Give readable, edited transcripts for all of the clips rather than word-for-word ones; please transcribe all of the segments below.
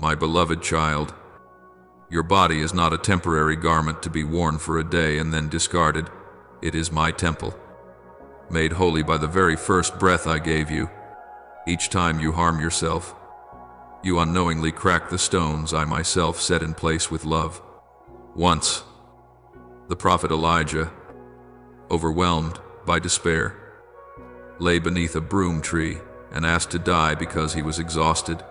My beloved child, your body is not a temporary garment to be worn for a day and then discarded. It is my temple, made holy by the very first breath I gave you. Each time you harm yourself, you unknowingly crack the stones I myself set in place with love. Once, the prophet Elijah, overwhelmed by despair, lay beneath a broom tree and asked to die because he was exhausted.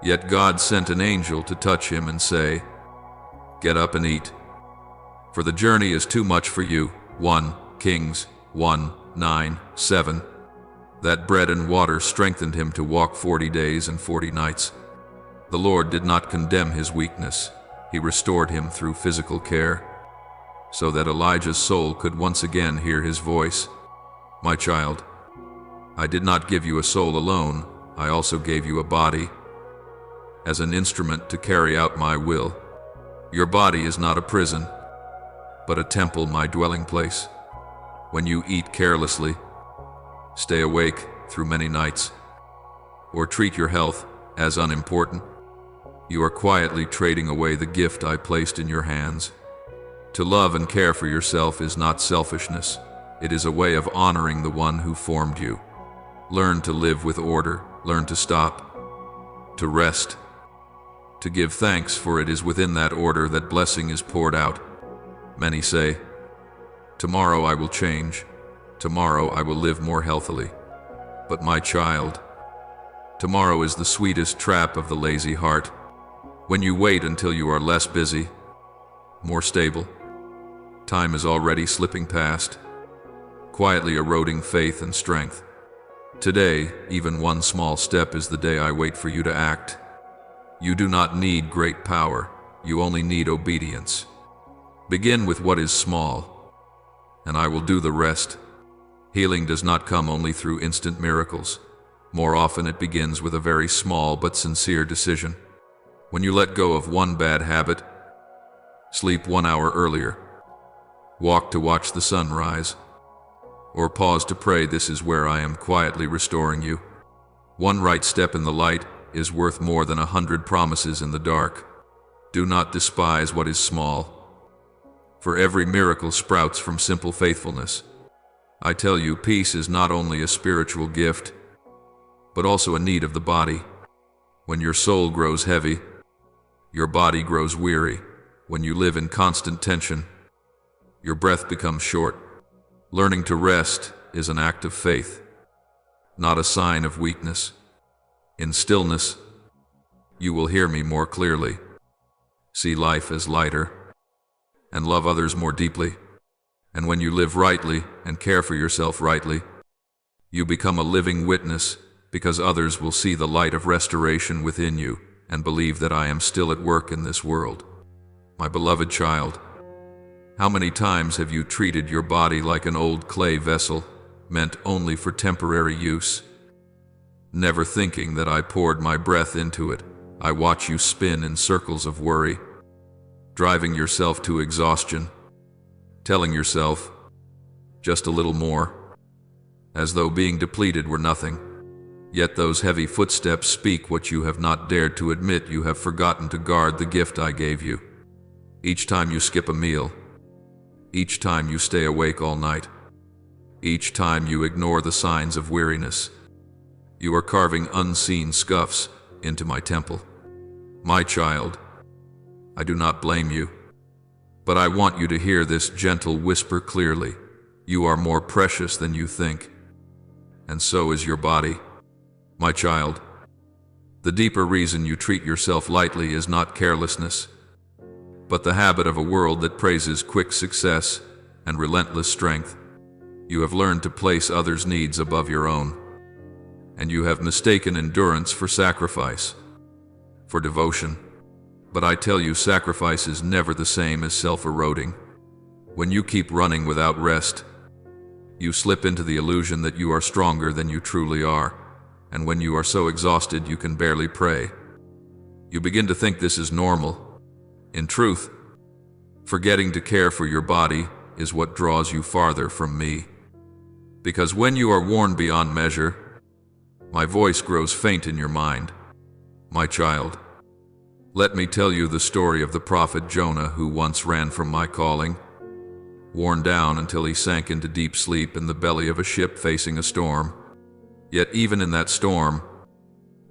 Yet God sent an angel to touch him and say, "Get up and eat, for the journey is too much for you." 1 Kings 1:9-7. That bread and water strengthened him to walk 40 days and 40 nights. The Lord did not condemn his weakness. He restored him through physical care, so that Elijah's soul could once again hear his voice. My child, I did not give you a soul alone, I also gave you a body, as an instrument to carry out my will. Your body is not a prison, but a temple, my dwelling place. When you eat carelessly, stay awake through many nights, or treat your health as unimportant, you are quietly trading away the gift I placed in your hands. To love and care for yourself is not selfishness. It is a way of honoring the one who formed you. Learn to live with order. Learn to stop, to rest, to give thanks, for it is within that order that blessing is poured out. Many say, "Tomorrow I will change. Tomorrow I will live more healthily." But my child, tomorrow is the sweetest trap of the lazy heart. When you wait until you are less busy, more stable, time is already slipping past, quietly eroding faith and strength. Today, even one small step is the day I wait for you to act. You do not need great power, you only need obedience. Begin with what is small, and I will do the rest. Healing does not come only through instant miracles. More often it begins with a very small but sincere decision. When you let go of one bad habit, sleep 1 hour earlier, walk to watch the sun rise, or pause to pray, this is where I am quietly restoring you. One right step in the light is worth more than 100 promises in the dark. Do not despise what is small, for every miracle sprouts from simple faithfulness. I tell you, peace is not only a spiritual gift, but also a need of the body. When your soul grows heavy, your body grows weary. When you live in constant tension, your breath becomes short. Learning to rest is an act of faith, not a sign of weakness. In stillness, you will hear me more clearly, see life as lighter, and love others more deeply. And when you live rightly and care for yourself rightly, you become a living witness, because others will see the light of restoration within you and believe that I am still at work in this world. My beloved child, how many times have you treated your body like an old clay vessel, meant only for temporary use? Never thinking that I poured my breath into it, I watch you spin in circles of worry, driving yourself to exhaustion, telling yourself, just a little more, as though being depleted were nothing. Yet those heavy footsteps speak what you have not dared to admit. You have forgotten to guard the gift I gave you. Each time you skip a meal, each time you stay awake all night, each time you ignore the signs of weariness, you are carving unseen scuffs into my temple. My child, I do not blame you, but I want you to hear this gentle whisper clearly. You are more precious than you think, and so is your body. My child, the deeper reason you treat yourself lightly is not carelessness, but the habit of a world that praises quick success and relentless strength. You have learned to place others' needs above your own, and you have mistaken endurance for sacrifice, for devotion. But I tell you, sacrifice is never the same as self-eroding. When you keep running without rest, you slip into the illusion that you are stronger than you truly are, and when you are so exhausted you can barely pray, you begin to think this is normal. In truth, forgetting to care for your body is what draws you farther from me. Because when you are worn beyond measure, my voice grows faint in your mind. My child, Let me tell you the story of the prophet Jonah, who once ran from my calling, worn down until he sank into deep sleep in the belly of a ship facing a storm. Yet even in that storm,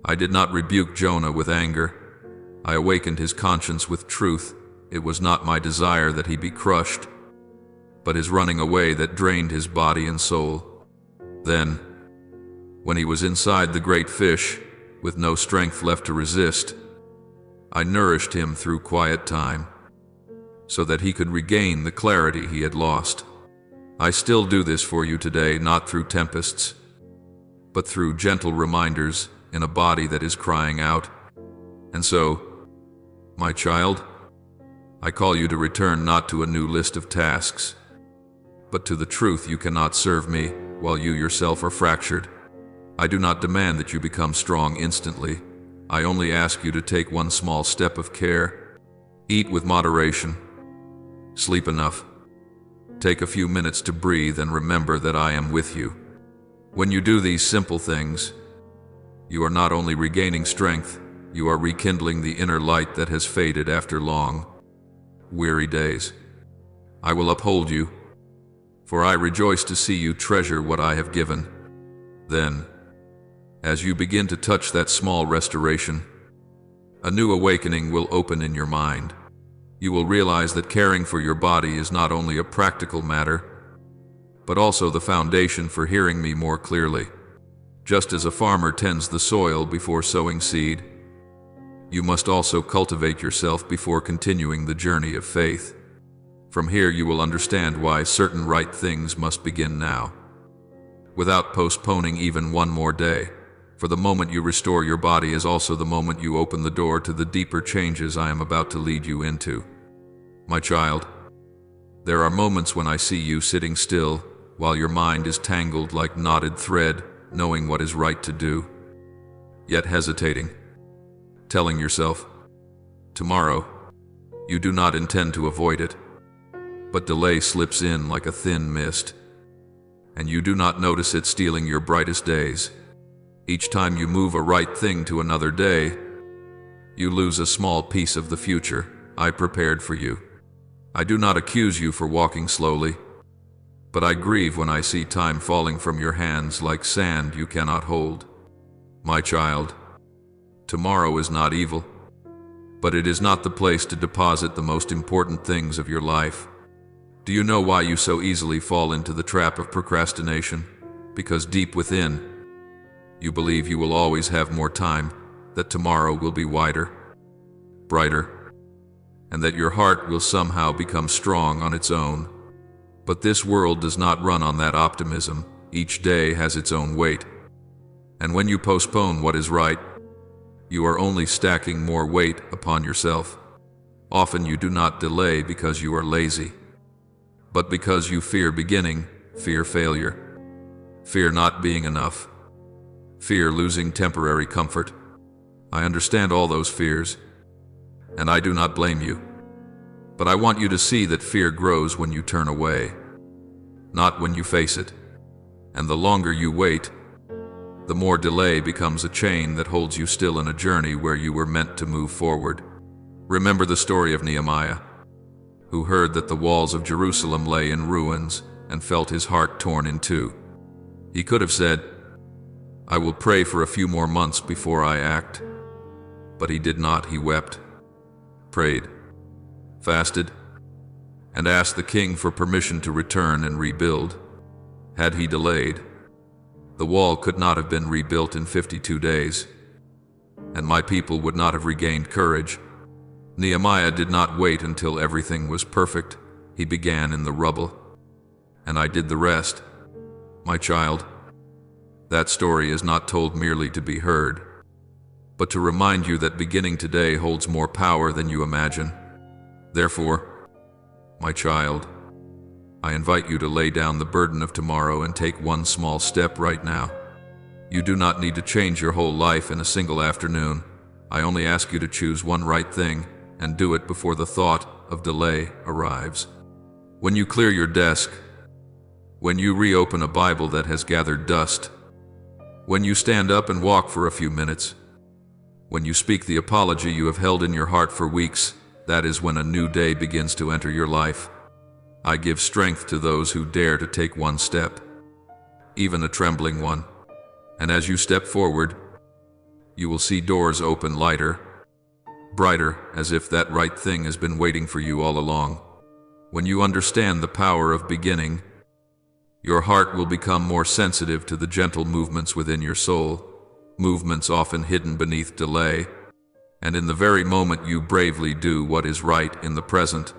I did not rebuke Jonah with anger. I awakened his conscience with truth. It was not my desire that he be crushed, but his running away that drained his body and soul. Then, when he was inside the great fish, with no strength left to resist, I nourished him through quiet time, so that he could regain the clarity he had lost. I still do this for you today, not through tempests, but through gentle reminders in a body that is crying out. And so, my child, I call you to return not to a new list of tasks, but to the truth you cannot serve me while you yourself are fractured. I do not demand that you become strong instantly. I only ask you to take one small step of care. Eat with moderation. Sleep enough. Take a few minutes to breathe and remember that I am with you. When you do these simple things, you are not only regaining strength, you are rekindling the inner light that has faded after long, weary days. I will uphold you, for I rejoice to see you treasure what I have given. Then, as you begin to touch that small restoration, a new awakening will open in your mind. You will realize that caring for your body is not only a practical matter, but also the foundation for hearing me more clearly. Just as a farmer tends the soil before sowing seed, you must also cultivate yourself before continuing the journey of faith. From here you will understand why certain right things must begin now, without postponing even one more day. For the moment you restore your body is also the moment you open the door to the deeper changes I am about to lead you into. My child, there are moments when I see you sitting still while your mind is tangled like knotted thread, knowing what is right to do, yet hesitating, telling yourself, tomorrow. You do not intend to avoid it, but delay slips in like a thin mist, and you do not notice it stealing your brightest days. Each time you move a right thing to another day, you lose a small piece of the future I prepared for you. I do not accuse you for walking slowly, but I grieve when I see time falling from your hands like sand you cannot hold. My child, tomorrow is not evil, but it is not the place to deposit the most important things of your life. Do you know why you so easily fall into the trap of procrastination? Because deep within, you believe you will always have more time, that tomorrow will be wider, brighter, and that your heart will somehow become strong on its own. But this world does not run on that optimism. Each day has its own weight. And when you postpone what is right, you are only stacking more weight upon yourself. Often you do not delay because you are lazy, but because you fear beginning, fear failure, fear not being enough, fear losing temporary comfort. I understand all those fears, and I do not blame you. But I want you to see that fear grows when you turn away, not when you face it. And the longer you wait, the more delay becomes a chain that holds you still in a journey where you were meant to move forward. Remember the story of Nehemiah, who heard that the walls of Jerusalem lay in ruins and felt his heart torn in two. He could have said, I will pray for a few more months before I act. But he did not. He wept, prayed, fasted, and asked the king for permission to return and rebuild. Had he delayed, the wall could not have been rebuilt in 52 days, and my people would not have regained courage. Nehemiah did not wait until everything was perfect. He began in the rubble, and I did the rest. My child, that story is not told merely to be heard, but to remind you that beginning today holds more power than you imagine. Therefore, my child, I invite you to lay down the burden of tomorrow and take one small step right now. You do not need to change your whole life in a single afternoon. I only ask you to choose one right thing and do it before the thought of delay arrives. When you clear your desk, when you reopen a Bible that has gathered dust, when you stand up and walk for a few minutes, When you speak the apology you have held in your heart for weeks, that is when a new day begins to enter your life. I give strength to those who dare to take one step, even a trembling one. And as you step forward, you will see doors open lighter, brighter, as if that right thing has been waiting for you all along. When you understand the power of beginning, your heart will become more sensitive to the gentle movements within your soul, movements often hidden beneath delay. And in the very moment you bravely do what is right in the present,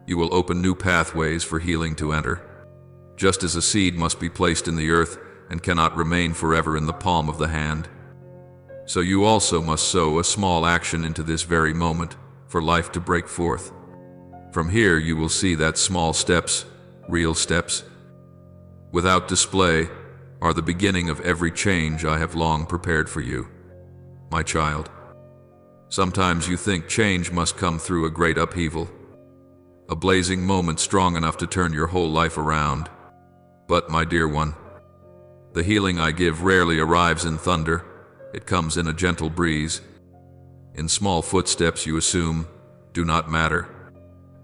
you will open new pathways for healing to enter. Just as a seed must be placed in the earth and cannot remain forever in the palm of the hand, so you also must sow a small action into this very moment for life to break forth. From here you will see that small steps, real steps, without display, are the beginning of every change I have long prepared for you, my child. Sometimes you think change must come through a great upheaval, a blazing moment strong enough to turn your whole life around. But, my dear one, the healing I give rarely arrives in thunder. It comes in a gentle breeze, in small footsteps you assume do not matter.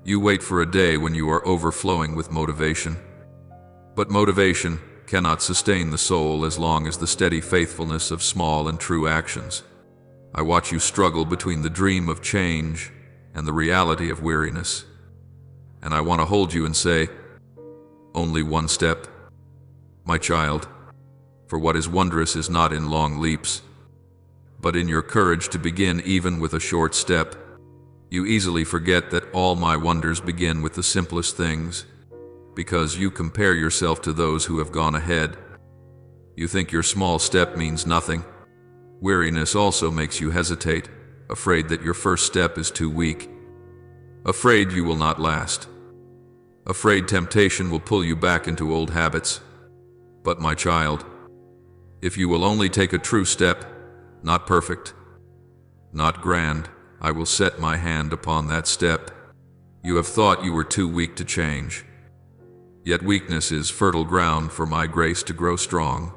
You wait for a day when you are overflowing with motivation. But motivation cannot sustain the soul as long as the steady faithfulness of small and true actions. I watch you struggle between the dream of change and the reality of weariness. And I want to hold you and say, only one step, my child, for what is wondrous is not in long leaps, but in your courage to begin even with a short step. You easily forget that all my wonders begin with the simplest things, because you compare yourself to those who have gone ahead. You think your small step means nothing. Weariness also makes you hesitate, afraid that your first step is too weak, afraid you will not last, afraid temptation will pull you back into old habits. But my child, if you will only take a true step, not perfect, not grand, I will set my hand upon that step. You have thought you were too weak to change. Yet weakness is fertile ground for my grace to grow strong.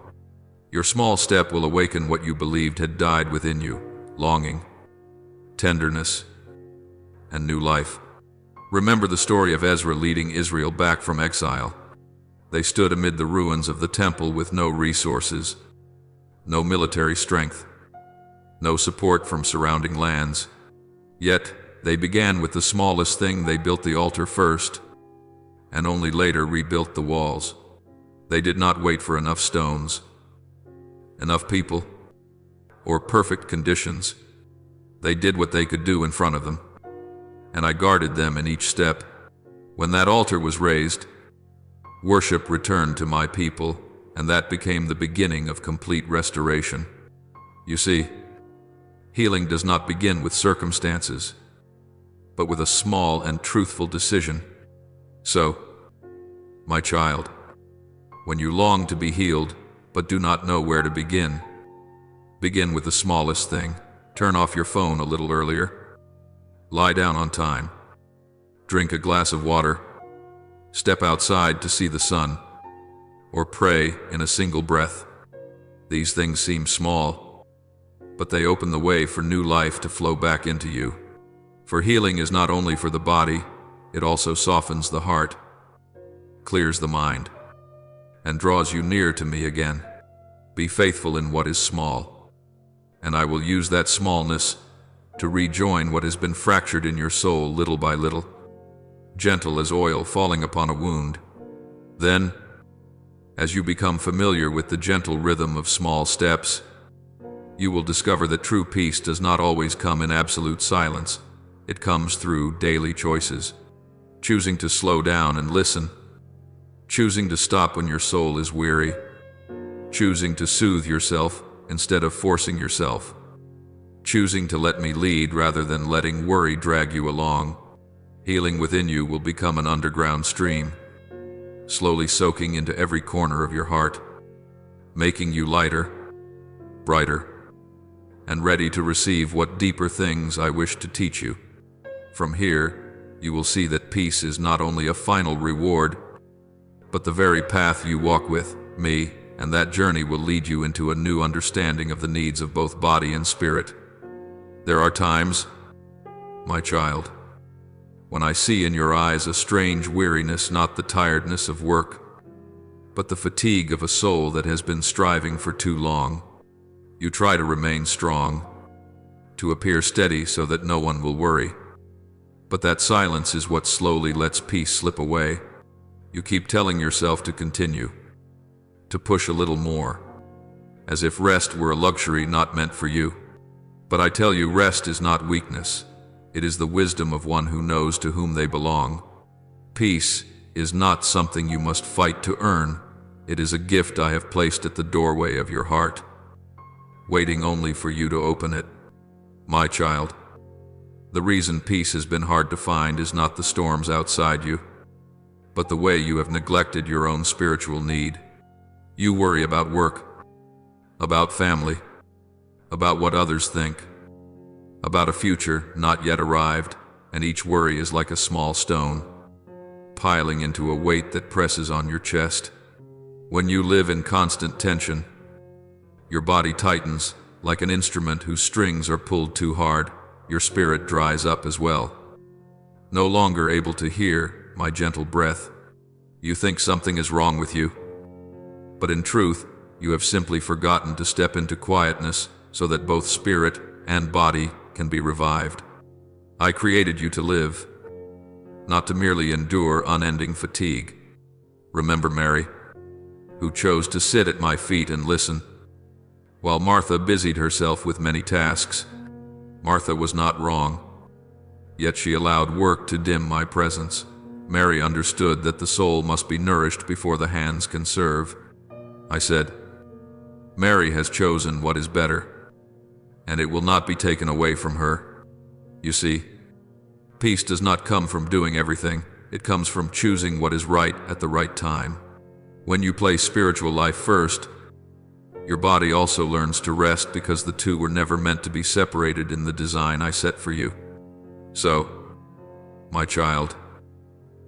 Your small step will awaken what you believed had died within you, longing, tenderness, and new life. Remember the story of Ezra leading Israel back from exile. They stood amid the ruins of the temple with no resources, no military strength, no support from surrounding lands. Yet, they began with the smallest thing. They built the altar first, and only later rebuilt the walls. They did not wait for enough stones, enough people, or perfect conditions. They did what they could do in front of them, and I guarded them in each step. When that altar was raised, worship returned to my people, and that became the beginning of complete restoration. You see, healing does not begin with circumstances, but with a small and truthful decision. So, my child, when you long to be healed, but do not know where to begin with the smallest thing. Turn off your phone a little earlier. Lie down on time. Drink a glass of water. Step outside to see the sun. Or pray in a single breath. These things seem small, but they open the way for new life to flow back into you. For healing is not only for the body, it also softens the heart, clears the mind, and draws you near to me again. Be faithful in what is small, and I will use that smallness to rejoin what has been fractured in your soul little by little, gentle as oil falling upon a wound. Then, as you become familiar with the gentle rhythm of small steps, you will discover that true peace does not always come in absolute silence. It comes through daily choices, choosing to slow down and listen, choosing to stop when your soul is weary, choosing to soothe yourself instead of forcing yourself, choosing to let me lead rather than letting worry drag you along. Healing within you will become an underground stream, slowly soaking into every corner of your heart, making you lighter, brighter, and ready to receive what deeper things I wish to teach you. From here, you will see that peace is not only a final reward, but the very path you walk with me, and that journey will lead you into a new understanding of the needs of both body and spirit. There are times, my child, when I see in your eyes a strange weariness, not the tiredness of work, but the fatigue of a soul that has been striving for too long. You try to remain strong, to appear steady so that no one will worry. But that silence is what slowly lets peace slip away. You keep telling yourself to continue, to push a little more, as if rest were a luxury not meant for you. But I tell you, rest is not weakness. It is the wisdom of one who knows to whom they belong. Peace is not something you must fight to earn. It is a gift I have placed at the doorway of your heart, waiting only for you to open it. My child, the reason peace has been hard to find is not the storms outside you, but the way you have neglected your own spiritual need. You worry about work, about family, about what others think, about a future not yet arrived, and each worry is like a small stone, piling into a weight that presses on your chest. When you live in constant tension, your body tightens like an instrument whose strings are pulled too hard. Your spirit dries up as well. No longer able to hear my gentle breath, you think something is wrong with you. But in truth, you have simply forgotten to step into quietness so that both spirit and body can be revived. I created you to live, not to merely endure unending fatigue. Remember Mary, who chose to sit at my feet and listen, while Martha busied herself with many tasks. Martha was not wrong, yet she allowed work to dim my presence. Mary understood that the soul must be nourished before the hands can serve. I said, Mary has chosen what is better, and it will not be taken away from her. You see, peace does not come from doing everything. It comes from choosing what is right at the right time. When you place spiritual life first, your body also learns to rest, because the two were never meant to be separated in the design I set for you. So, my child,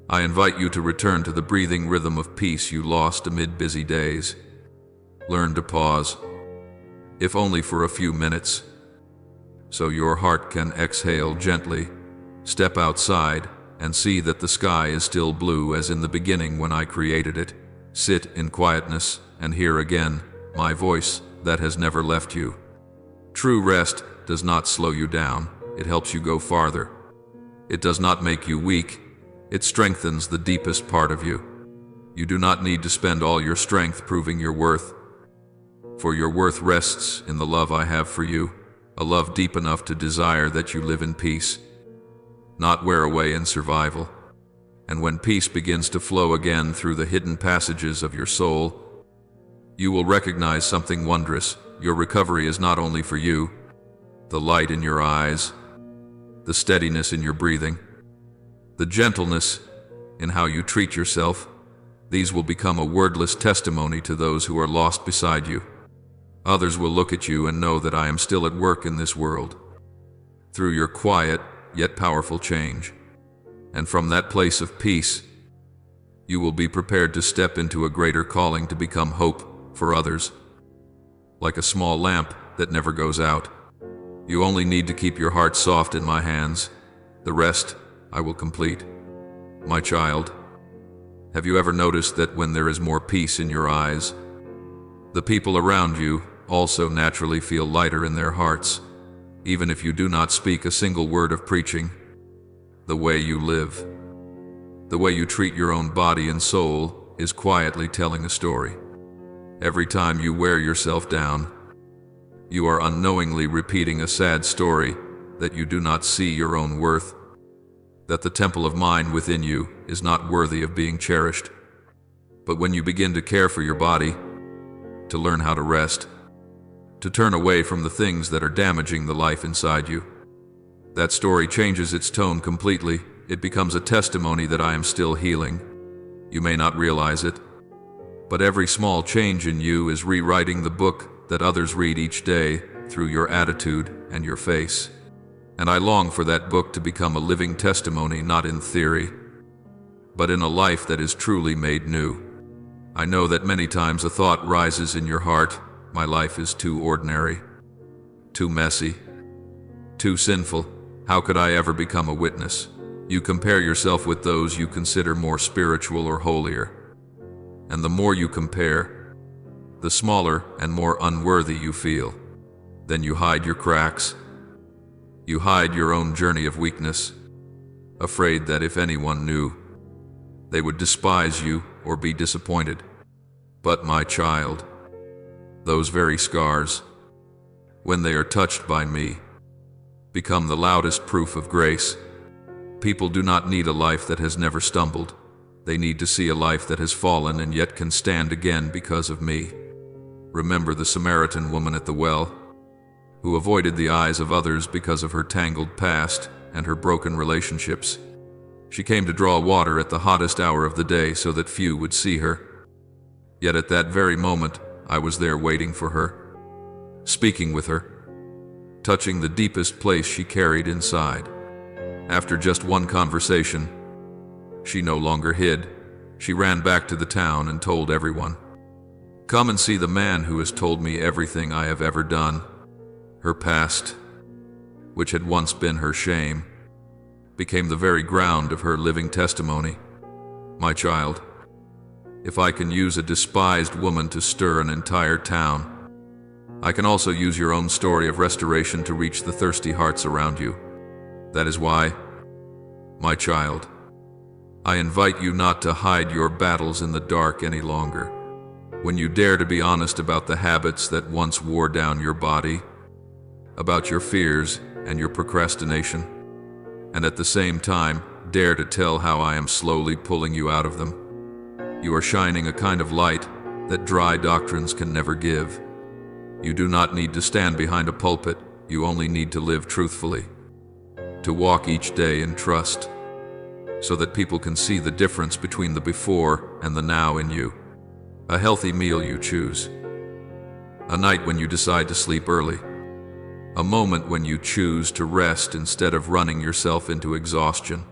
I invite you to return to the breathing rhythm of peace you lost amid busy days. Learn to pause, if only for a few minutes, so your heart can exhale gently. Step outside and see that the sky is still blue as in the beginning when I created it. Sit in quietness and hear again my voice that has never left you. True rest does not slow you down, it helps you go farther. It does not make you weak, it strengthens the deepest part of you. You do not need to spend all your strength proving your worth, for your worth rests in the love I have for you, a love deep enough to desire that you live in peace, not wear away in survival. And when peace begins to flow again through the hidden passages of your soul, you will recognize something wondrous. Your recovery is not only for you. The light in your eyes, the steadiness in your breathing, the gentleness in how you treat yourself, these will become a wordless testimony to those who are lost beside you. Others will look at you and know that I am still at work in this world, through your quiet yet powerful change. And from that place of peace, you will be prepared to step into a greater calling to become hope for others, like a small lamp that never goes out. You only need to keep your heart soft in my hands. The rest I will complete. My child, have you ever noticed that when there is more peace in your eyes, the people around you also naturally feel lighter in their hearts, even if you do not speak a single word of preaching? The way you live, the way you treat your own body and soul, is quietly telling a story. Every time you wear yourself down, you are unknowingly repeating a sad story that you do not see your own worth, that the temple of mind within you is not worthy of being cherished. But when you begin to care for your body, to learn how to rest, to turn away from the things that are damaging the life inside you, that story changes its tone completely. It becomes a testimony that I am still healing. You may not realize it, but every small change in you is rewriting the book that others read each day through your attitude and your face. And I long for that book to become a living testimony, not in theory, but in a life that is truly made new. I know that many times a thought rises in your heart, my life is too ordinary, too messy, Too sinful. How could I ever become a witness? You compare yourself with those you consider more spiritual or holier. And the more you compare, the smaller and more unworthy you feel. Then you hide your cracks. You hide your own journey of weakness, afraid that if anyone knew, they would despise you or be disappointed. But my child, those very scars, when they are touched by me, become the loudest proof of grace. People do not need a life that has never stumbled. They need to see a life that has fallen and yet can stand again because of me. Remember the Samaritan woman at the well, who avoided the eyes of others because of her tangled past and her broken relationships. She came to draw water at the hottest hour of the day so that few would see her. Yet at that very moment, I was there waiting for her, speaking with her, touching the deepest place she carried inside. After just one conversation, she no longer hid. She ran back to the town and told everyone, "Come and see the man who has told me everything I have ever done." Her past, which had once been her shame, became the very ground of her living testimony. My child, if I can use a despised woman to stir an entire town, I can also use your own story of restoration to reach the thirsty hearts around you. That is why, my child, I invite you not to hide your battles in the dark any longer. When you dare to be honest about the habits that once wore down your body, about your fears and your procrastination, and at the same time dare to tell how I am slowly pulling you out of them, you are shining a kind of light that dry doctrines can never give. You do not need to stand behind a pulpit, you only need to live truthfully, to walk each day in trust, so that people can see the difference between the before and the now in you. A healthy meal you choose, a night when you decide to sleep early, a moment when you choose to rest instead of running yourself into exhaustion,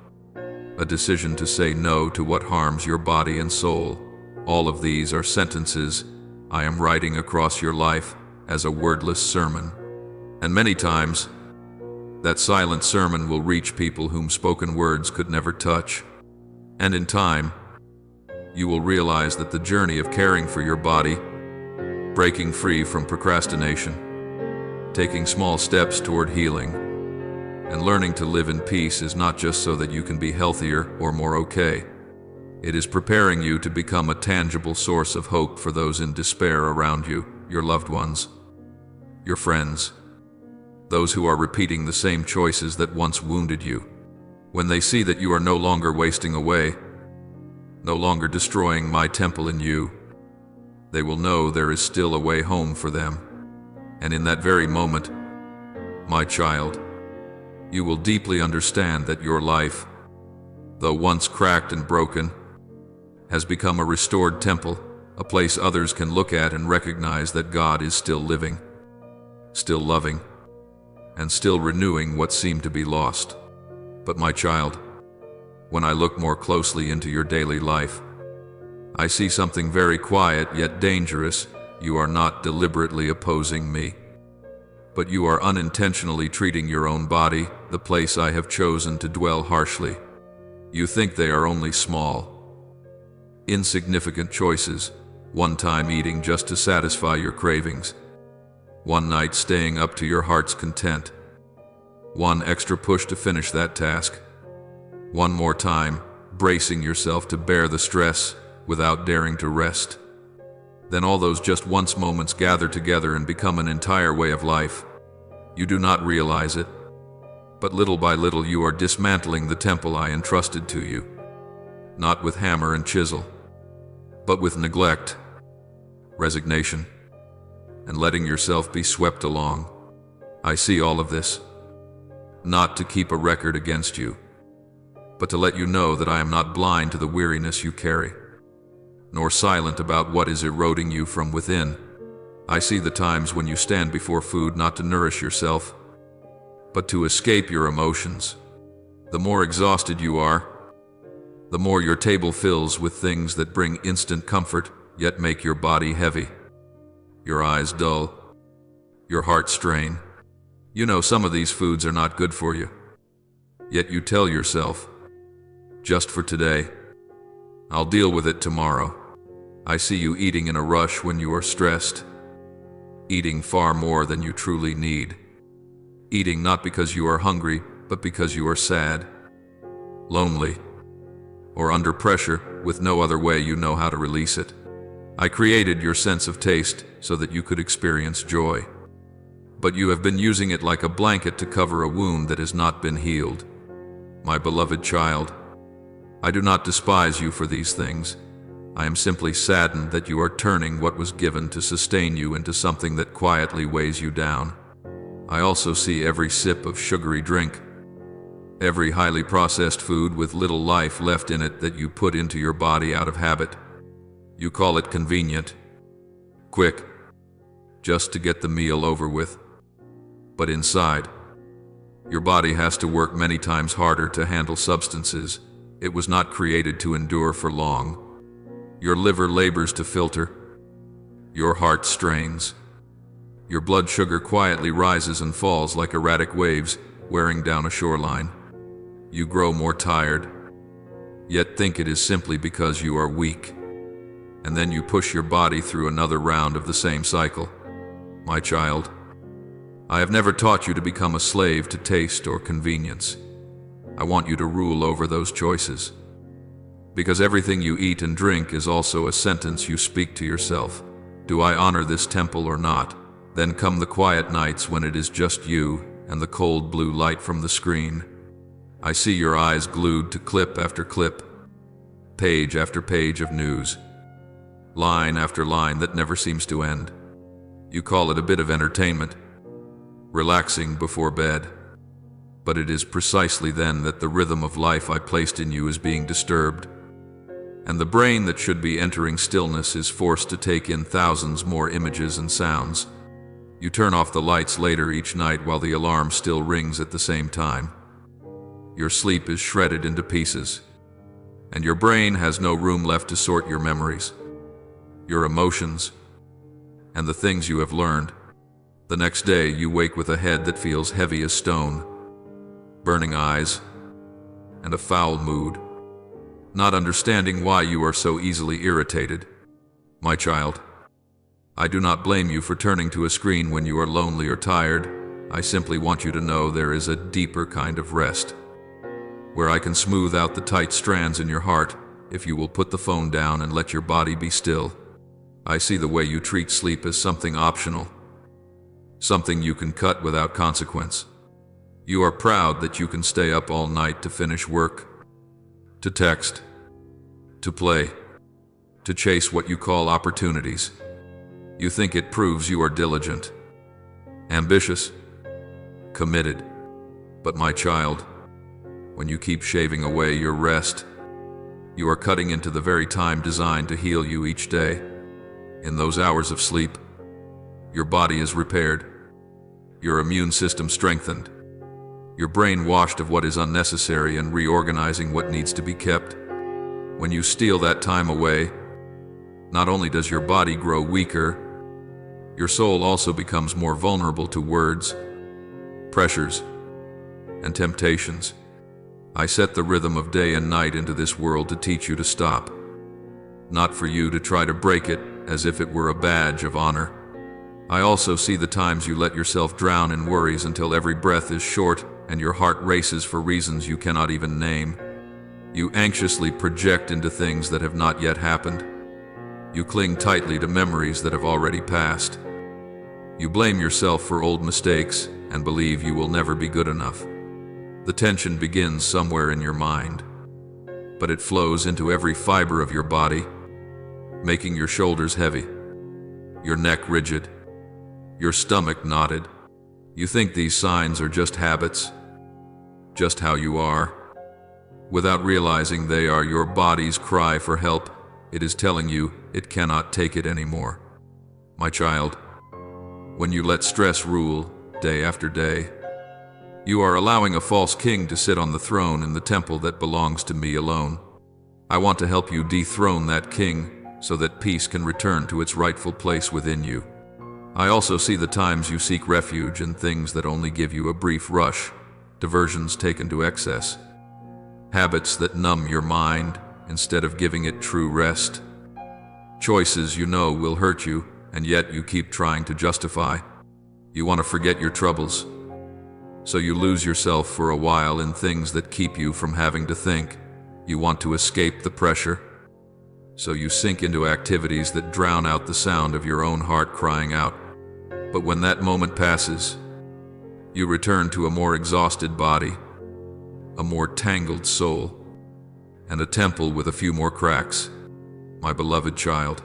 a decision to say no to what harms your body and soul. All of these are sentences I am writing across your life as a wordless sermon. And many times, that silent sermon will reach people whom spoken words could never touch. And in time, you will realize that the journey of caring for your body, breaking free from procrastination, taking small steps toward healing, and learning to live in peace is not just so that you can be healthier or more okay. It is preparing you to become a tangible source of hope for those in despair around you, your loved ones, your friends, those who are repeating the same choices that once wounded you. When they see that you are no longer wasting away, no longer destroying my temple in you, they will know there is still a way home for them. And in that very moment, my child, you will deeply understand that your life, though once cracked and broken, has become a restored temple, a place others can look at and recognize that God is still living, still loving, and still renewing what seemed to be lost. But my child, when I look more closely into your daily life, I see something very quiet yet dangerous. You are not deliberately opposing me, but you are unintentionally treating your own body, the place I have chosen to dwell, harshly. You think they are only small, insignificant choices, one time eating just to satisfy your cravings, one night staying up to your heart's content, one extra push to finish that task, one more time bracing yourself to bear the stress without daring to rest. Then all those just once moments gather together and become an entire way of life. You do not realize it, but little by little you are dismantling the temple I entrusted to you, not with hammer and chisel, but with neglect, resignation, and letting yourself be swept along. I see all of this, not to keep a record against you, but to let you know that I am not blind to the weariness you carry, nor silent about what is eroding you from within. I see the times when you stand before food not to nourish yourself, but to escape your emotions. The more exhausted you are, the more your table fills with things that bring instant comfort, yet make your body heavy, your eyes dull, your heart strain, You know some of these foods are not good for you. Yet you tell yourself, just for today, I'll deal with it tomorrow. I see you eating in a rush when you are stressed, eating far more than you truly need. Eating not because you are hungry, but because you are sad, lonely, or under pressure with no other way you know how to release it. I created your sense of taste so that you could experience joy. But you have been using it like a blanket to cover a wound that has not been healed. My beloved child, I do not despise you for these things. I am simply saddened that you are turning what was given to sustain you into something that quietly weighs you down. I also see every sip of sugary drink, every highly processed food with little life left in it that you put into your body out of habit. You call it convenient, quick, just to get the meal over with. But inside, your body has to work many times harder to handle substances it was not created to endure for long. Your liver labors to filter. Your heart strains. Your blood sugar quietly rises and falls like erratic waves wearing down a shoreline. You grow more tired, yet think it is simply because you are weak. And then you push your body through another round of the same cycle. My child, I have never taught you to become a slave to taste or convenience. I want you to rule over those choices. Because everything you eat and drink is also a sentence you speak to yourself. Do I honor this temple or not? Then come the quiet nights when it is just you and the cold blue light from the screen. I see your eyes glued to clip after clip, page after page of news, line after line that never seems to end. You call it a bit of entertainment, relaxing before bed. But it is precisely then that the rhythm of life I placed in you is being disturbed, and the brain that should be entering stillness is forced to take in thousands more images and sounds. You turn off the lights later each night while the alarm still rings at the same time. Your sleep is shredded into pieces, and your brain has no room left to sort your memories, your emotions, and the things you have learned. The next day you wake with a head that feels heavy as stone, burning eyes, and a foul mood, not understanding why you are so easily irritated. My child, I do not blame you for turning to a screen when you are lonely or tired. I simply want you to know there is a deeper kind of rest, where I can smooth out the tight strands in your heart if you will put the phone down and let your body be still. I see the way you treat sleep as something optional, something you can cut without consequence. You are proud that you can stay up all night to finish work, to text, to play, to chase what you call opportunities. You think it proves you are diligent, ambitious, committed. But my child, when you keep shaving away your rest, you are cutting into the very time designed to heal you each day. In those hours of sleep, your body is repaired, your immune system strengthened, your brain washed of what is unnecessary and reorganizing what needs to be kept. When you steal that time away, not only does your body grow weaker, your soul also becomes more vulnerable to words, pressures, and temptations. I set the rhythm of day and night into this world to teach you to stop, not for you to try to break it as if it were a badge of honor. I also see the times you let yourself drown in worries until every breath is short and your heart races for reasons you cannot even name. You anxiously project into things that have not yet happened. You cling tightly to memories that have already passed. You blame yourself for old mistakes and believe you will never be good enough. The tension begins somewhere in your mind, but it flows into every fiber of your body, making your shoulders heavy, your neck rigid, your stomach knotted. You think these signs are just habits, just how you are, without realizing they are your body's cry for help. It is telling you it cannot take it anymore. My child, when you let stress rule day after day, you are allowing a false king to sit on the throne in the temple that belongs to me alone. I want to help you dethrone that king so that peace can return to its rightful place within you. I also see the times you seek refuge in things that only give you a brief rush, diversions taken to excess, habits that numb your mind instead of giving it true rest, choices you know will hurt you, and yet you keep trying to justify. You want to forget your troubles, so you lose yourself for a while in things that keep you from having to think. You want to escape the pressure, so you sink into activities that drown out the sound of your own heart crying out. But when that moment passes, you return to a more exhausted body, a more tangled soul, and a temple with a few more cracks. My beloved child,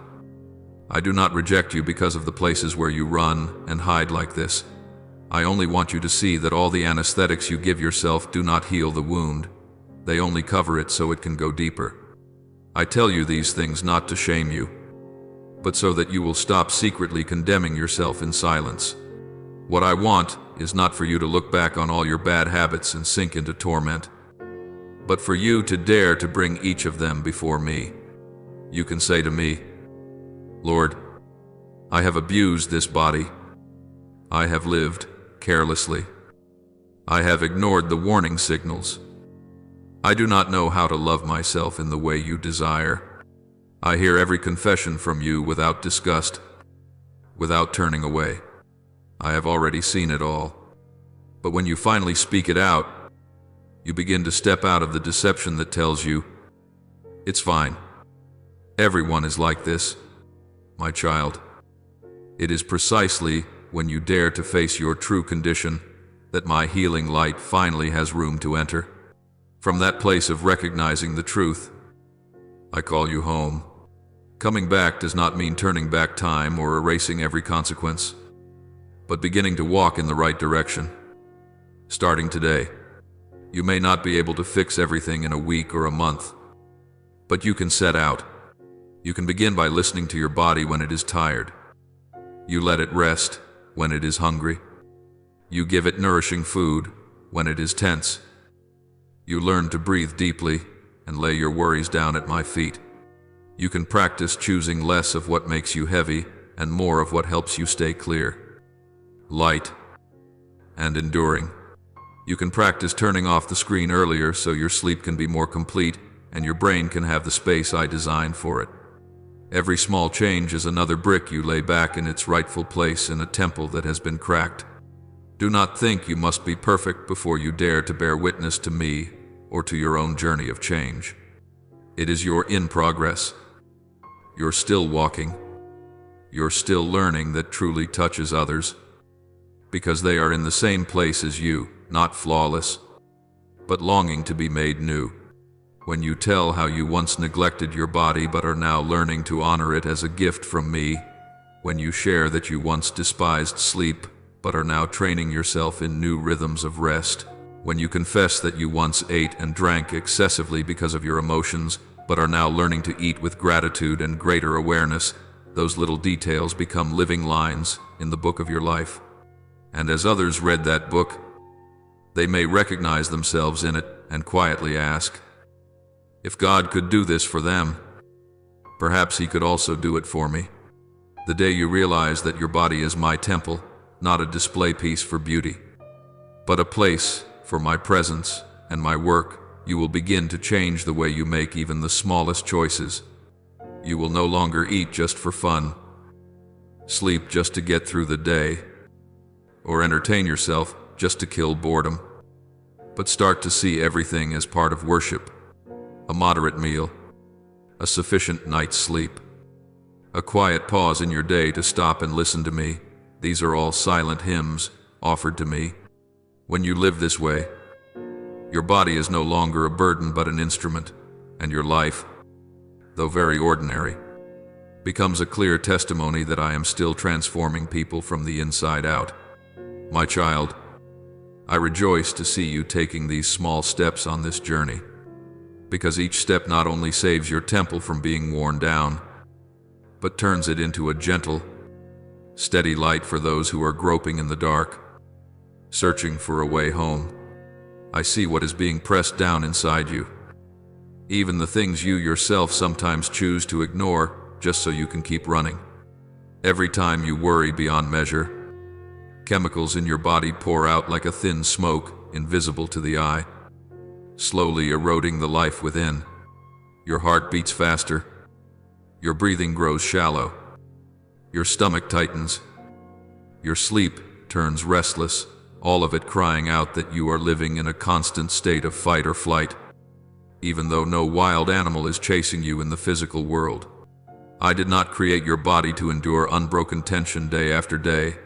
I do not reject you because of the places where you run and hide like this. I only want you to see that all the anesthetics you give yourself do not heal the wound. They only cover it so it can go deeper. I tell you these things not to shame you, but so that you will stop secretly condemning yourself in silence. What I want is not for you to look back on all your bad habits and sink into torment, but for you to dare to bring each of them before me. You can say to me, Lord, I have abused this body. I have lived carelessly. I have ignored the warning signals. I do not know how to love myself in the way you desire. I hear every confession from you without disgust, without turning away. I have already seen it all. But when you finally speak it out, you begin to step out of the deception that tells you, it's fine. Everyone is like this, my child. It is precisely when you dare to face your true condition that my healing light finally has room to enter. From that place of recognizing the truth, I call you home. Coming back does not mean turning back time or erasing every consequence, but beginning to walk in the right direction. Starting today, you may not be able to fix everything in a week or a month, but you can set out. You can begin by listening to your body when it is tired. You let it rest when it is hungry. You give it nourishing food when it is tense. You learn to breathe deeply and lay your worries down at my feet. You can practice choosing less of what makes you heavy and more of what helps you stay clear, light, and enduring. You can practice turning off the screen earlier so your sleep can be more complete and your brain can have the space I designed for it. Every small change is another brick you lay back in its rightful place in a temple that has been cracked. Do not think you must be perfect before you dare to bear witness to me or to your own journey of change. It is your in progress. You're still walking. You're still learning that truly touches others, because they are in the same place as you, not flawless, but longing to be made new. When you tell how you once neglected your body but are now learning to honor it as a gift from me, when you share that you once despised sleep but are now training yourself in new rhythms of rest, when you confess that you once ate and drank excessively because of your emotions but are now learning to eat with gratitude and greater awareness, those little details become living lines in the book of your life. And as others read that book, they may recognize themselves in it and quietly ask, if God could do this for them, perhaps He could also do it for me. The day you realize that your body is my temple, not a display piece for beauty, but a place for my presence and my work, you will begin to change the way you make even the smallest choices. You will no longer eat just for fun, sleep just to get through the day, or entertain yourself just to kill boredom, but start to see everything as part of worship. A moderate meal, a sufficient night's sleep, a quiet pause in your day to stop and listen to me. These are all silent hymns offered to me. When you live this way, your body is no longer a burden but an instrument, and your life, though very ordinary, becomes a clear testimony that I am still transforming people from the inside out. My child, I rejoice to see you taking these small steps on this journey, because each step not only saves your temple from being worn down, but turns it into a gentle, steady light for those who are groping in the dark, searching for a way home. I see what is being pressed down inside you, even the things you yourself sometimes choose to ignore just so you can keep running. Every time you worry beyond measure, chemicals in your body pour out like a thin smoke, invisible to the eye, slowly eroding the life within. Your heart beats faster. Your breathing grows shallow. Your stomach tightens. Your sleep turns restless, all of it crying out that you are living in a constant state of fight or flight, even though no wild animal is chasing you in the physical world. I did not create your body to endure unbroken tension day after day.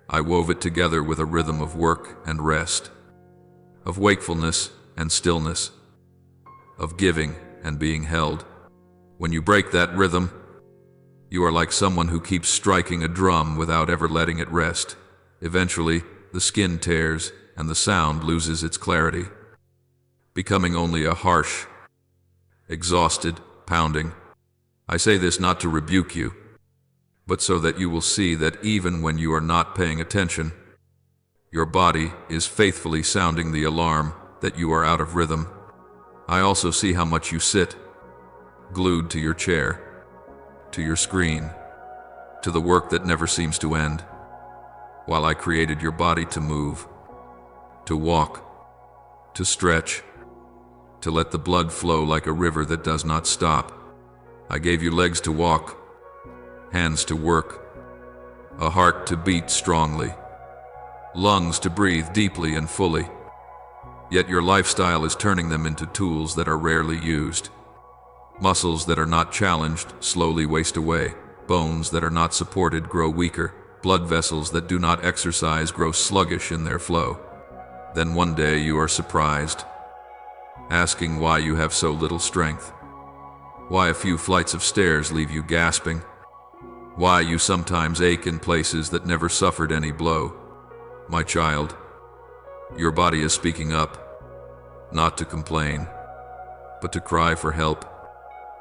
I wove it together with a rhythm of work and rest, of wakefulness and stillness, of giving and being held. When you break that rhythm, you are like someone who keeps striking a drum without ever letting it rest. Eventually, the skin tears and the sound loses its clarity, becoming only a harsh, exhausted pounding. I say this not to rebuke you, but so that you will see that even when you are not paying attention, your body is faithfully sounding the alarm that you are out of rhythm. I also see how much you sit, glued to your chair, to your screen, to the work that never seems to end, while I created your body to move, to walk, to stretch, to let the blood flow like a river that does not stop. I gave you legs to walk, hands to work, a heart to beat strongly, lungs to breathe deeply and fully. Yet your lifestyle is turning them into tools that are rarely used. Muscles that are not challenged slowly waste away. Bones that are not supported grow weaker. Blood vessels that do not exercise grow sluggish in their flow. Then one day you are surprised, asking why you have so little strength, why a few flights of stairs leave you gasping, why you sometimes ache in places that never suffered any blow. My child, your body is speaking up, not to complain, but to cry for help.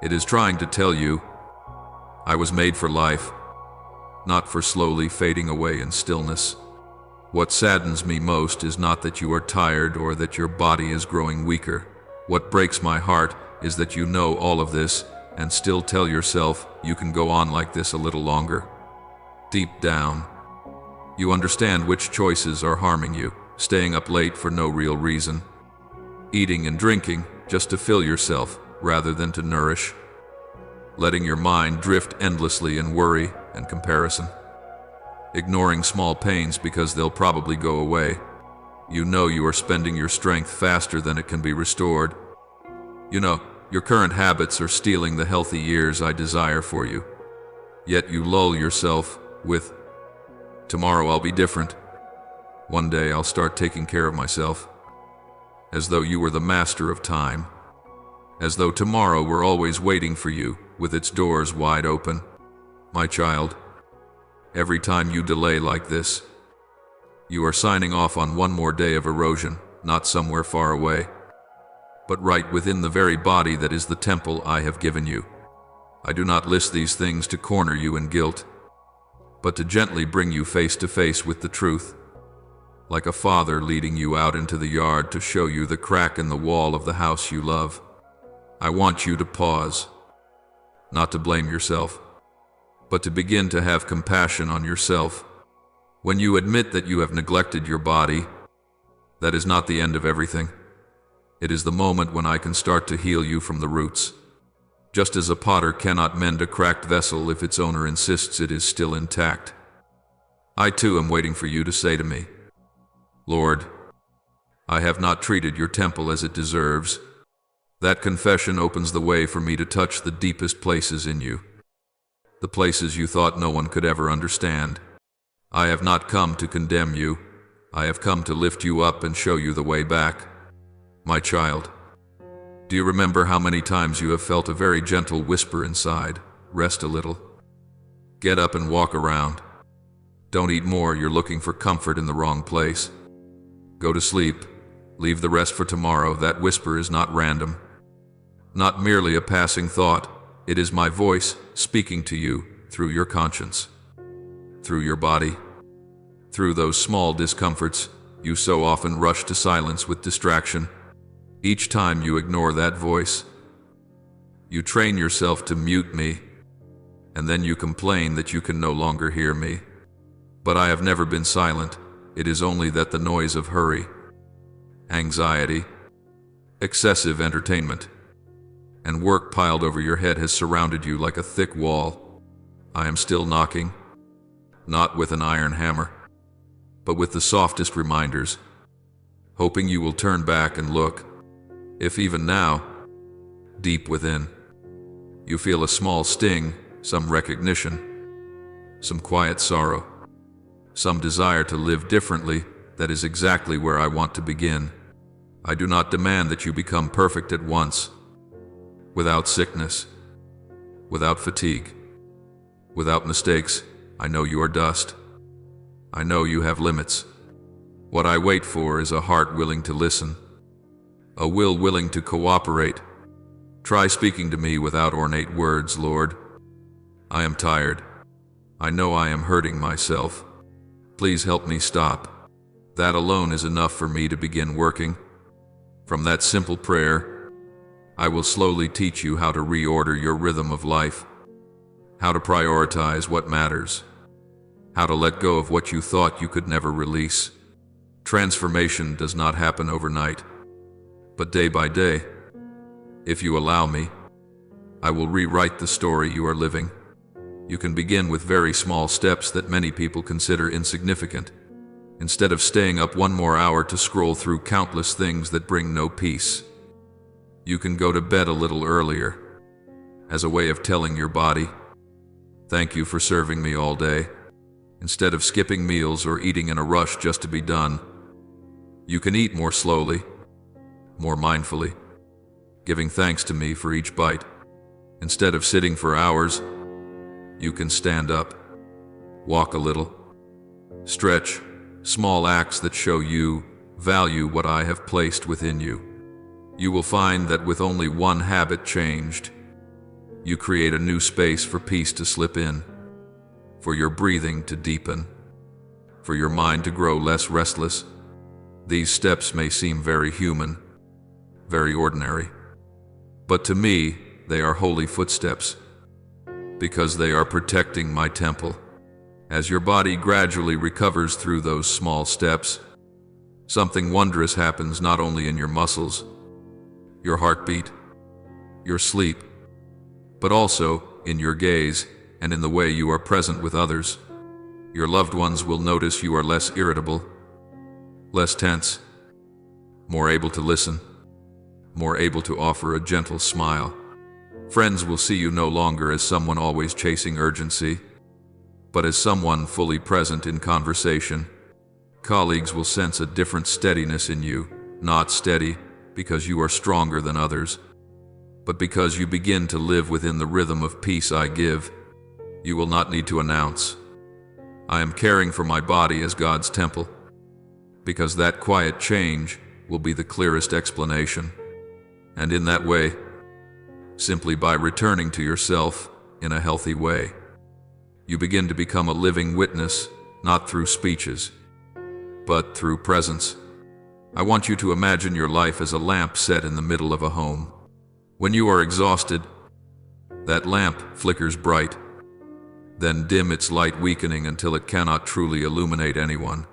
It is trying to tell you, I was made for life, not for slowly fading away in stillness. What saddens me most is not that you are tired or that your body is growing weaker. What breaks my heart is that you know all of this and still tell yourself you can go on like this a little longer. Deep down, you understand which choices are harming you. Staying up late for no real reason, eating and drinking just to fill yourself rather than to nourish, letting your mind drift endlessly in worry and comparison, ignoring small pains because they'll probably go away. You know you are spending your strength faster than it can be restored. You know your current habits are stealing the healthy years I desire for you. Yet you lull yourself with, tomorrow I'll be different. One day I'll start taking care of myself, as though you were the master of time, as though tomorrow were always waiting for you with its doors wide open. My child, every time you delay like this, you are signing off on one more day of erosion, not somewhere far away, but right within the very body that is the temple I have given you. I do not list these things to corner you in guilt, but to gently bring you face to face with the truth, like a father leading you out into the yard to show you the crack in the wall of the house you love. I want you to pause, not to blame yourself, but to begin to have compassion on yourself. When you admit that you have neglected your body, that is not the end of everything. It is the moment when I can start to heal you from the roots. Just as a potter cannot mend a cracked vessel if its owner insists it is still intact, I too am waiting for you to say to me, Lord, I have not treated your temple as it deserves. That confession opens the way for me to touch the deepest places in you, the places you thought no one could ever understand. I have not come to condemn you. I have come to lift you up and show you the way back. My child, do you remember how many times you have felt a very gentle whisper inside, rest a little? Get up and walk around. Don't eat more, you're looking for comfort in the wrong place. Go to sleep. Leave the rest for tomorrow. That whisper is not random, not merely a passing thought. It is my voice speaking to you through your conscience, through your body, through those small discomforts you so often rush to silence with distraction. Each time you ignore that voice, you train yourself to mute me and then you complain that you can no longer hear me. But I have never been silent. It is only that the noise of hurry, anxiety, excessive entertainment, and work piled over your head has surrounded you like a thick wall. I am still knocking, not with an iron hammer, but with the softest reminders, hoping you will turn back and look. If even now, deep within, you feel a small sting, some recognition, some quiet sorrow, some desire to live differently, that is exactly where I want to begin. I do not demand that you become perfect at once, without sickness, without fatigue, without mistakes. I know you are dust. I know you have limits. What I wait for is a heart willing to listen, a will willing to cooperate. Try speaking to me without ornate words, Lord. I am tired. I know I am hurting myself. Please help me stop. That alone is enough for me to begin working. From that simple prayer, I will slowly teach you how to reorder your rhythm of life, how to prioritize what matters, how to let go of what you thought you could never release. Transformation does not happen overnight, but day by day. If you allow me, I will rewrite the story you are living. You can begin with very small steps that many people consider insignificant. Instead of staying up one more hour to scroll through countless things that bring no peace, you can go to bed a little earlier, as a way of telling your body, thank you for serving me all day. Instead of skipping meals or eating in a rush just to be done, you can eat more slowly, more mindfully, giving thanks to me for each bite. Instead of sitting for hours, you can stand up, walk a little, stretch, small acts that show you value what I have placed within you. You will find that with only one habit changed, you create a new space for peace to slip in, for your breathing to deepen, for your mind to grow less restless. These steps may seem very human, very ordinary, but to me, they are holy footsteps, because they are protecting my temple. As your body gradually recovers through those small steps, something wondrous happens not only in your muscles, your heartbeat, your sleep, but also in your gaze and in the way you are present with others. Your loved ones will notice you are less irritable, less tense, more able to listen, more able to offer a gentle smile. Friends will see you no longer as someone always chasing urgency, but as someone fully present in conversation. Colleagues will sense a different steadiness in you, not steady because you are stronger than others, but because you begin to live within the rhythm of peace I give. You will not need to announce, I am caring for my body as God's temple, because that quiet change will be the clearest explanation. And in that way, simply by returning to yourself in a healthy way, you begin to become a living witness, not through speeches, but through presence. I want you to imagine your life as a lamp set in the middle of a home. When you are exhausted, that lamp flickers bright, then dim, its light weakening until it cannot truly illuminate anyone,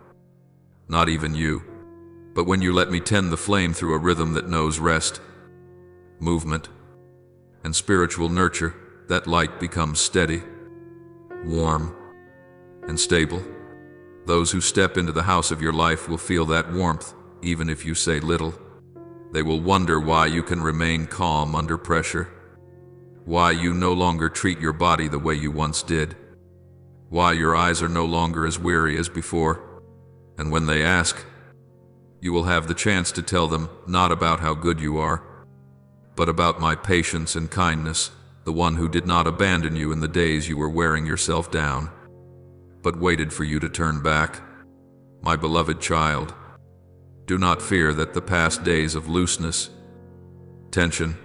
not even you. But when you let me tend the flame through a rhythm that knows rest, movement, and spiritual nurture, that light becomes steady, warm, and stable. Those who step into the house of your life will feel that warmth, even if you say little. They will wonder why you can remain calm under pressure, why you no longer treat your body the way you once did, why your eyes are no longer as weary as before. And when they ask, you will have the chance to tell them not about how good you are, but about my patience and kindness, the one who did not abandon you in the days you were wearing yourself down, but waited for you to turn back. My beloved child, do not fear that the past days of looseness, tension,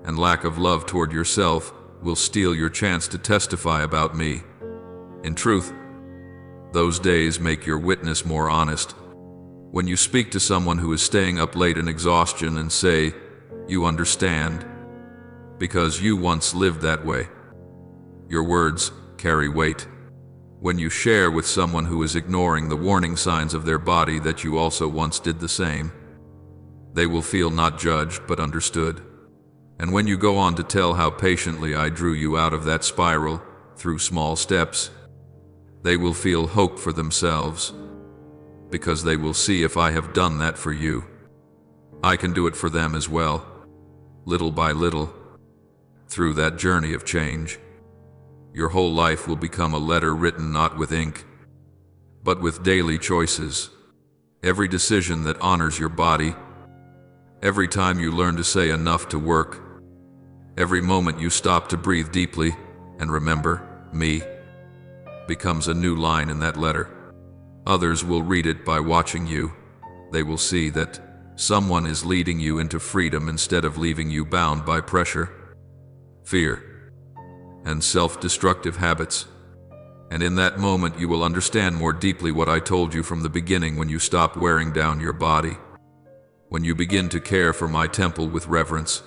and lack of love toward yourself will steal your chance to testify about me. In truth, those days make your witness more honest. When you speak to someone who is staying up late in exhaustion and say, you understand, because you once lived that way. Your words carry weight. When you share with someone who is ignoring the warning signs of their body that you also once did the same, they will feel not judged but understood. And when you go on to tell how patiently I drew you out of that spiral through small steps, they will feel hope for themselves, because they will see if I have done that for you, I can do it for them as well, little by little, through that journey of change. Your whole life will become a letter written not with ink, but with daily choices. Every decision that honors your body, every time you learn to say enough to work, every moment you stop to breathe deeply and remember me, becomes a new line in that letter. Others will read it by watching you. They will see that someone is leading you into freedom instead of leaving you bound by pressure, fear, and self-destructive habits. And in that moment you will understand more deeply what I told you from the beginning when you stop wearing down your body. When you begin to care for my temple with reverence,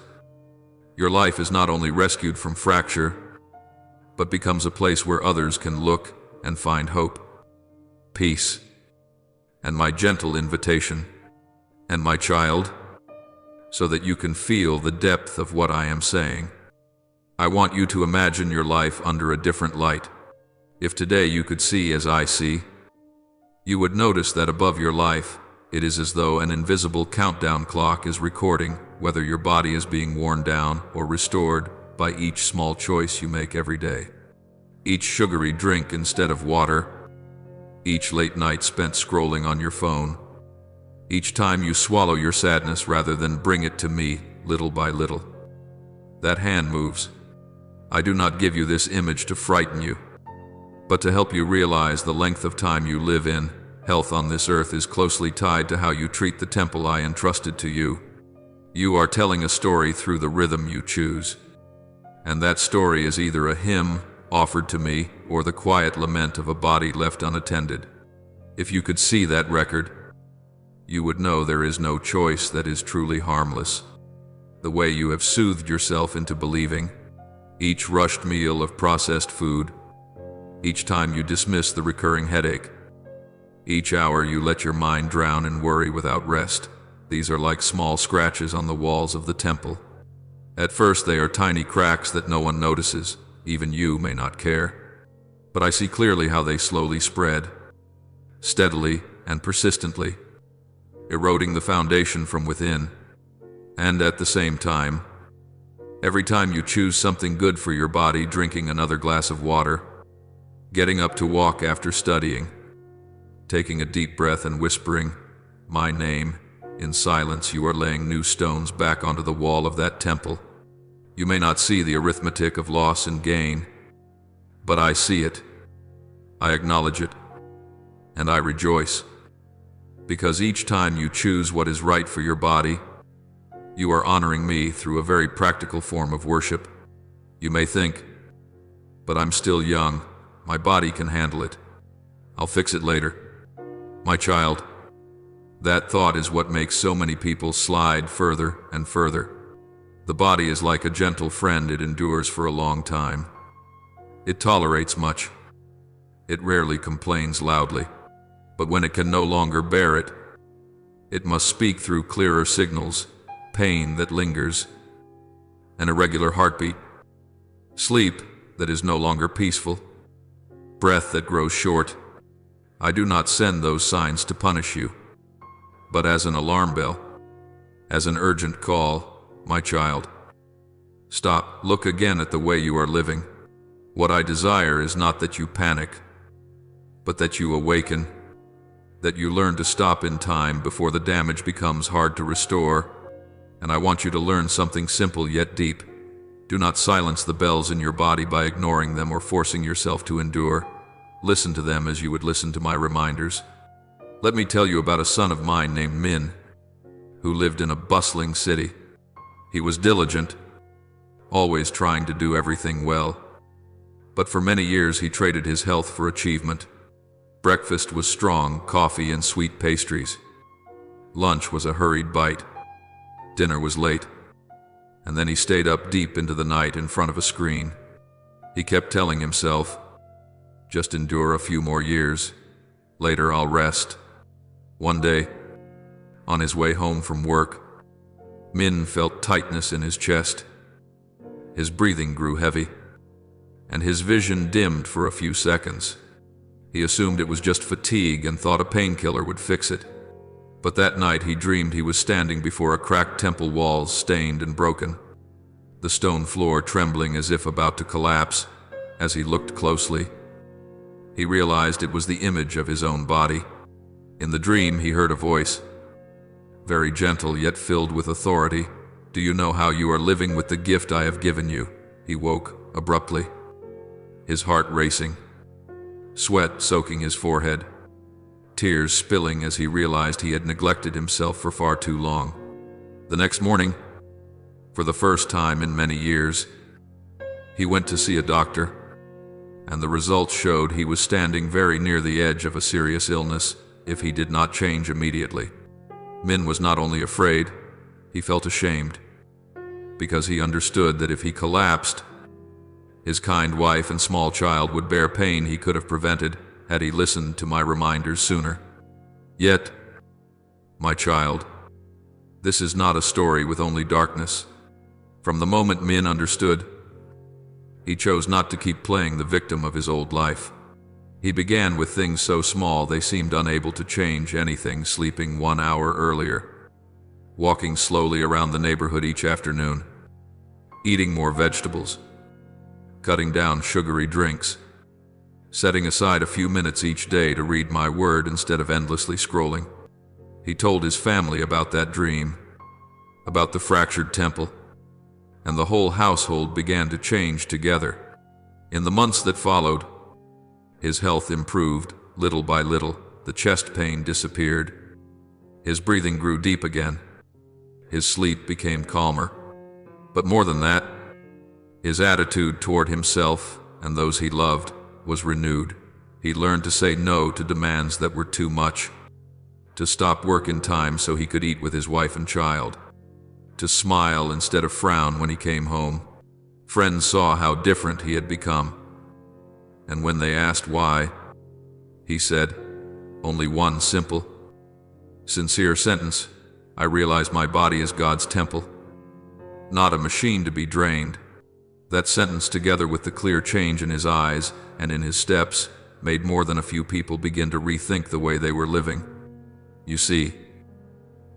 your life is not only rescued from fracture, but becomes a place where others can look and find hope, peace, and my gentle invitation. And my child, so that you can feel the depth of what I am saying, I want you to imagine your life under a different light. If today you could see as I see, you would notice that above your life, it is as though an invisible countdown clock is recording whether your body is being worn down or restored by each small choice you make every day. Each sugary drink instead of water, each late night spent scrolling on your phone, each time you swallow your sadness rather than bring it to me little by little. That hand moves. I do not give you this image to frighten you, but to help you realize the length of time you live in. Health on this earth is closely tied to how you treat the temple I entrusted to you. You are telling a story through the rhythm you choose, and that story is either a hymn offered to me or the quiet lament of a body left unattended. If you could see that record, you would know there is no choice that is truly harmless. The way you have soothed yourself into believing, each rushed meal of processed food, each time you dismiss the recurring headache, each hour you let your mind drown in worry without rest, these are like small scratches on the walls of the temple. At first they are tiny cracks that no one notices, even you may not care. But I see clearly how they slowly spread, steadily and persistently, eroding the foundation from within. And at the same time, every time you choose something good for your body, drinking another glass of water, getting up to walk after studying, taking a deep breath and whispering my name in silence, you are laying new stones back onto the wall of that temple. You may not see the arithmetic of loss and gain, but I see it, I acknowledge it, and I rejoice. Because each time you choose what is right for your body, you are honoring me through a very practical form of worship. You may think, but I'm still young, my body can handle it, I'll fix it later. My child, that thought is what makes so many people slide further and further. The body is like a gentle friend, it endures for a long time. It tolerates much. It rarely complains loudly. But when it can no longer bear it, it must speak through clearer signals, pain that lingers, an irregular heartbeat, sleep that is no longer peaceful, breath that grows short. I do not send those signs to punish you, but as an alarm bell, as an urgent call, my child. Stop, look again at the way you are living. What I desire is not that you panic, but that you awaken, that you learn to stop in time before the damage becomes hard to restore. And I want you to learn something simple yet deep. Do not silence the bells in your body by ignoring them or forcing yourself to endure. Listen to them as you would listen to my reminders. Let me tell you about a son of mine named Min, who lived in a bustling city. He was diligent, always trying to do everything well. But for many years he traded his health for achievement. Breakfast was strong coffee and sweet pastries. Lunch was a hurried bite. Dinner was late. And then he stayed up deep into the night in front of a screen. He kept telling himself, just endure a few more years. Later I'll rest. One day, on his way home from work, Min felt tightness in his chest. His breathing grew heavy, and his vision dimmed for a few seconds. He assumed it was just fatigue and thought a painkiller would fix it. But that night he dreamed he was standing before a cracked temple walls, stained and broken, the stone floor trembling as if about to collapse. As he looked closely, he realized it was the image of his own body. In the dream he heard a voice, very gentle yet filled with authority. "Do you know how you are living with the gift I have given you?" He woke abruptly, his heart racing, sweat soaking his forehead, tears spilling as he realized he had neglected himself for far too long. The next morning, for the first time in many years, he went to see a doctor, and the results showed he was standing very near the edge of a serious illness if he did not change immediately. Min was not only afraid, he felt ashamed, because he understood that if he collapsed, his kind wife and small child would bear pain he could have prevented had he listened to my reminders sooner. Yet, my child, this is not a story with only darkness. From the moment Min understood, he chose not to keep playing the victim of his old life. He began with things so small they seemed unable to change anything: sleeping 1 hour earlier, walking slowly around the neighborhood each afternoon, eating more vegetables, cutting down sugary drinks, setting aside a few minutes each day to read my word instead of endlessly scrolling. He told his family about that dream, about the fractured temple, and the whole household began to change together. In the months that followed, his health improved little by little. The chest pain disappeared. His breathing grew deep again. His sleep became calmer. But more than that, his attitude toward himself and those he loved was renewed. He learned to say no to demands that were too much, to stop work in time so he could eat with his wife and child, to smile instead of frown when he came home. Friends saw how different he had become, and when they asked why, he said only one simple, sincere sentence: "I realize my body is God's temple, not a machine to be drained." That sentence, together with the clear change in his eyes and in his steps, made more than a few people begin to rethink the way they were living. You see,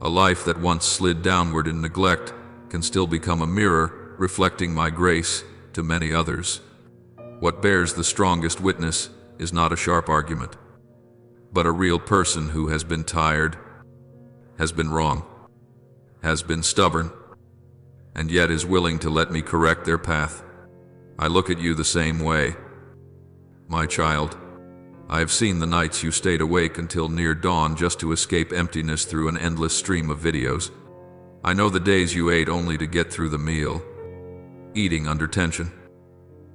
a life that once slid downward in neglect can still become a mirror reflecting my grace to many others. What bears the strongest witness is not a sharp argument, but a real person who has been tired, has been wrong, has been stubborn, and yet is willing to let me correct their path. I look at you the same way, my child. I have seen the nights you stayed awake until near dawn just to escape emptiness through an endless stream of videos. I know the days you ate only to get through the meal, eating under tension,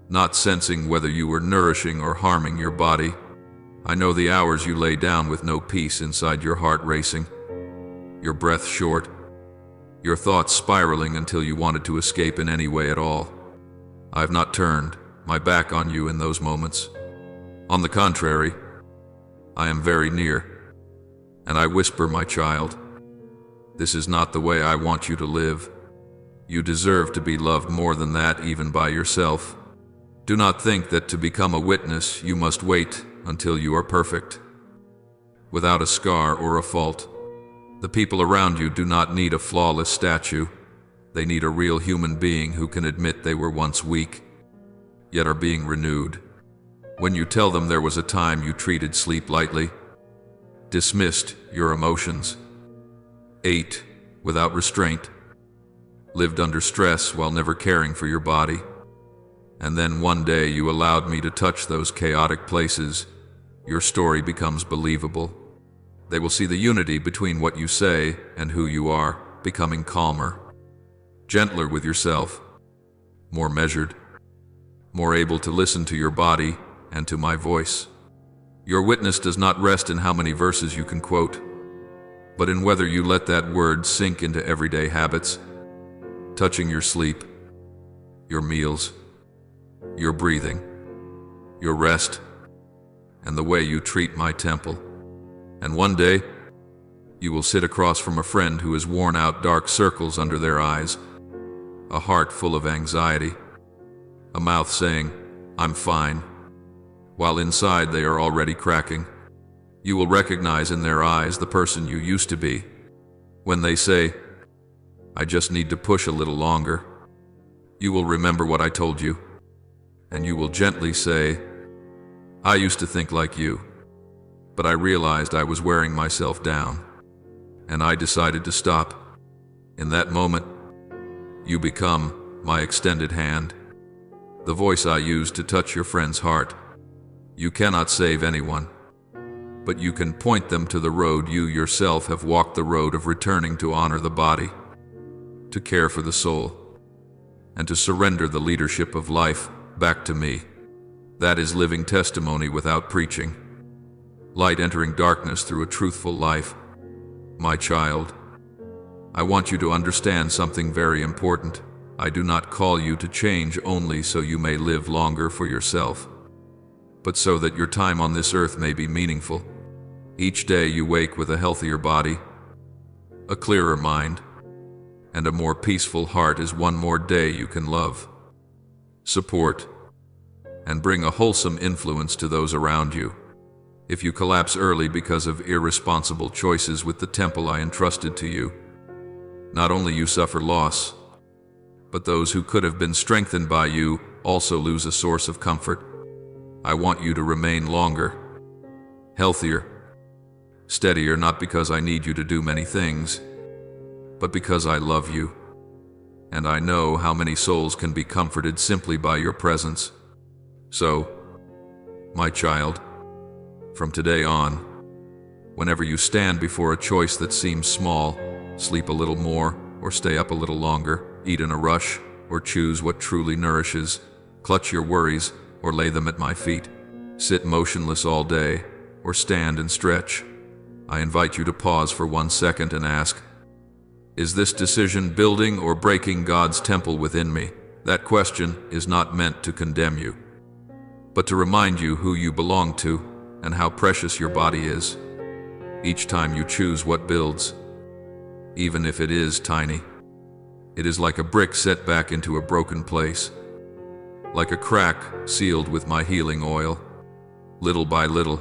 not sensing whether you were nourishing or harming your body. I know the hours you lay down with no peace inside, your heart racing, your breath short, your thoughts spiraling until you wanted to escape in any way at all. I have not turned my back on you in those moments. On the contrary, I am very near, and I whisper, my child, this is not the way I want you to live. You deserve to be loved more than that, even by yourself. Do not think that to become a witness you must wait until you are perfect, without a scar or a fault. The people around you do not need a flawless statue. They need a real human being who can admit they were once weak, yet are being renewed. When you tell them there was a time you treated sleep lightly, dismissed your emotions, ate without restraint, lived under stress while never caring for your body, and then one day you allowed me to touch those chaotic places, your story becomes believable. They will see the unity between what you say and who you are, becoming calmer, gentler with yourself, more measured, more able to listen to your body and to my voice. Your witness does not rest in how many verses you can quote, but in whether you let that word sink into everyday habits, touching your sleep, your meals, your breathing, your rest, and the way you treat my temple. And one day, you will sit across from a friend who has worn out dark circles under their eyes, a heart full of anxiety, a mouth saying, "I'm fine," while inside they are already cracking. You will recognize in their eyes the person you used to be. When they say, "I just need to push a little longer," you will remember what I told you, and you will gently say, "I used to think like you, but I realized I was wearing myself down, and I decided to stop." In that moment, you become my extended hand, the voice I use to touch your friend's heart. You cannot save anyone, but you can point them to the road you yourself have walked, the road of returning to honor the body, to care for the soul, and to surrender the leadership of life back to me. That is living testimony without preaching. Light entering darkness through a truthful life. My child, I want you to understand something very important. I do not call you to change only so you may live longer for yourself, but so that your time on this earth may be meaningful. Each day you wake with a healthier body, a clearer mind, and a more peaceful heart is one more day you can love, support, and bring a wholesome influence to those around you. If you collapse early because of irresponsible choices with the temple I entrusted to you, not only you suffer loss, but those who could have been strengthened by you also lose a source of comfort. I want you to remain longer, healthier, steadier, not because I need you to do many things, but because I love you, and I know how many souls can be comforted simply by your presence. So, my child, from today on, whenever you stand before a choice that seems small, sleep a little more or stay up a little longer, eat in a rush or choose what truly nourishes, clutch your worries or lay them at my feet, sit motionless all day or stand and stretch, I invite you to pause for 1 second and ask, is this decision building or breaking God's temple within me? That question is not meant to condemn you, but to remind you who you belong to and how precious your body is. Each time you choose what builds, even if it is tiny, it is like a brick set back into a broken place, like a crack sealed with my healing oil. Little by little,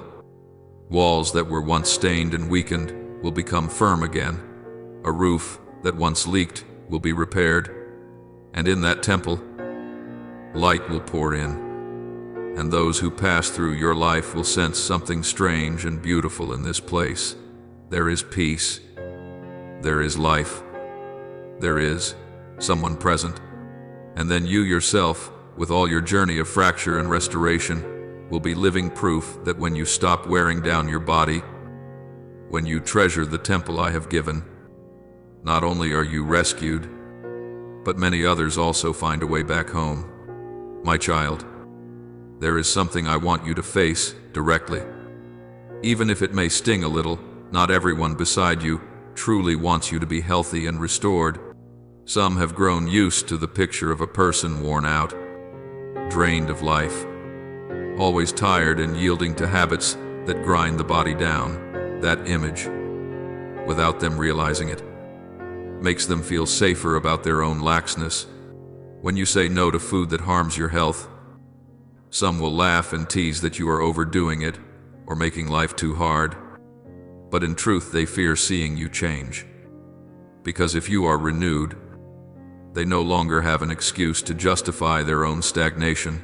walls that were once stained and weakened will become firm again. A roof that once leaked will be repaired, and in that temple, light will pour in, and those who pass through your life will sense something strange and beautiful in this place. There is peace, there is life, there is someone present, and then you yourself, with all your journey of fracture and restoration, will be living proof that when you stop wearing down your body, when you treasure the temple I have given, not only are you rescued, but many others also find a way back home. My child, there is something I want you to face directly. Even if it may sting a little, not everyone beside you truly wants you to be healthy and restored. Some have grown used to the picture of a person worn out, drained of life, always tired and yielding to habits that grind the body down. That image, without them realizing it, makes them feel safer about their own laxness. When you say no to food that harms your health, some will laugh and tease that you are overdoing it or making life too hard. But in truth, they fear seeing you change. Because if you are renewed, they no longer have an excuse to justify their own stagnation.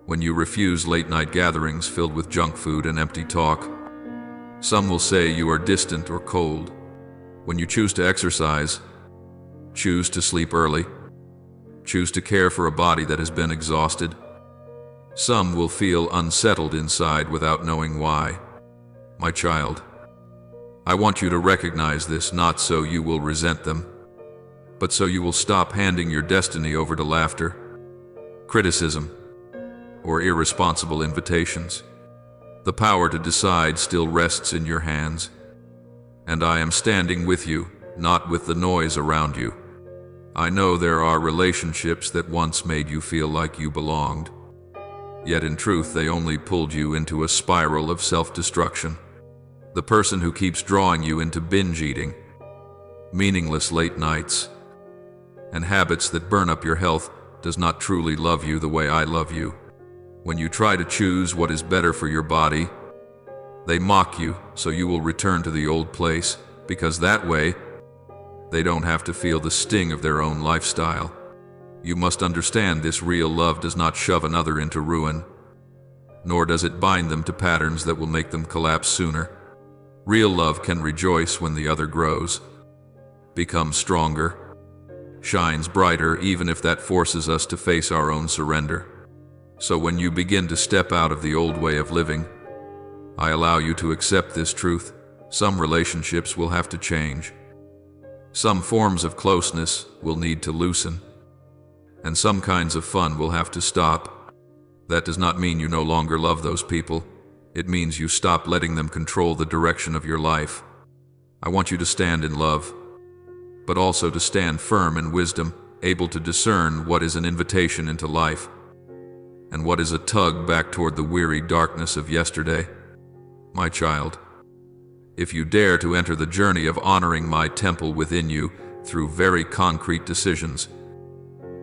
When you refuse late-night gatherings filled with junk food and empty talk, some will say you are distant or cold. When you choose to exercise, choose to sleep early, choose to care for a body that has been exhausted, some will feel unsettled inside without knowing why. My child, I want you to recognize this not so you will resent them, but so you will stop handing your destiny over to laughter, criticism, or irresponsible invitations. The power to decide still rests in your hands, and I am standing with you, not with the noise around you. I know there are relationships that once made you feel like you belonged, Yet in truth they only pulled you into a spiral of self-destruction. The person who keeps drawing you into binge eating, meaningless late nights, and habits that burn up your health does not truly love you the way I love you. When you try to choose what is better for your body, they mock you, so you will return to the old place, because that way, they don't have to feel the sting of their own lifestyle. You must understand this: real love does not shove another into ruin, nor does it bind them to patterns that will make them collapse sooner. Real love can rejoice when the other grows, becomes stronger, shines brighter, even if that forces us to face our own surrender. So when you begin to step out of the old way of living, I allow you to accept this truth. Some relationships will have to change. Some forms of closeness will need to loosen. And some kinds of fun will have to stop. That does not mean you no longer love those people. It means you stop letting them control the direction of your life. I want you to stand in love, but also to stand firm in wisdom, able to discern what is an invitation into life and what is a tug back toward the weary darkness of yesterday. My child, if you dare to enter the journey of honoring my temple within you through very concrete decisions,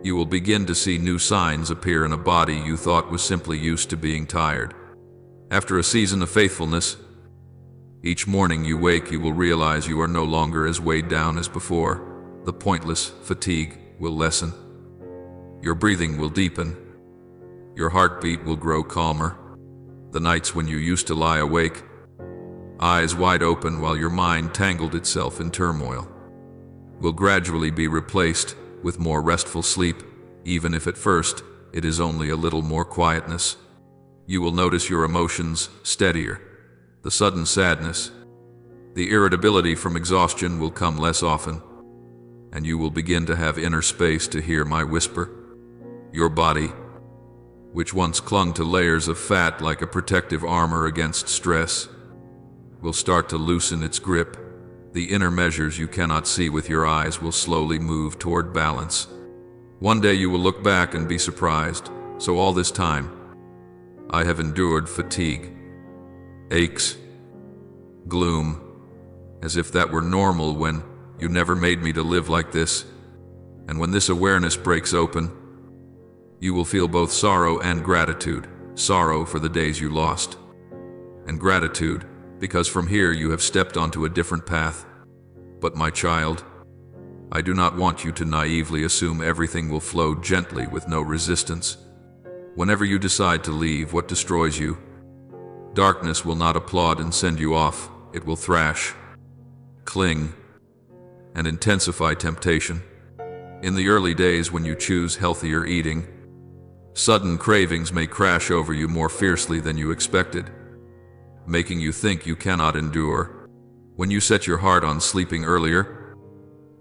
you will begin to see new signs appear in a body you thought was simply used to being tired. After a season of faithfulness, each morning you wake, you will realize you are no longer as weighed down as before. The pointless fatigue will lessen. Your breathing will deepen. Your heartbeat will grow calmer. The nights when you used to lie awake, eyes wide open while your mind tangled itself in turmoil, will gradually be replaced with more restful sleep, even if at first it is only a little more quietness. You will notice your emotions steadier. The sudden sadness, the irritability from exhaustion will come less often, and you will begin to have inner space to hear my whisper. Your body, which once clung to layers of fat like a protective armor against stress, will start to loosen its grip. The inner measures you cannot see with your eyes will slowly move toward balance. One day you will look back and be surprised. So all this time, I have endured fatigue, aches, gloom, as if that were normal when you never made me to live like this. And when this awareness breaks open, you will feel both sorrow and gratitude. Sorrow for the days you lost, and gratitude because from here you have stepped onto a different path. But my child, I do not want you to naively assume everything will flow gently with no resistance. Whenever you decide to leave what destroys you, darkness will not applaud and send you off. It will thrash, cling, and intensify temptation. In the early days when you choose healthier eating, sudden cravings may crash over you more fiercely than you expected, making you think you cannot endure. When you set your heart on sleeping earlier,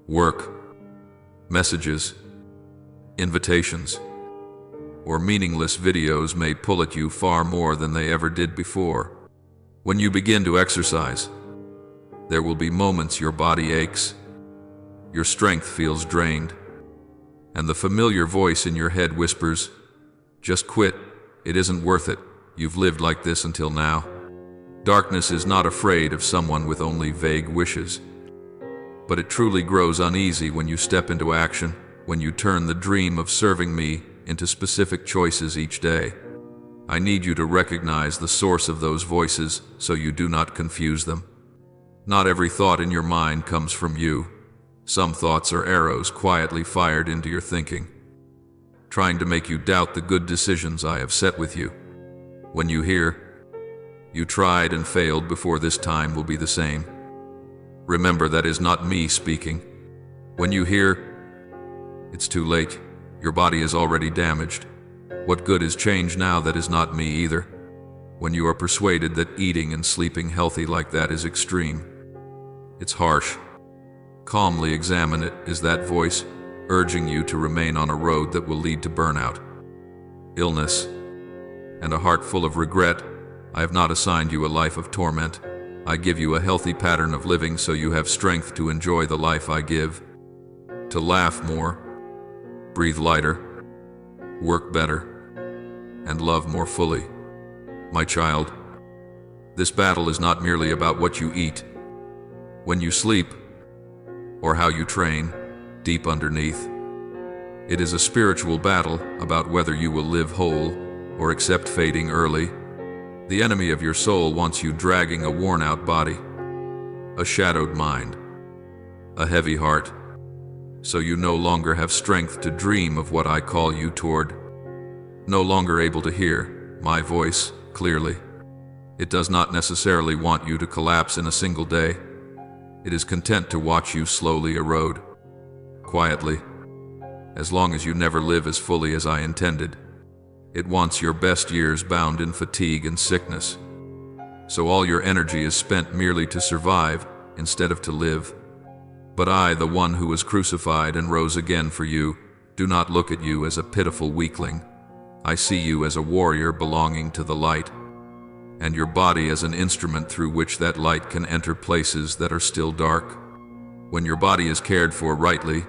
work, messages, invitations, or meaningless videos may pull at you far more than they ever did before. When you begin to exercise, there will be moments your body aches, your strength feels drained, and the familiar voice in your head whispers, "Just quit, it isn't worth it, you've lived like this until now." Darkness is not afraid of someone with only vague wishes, but it truly grows uneasy when you step into action, when you turn the dream of serving me into specific choices each day. I need you to recognize the source of those voices so you do not confuse them. Not every thought in your mind comes from you. Some thoughts are arrows quietly fired into your thinking, trying to make you doubt the good decisions I have set with you. When you hear, "You tried and failed before, this time will be the same," remember that is not me speaking. When you hear, "It's too late, your body is already damaged, what good is change now?" that is not me either. When you are persuaded that eating and sleeping healthy like that is extreme, it's harsh, calmly examine it. Is that voice urging you to remain on a road that will lead to burnout, illness, and a heart full of regret? I have not assigned you a life of torment. I give you a healthy pattern of living so you have strength to enjoy the life I give. To laugh more, breathe lighter, work better, and love more fully. My child, this battle is not merely about what you eat, when you sleep, or how you train deep underneath. It is a spiritual battle about whether you will live whole or accept fading early. The enemy of your soul wants you dragging a worn-out body, a shadowed mind, a heavy heart, so you no longer have strength to dream of what I call you toward, no longer able to hear my voice clearly. It does not necessarily want you to collapse in a single day. It is content to watch you slowly erode, quietly, as long as you never live as fully as I intended. It wants your best years bound in fatigue and sickness, so all your energy is spent merely to survive instead of to live. But I, the one who was crucified and rose again for you, do not look at you as a pitiful weakling. I see you as a warrior belonging to the light, and your body as an instrument through which that light can enter places that are still dark. When your body is cared for rightly,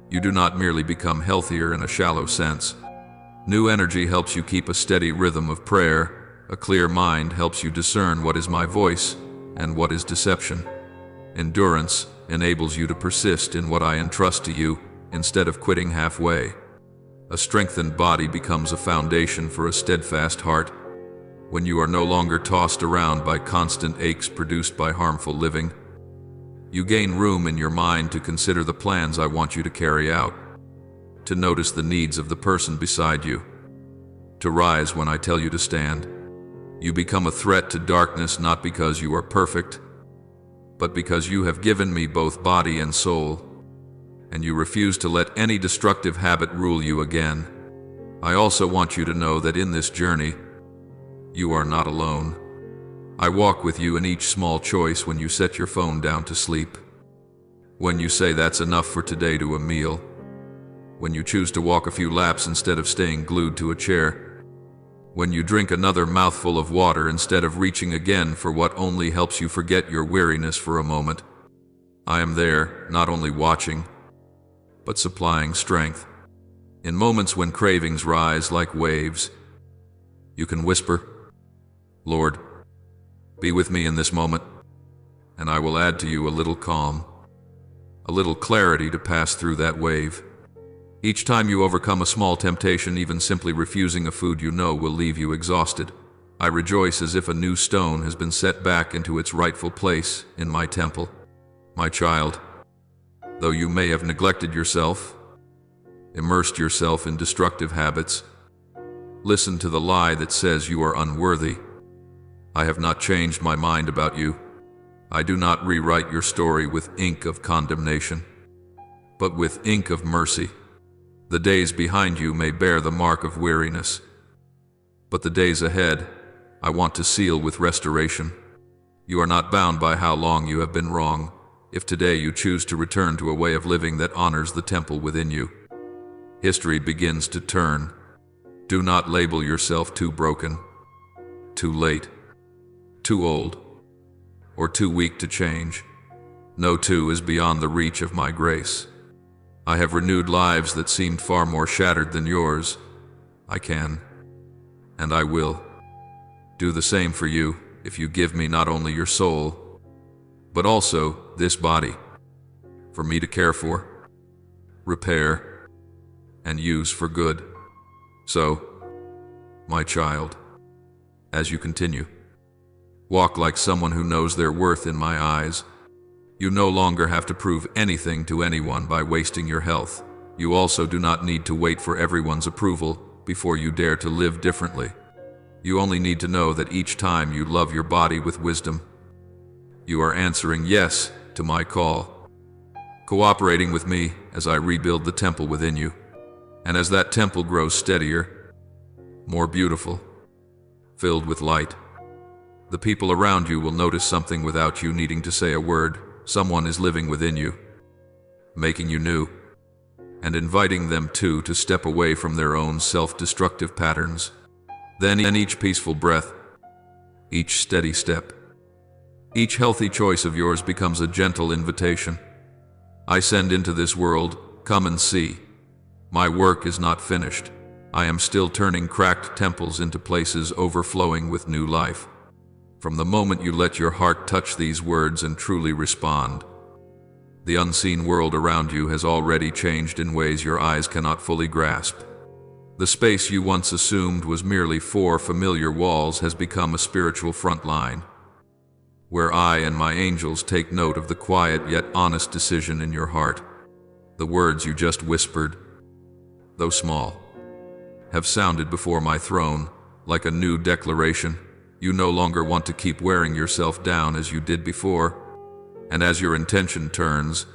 you do not merely become healthier in a shallow sense. New energy helps you keep a steady rhythm of prayer. A clear mind helps you discern what is my voice and what is deception. Endurance enables you to persist in what I entrust to you instead of quitting halfway. A strengthened body becomes a foundation for a steadfast heart. When you are no longer tossed around by constant aches produced by harmful living, you gain room in your mind to consider the plans I want you to carry out, to notice the needs of the person beside you, to rise when I tell you to stand. You become a threat to darkness not because you are perfect, but because you have given me both body and soul, and you refuse to let any destructive habit rule you again. I also want you to know that in this journey, you are not alone. I walk with you in each small choice when you set your phone down to sleep, when you say that's enough for today to a meal, when you choose to walk a few laps instead of staying glued to a chair, when you drink another mouthful of water instead of reaching again for what only helps you forget your weariness for a moment. I am there, not only watching, but supplying strength. In moments when cravings rise like waves, you can whisper, Lord, be with me in this moment, and I will add to you a little calm, a little clarity to pass through that wave. Each time you overcome a small temptation, even simply refusing a food you know will leave you exhausted, I rejoice as if a new stone has been set back into its rightful place in my temple. My child, though you may have neglected yourself, immersed yourself in destructive habits, listen to the lie that says you are unworthy. I have not changed my mind about you. I do not rewrite your story with ink of condemnation, but with ink of mercy. The days behind you may bear the mark of weariness, but the days ahead I want to seal with restoration. You are not bound by how long you have been wrong, if today you choose to return to a way of living that honors the temple within you. History begins to turn. Do not label yourself too broken, too late, too old, or too weak to change. No two is beyond the reach of my grace. I have renewed lives that seemed far more shattered than yours. I can, and I will, do the same for you if you give me not only your soul, but also this body, for me to care for, repair, and use for good. So, my child, as you continue, walk like someone who knows their worth in my eyes. You no longer have to prove anything to anyone by wasting your health. You also do not need to wait for everyone's approval before you dare to live differently. You only need to know that each time you love your body with wisdom, you are answering yes to my call, cooperating with me as I rebuild the temple within you. And as that temple grows steadier, more beautiful, filled with light, the people around you will notice something without you needing to say a word. Someone is living within you, making you new, and inviting them too to step away from their own self-destructive patterns. Then each peaceful breath, each steady step, each healthy choice of yours becomes a gentle invitation. I send into this world, come and see. My work is not finished. I am still turning cracked temples into places overflowing with new life. From the moment you let your heart touch these words and truly respond, the unseen world around you has already changed in ways your eyes cannot fully grasp. The space you once assumed was merely four familiar walls has become a spiritual front line, where I and my angels take note of the quiet yet honest decision in your heart. The words you just whispered, though small, have sounded before my throne like a new declaration. You no longer want to keep wearing yourself down as you did before, and as your intention turns,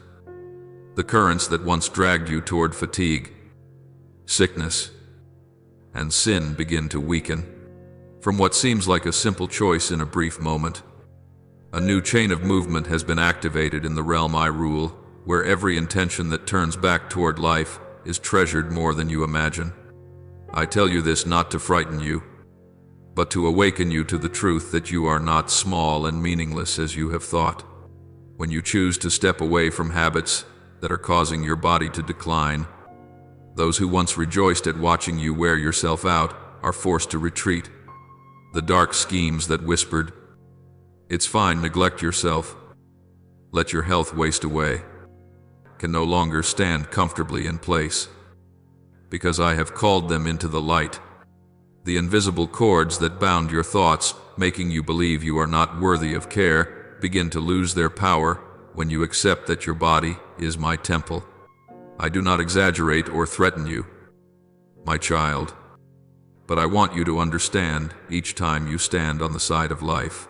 the currents that once dragged you toward fatigue, sickness, and sin begin to weaken. From what seems like a simple choice in a brief moment, a new chain of movement has been activated in the realm I rule, where every intention that turns back toward life is treasured more than you imagine. I tell you this not to frighten you, but to awaken you to the truth that you are not small and meaningless as you have thought. When you choose to step away from habits that are causing your body to decline, those who once rejoiced at watching you wear yourself out are forced to retreat. The dark schemes that whispered, "It's fine, neglect yourself, let your health waste away," can no longer stand comfortably in place, because I have called them into the light. The invisible cords that bound your thoughts, making you believe you are not worthy of care, begin to lose their power when you accept that your body is my temple. I do not exaggerate or threaten you, my child, but I want you to understand each time you stand on the side of life,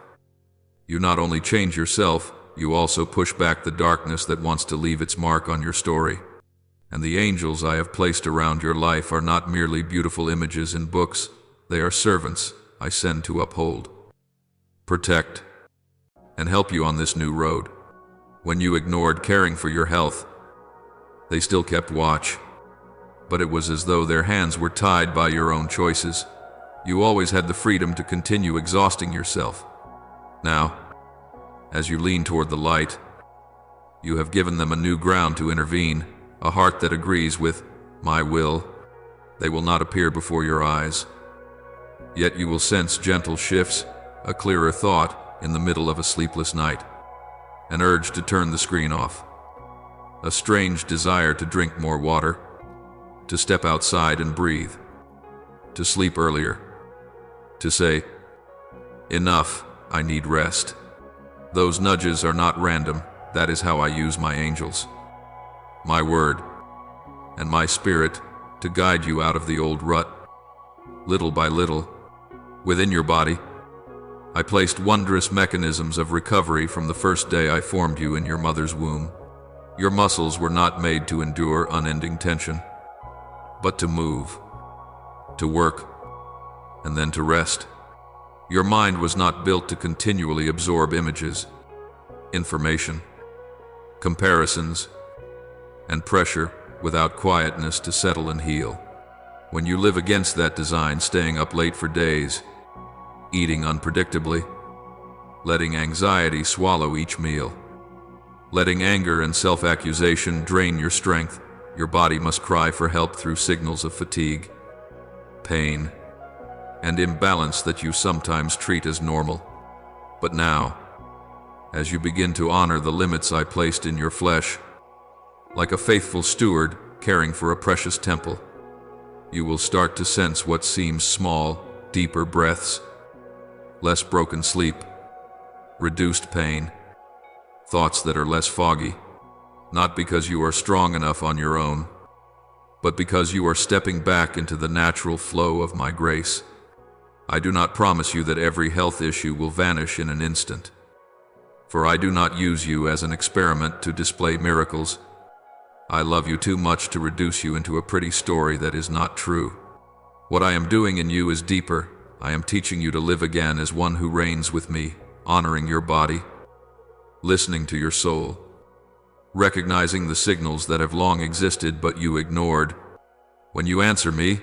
you not only change yourself, you also push back the darkness that wants to leave its mark on your story. And the angels I have placed around your life are not merely beautiful images in books, they are servants I send to uphold, protect, and help you on this new road. When you ignored caring for your health, they still kept watch, but it was as though their hands were tied by your own choices. You always had the freedom to continue exhausting yourself. Now, as you lean toward the light, you have given them a new ground to intervene, a heart that agrees with my will. They will not appear before your eyes, yet you will sense gentle shifts, a clearer thought in the middle of a sleepless night, an urge to turn the screen off, a strange desire to drink more water, to step outside and breathe, to sleep earlier, to say, "Enough, I need rest." Those nudges are not random. That is how I use my angels, my word, and my spirit to guide you out of the old rut. Little by little, within your body, I placed wondrous mechanisms of recovery from the first day I formed you in your mother's womb. Your muscles were not made to endure unending tension, but to move, to work, and then to rest. Your mind was not built to continually absorb images, information, comparisons, and pressure without quietness to settle and heal. When you live against that design, staying up late for days, eating unpredictably, letting anxiety swallow each meal, letting anger and self-accusation drain your strength, your body must cry for help through signals of fatigue, pain, and imbalance that you sometimes treat as normal. But now, as you begin to honor the limits I placed in your flesh, like a faithful steward caring for a precious temple, you will start to sense what seems small, deeper breaths, less broken sleep, reduced pain, thoughts that are less foggy, not because you are strong enough on your own, but because you are stepping back into the natural flow of my grace. I do not promise you that every health issue will vanish in an instant, for I do not use you as an experiment to display miracles. I love you too much to reduce you into a pretty story that is not true. What I am doing in you is deeper. I am teaching you to live again as one who reigns with me, honoring your body, listening to your soul, recognizing the signals that have long existed but you ignored. When you answer me,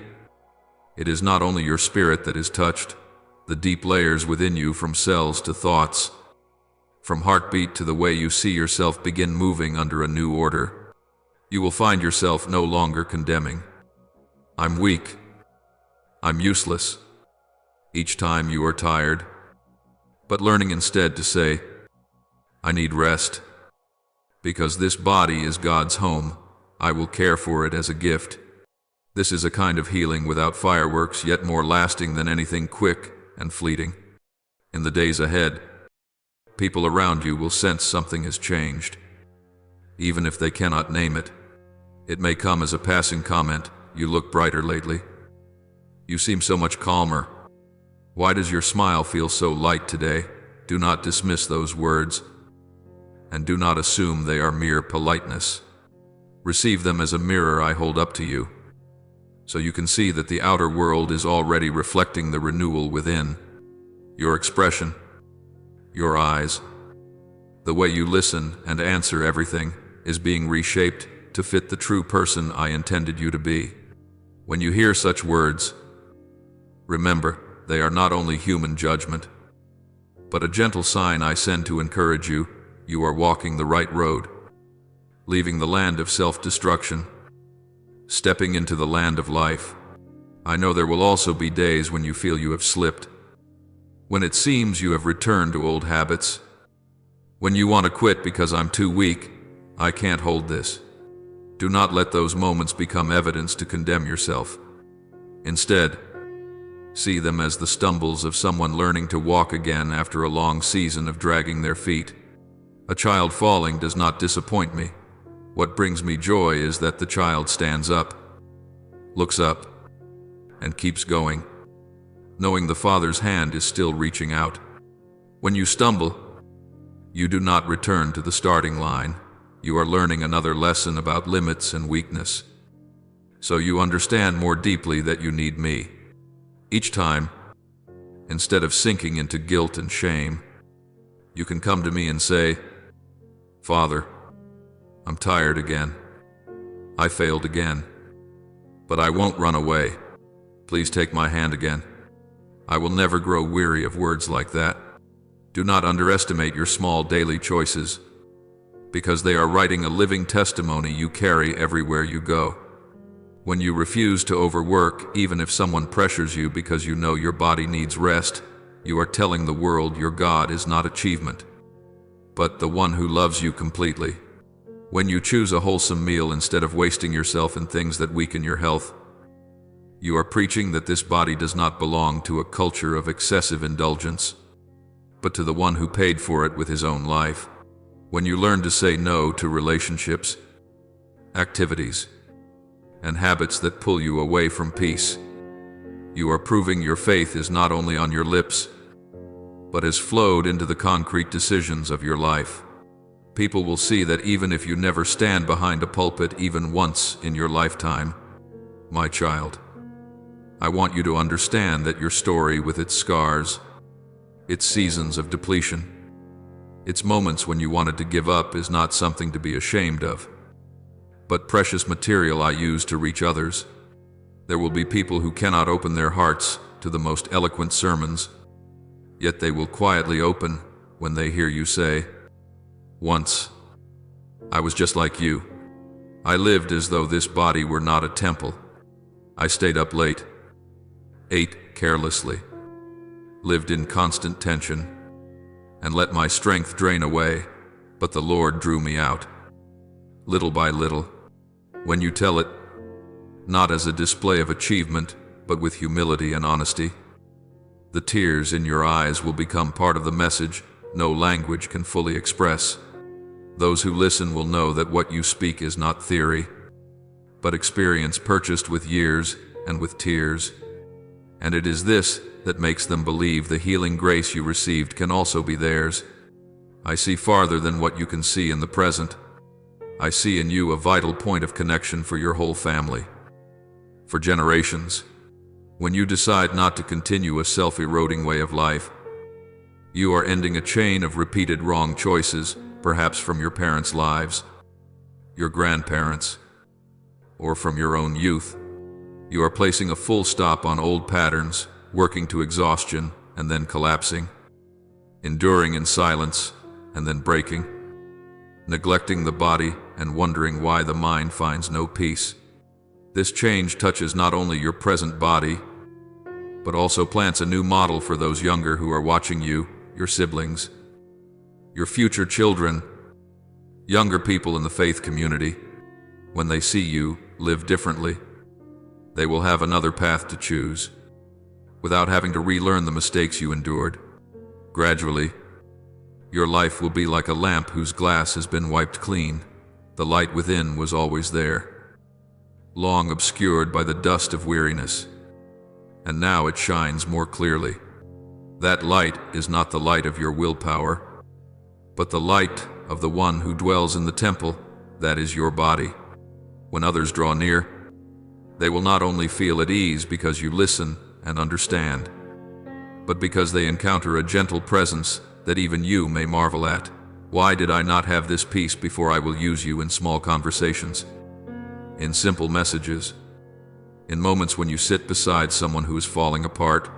it is not only your spirit that is touched, the deep layers within you, from cells to thoughts, from heartbeat to the way you see yourself, begin moving under a new order. You will find yourself no longer condemning, "I'm weak, I'm useless each time you are tired, but learning instead to say, I need rest. Because this body is God's home, I will care for it as a gift. This is a kind of healing without fireworks, yet more lasting than anything quick and fleeting. In the days ahead, people around you will sense something has changed. Even if they cannot name it, it may come as a passing comment, you look brighter lately. You seem so much calmer. Why does your smile feel so light today? Do not dismiss those words, and do not assume they are mere politeness. Receive them as a mirror I hold up to you, so you can see that the outer world is already reflecting the renewal within. Your expression, your eyes, the way you listen and answer everything is being reshaped to fit the true person I intended you to be. When you hear such words, remember, they are not only human judgment, but a gentle sign I send to encourage you. You are walking the right road, leaving the land of self-destruction, stepping into the land of life. I know there will also be days when you feel you have slipped, when it seems you have returned to old habits, when you want to quit because I'm too weak, I can't hold this. Do not let those moments become evidence to condemn yourself. Instead, see them as the stumbles of someone learning to walk again after a long season of dragging their feet. A child falling does not disappoint me. What brings me joy is that the child stands up, looks up, and keeps going, knowing the Father's hand is still reaching out. When you stumble, you do not return to the starting line. You are learning another lesson about limits and weakness, so you understand more deeply that you need me. Each time, instead of sinking into guilt and shame, you can come to me and say, Father, I'm tired again. I failed again. But I won't run away. Please take my hand again. I will never grow weary of words like that. Do not underestimate your small daily choices, because they are writing a living testimony you carry everywhere you go. When you refuse to overwork, even if someone pressures you because you know your body needs rest, you are telling the world your God is not achievement, but the one who loves you completely. When you choose a wholesome meal instead of wasting yourself in things that weaken your health, you are preaching that this body does not belong to a culture of excessive indulgence, but to the one who paid for it with his own life. When you learn to say no to relationships, activities, and habits that pull you away from peace, you are proving your faith is not only on your lips, but has flowed into the concrete decisions of your life. People will see that even if you never stand behind a pulpit even once in your lifetime, my child, I want you to understand that your story, with its scars, its seasons of depletion, its moments when you wanted to give up, is not something to be ashamed of, but precious material I use to reach others. There will be people who cannot open their hearts to the most eloquent sermons, yet they will quietly open when they hear you say, Once, I was just like you. I lived as though this body were not a temple. I stayed up late, ate carelessly, lived in constant tension, and let my strength drain away, but the Lord drew me out. Little by little, when you tell it, not as a display of achievement, but with humility and honesty, the tears in your eyes will become part of the message no language can fully express. Those who listen will know that what you speak is not theory, but experience purchased with years and with tears. And it is this that makes them believe the healing grace you received can also be theirs. I see farther than what you can see in the present. I see in you a vital point of connection for your whole family, for generations. When you decide not to continue a self-eroding way of life, you are ending a chain of repeated wrong choices, perhaps from your parents' lives, your grandparents, or from your own youth. You are placing a full stop on old patterns, working to exhaustion and then collapsing, enduring in silence and then breaking, neglecting the body and wondering why the mind finds no peace. This change touches not only your present body, but also plants a new model for those younger who are watching you, your siblings, your future children, younger people in the faith community. When they see you live differently, they will have another path to choose, without having to relearn the mistakes you endured. Gradually, your life will be like a lamp whose glass has been wiped clean. The light within was always there, long obscured by the dust of weariness, and now it shines more clearly. That light is not the light of your willpower, but the light of the one who dwells in the temple, that is your body. When others draw near, they will not only feel at ease because you listen and understand, but because they encounter a gentle presence that even you may marvel at. Why did I not have this peace before? I will use you in small conversations, in simple messages, in moments when you sit beside someone who is falling apart,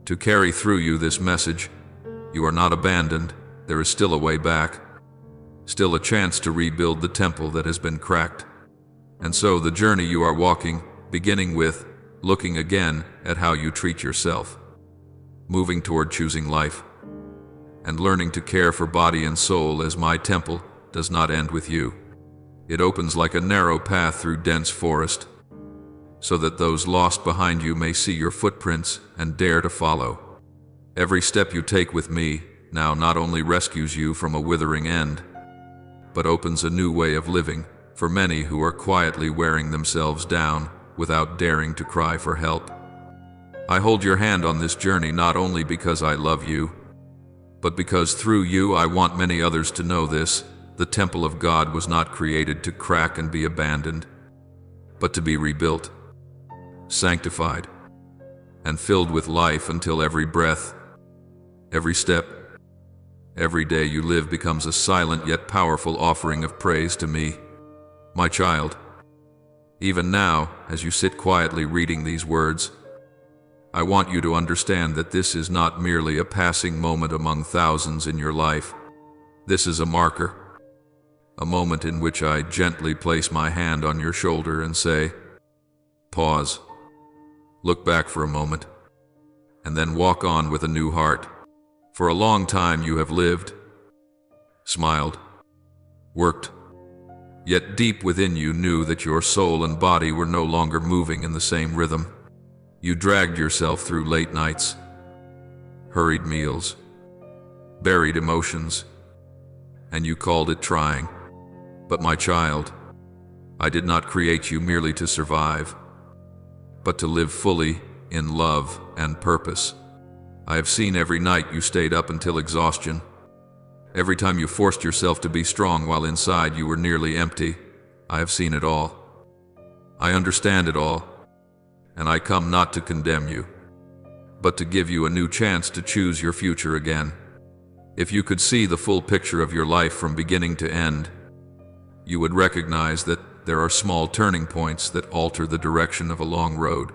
to carry through you this message. You are not abandoned. There is still a way back, still a chance to rebuild the temple that has been cracked. And so the journey you are walking, beginning with looking again at how you treat yourself, moving toward choosing life, and learning to care for body and soul as my temple, does not end with you. It opens like a narrow path through dense forest, so that those lost behind you may see your footprints and dare to follow. Every step you take with me now not only rescues you from a withering end, but opens a new way of living for many who are quietly wearing themselves down without daring to cry for help. I hold your hand on this journey not only because I love you, but because through you I want many others to know this. The temple of God was not created to crack and be abandoned, but to be rebuilt, sanctified, and filled with life until every breath, every step, every day you live becomes a silent yet powerful offering of praise to me. My child, even now, as you sit quietly reading these words, I want you to understand that this is not merely a passing moment among thousands in your life. This is a marker, a moment in which I gently place my hand on your shoulder and say, pause, look back for a moment, and then walk on with a new heart. For a long time you have lived, smiled, worked, yet deep within you knew that your soul and body were no longer moving in the same rhythm. You dragged yourself through late nights, hurried meals, buried emotions, and you called it trying. But my child, I did not create you merely to survive, but to live fully in love and purpose. I have seen every night you stayed up until exhaustion, every time you forced yourself to be strong while inside you were nearly empty. I have seen it all. I understand it all, and I come not to condemn you, but to give you a new chance to choose your future again. If you could see the full picture of your life from beginning to end, you would recognize that there are small turning points that alter the direction of a long road,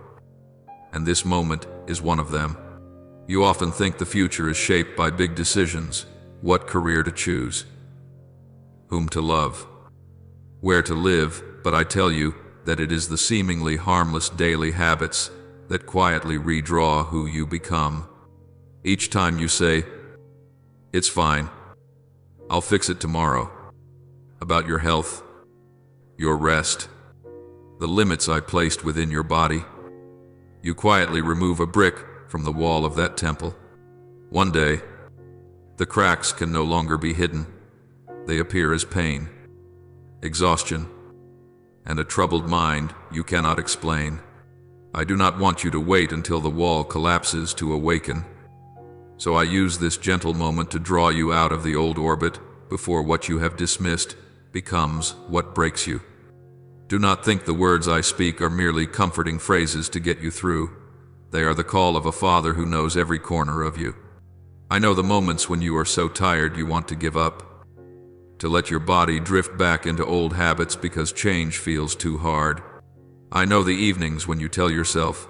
and this moment is one of them. You often think the future is shaped by big decisions: what career to choose, whom to love, where to live, but I tell you that it is the seemingly harmless daily habits that quietly redraw who you become. Each time you say, "It's fine, I'll fix it tomorrow," about your health, your rest, the limits I placed within your body, you quietly remove a brick from the wall of that temple. One day, the cracks can no longer be hidden. They appear as pain, exhaustion, and a troubled mind you cannot explain. I do not want you to wait until the wall collapses to awaken. So I use this gentle moment to draw you out of the old orbit before what you have dismissed becomes what breaks you. Do not think the words I speak are merely comforting phrases to get you through. They are the call of a father who knows every corner of you. I know the moments when you are so tired you want to give up, to let your body drift back into old habits because change feels too hard. I know the evenings when you tell yourself,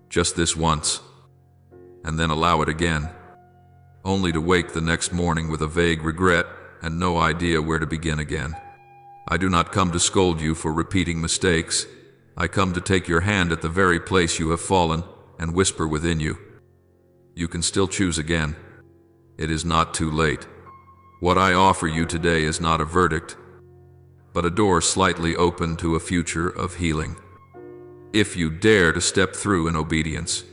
"Just this once," and then allow it again, only to wake the next morning with a vague regret and no idea where to begin again. I do not come to scold you for repeating mistakes. I come to take your hand at the very place you have fallen and whisper within you, "You can still choose again. It is not too late." What I offer you today is not a verdict, but a door slightly open to a future of healing. If you dare to step through in obedience,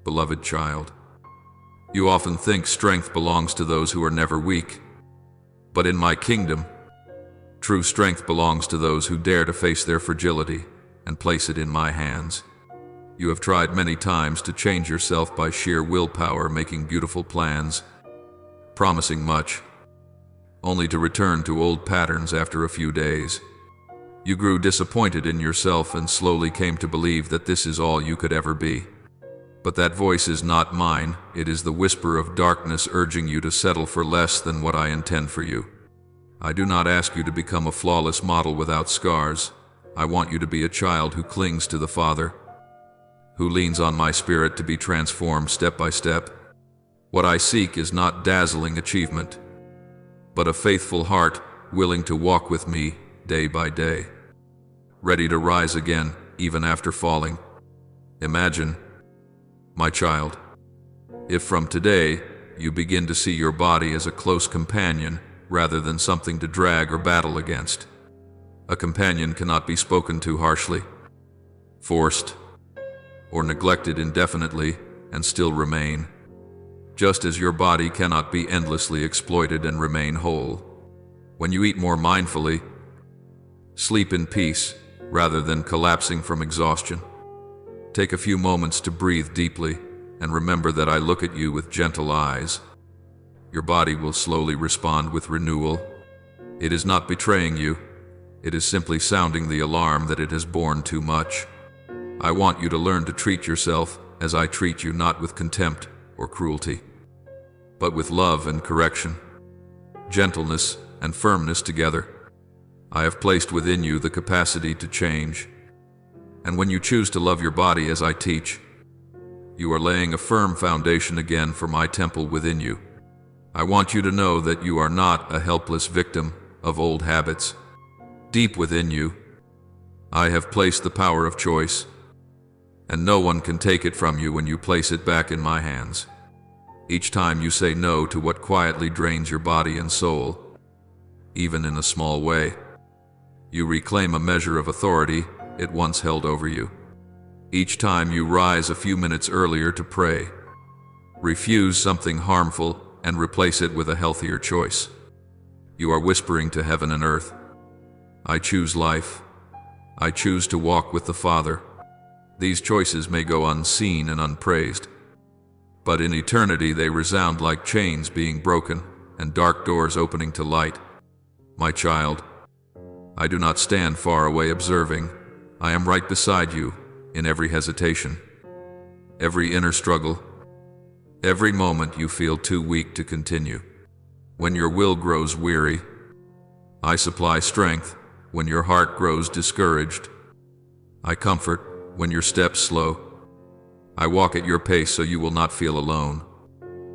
beloved child. You often think strength belongs to those who are never weak, but in my kingdom, true strength belongs to those who dare to face their fragility and place it in my hands. You have tried many times to change yourself by sheer willpower, making beautiful plans, promising much, only to return to old patterns after a few days. You grew disappointed in yourself and slowly came to believe that this is all you could ever be. But that voice is not mine. It is the whisper of darkness urging you to settle for less than what I intend for you. I do not ask you to become a flawless model without scars. I want you to be a child who clings to the Father, who leans on my Spirit to be transformed step by step. What I seek is not dazzling achievement, but a faithful heart willing to walk with me day by day, ready to rise again even after falling. Imagine, my child, if from today you begin to see your body as a close companion rather than something to drag or battle against. A companion cannot be spoken to harshly, forced, or neglected indefinitely and still remain, just as your body cannot be endlessly exploited and remain whole. When you eat more mindfully, sleep in peace rather than collapsing from exhaustion, take a few moments to breathe deeply and remember that I look at you with gentle eyes. Your body will slowly respond with renewal. It is not betraying you. It is simply sounding the alarm that it has borne too much. I want you to learn to treat yourself as I treat you, not with contempt or cruelty, but with love and correction, gentleness and firmness together. I have placed within you the capacity to change. And when you choose to love your body as I teach, you are laying a firm foundation again for my temple within you. I want you to know that you are not a helpless victim of old habits. Deep within you, I have placed the power of choice, and no one can take it from you when you place it back in my hands. Each time you say no to what quietly drains your body and soul, even in a small way, you reclaim a measure of authority it once held over you. Each time you rise a few minutes earlier to pray, refuse something harmful, and replace it with a healthier choice, you are whispering to heaven and earth, I choose life. I choose to walk with the Father. These choices may go unseen and unpraised, but in eternity they resound like chains being broken and dark doors opening to light. My child, I do not stand far away observing. I am right beside you in every hesitation, every inner struggle, every moment you feel too weak to continue. When your will grows weary, I supply strength. When your heart grows discouraged, I comfort. When your steps slow, I walk at your pace so you will not feel alone.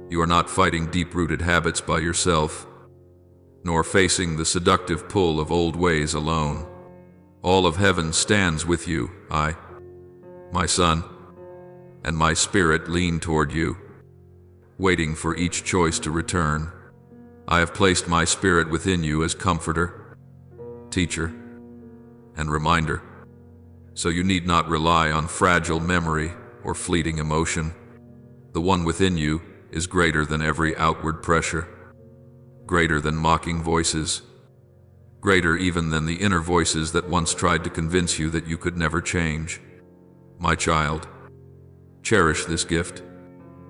You are not fighting deep-rooted habits by yourself, nor facing the seductive pull of old ways alone. All of heaven stands with you. I, my son, and my spirit lean toward you, waiting for each choice to return. I have placed my spirit within you as comforter, teacher, and reminder, so you need not rely on fragile memory or fleeting emotion. The one within you is greater than every outward pressure, greater than mocking voices, greater even than the inner voices that once tried to convince you that you could never change. My child, cherish this gift.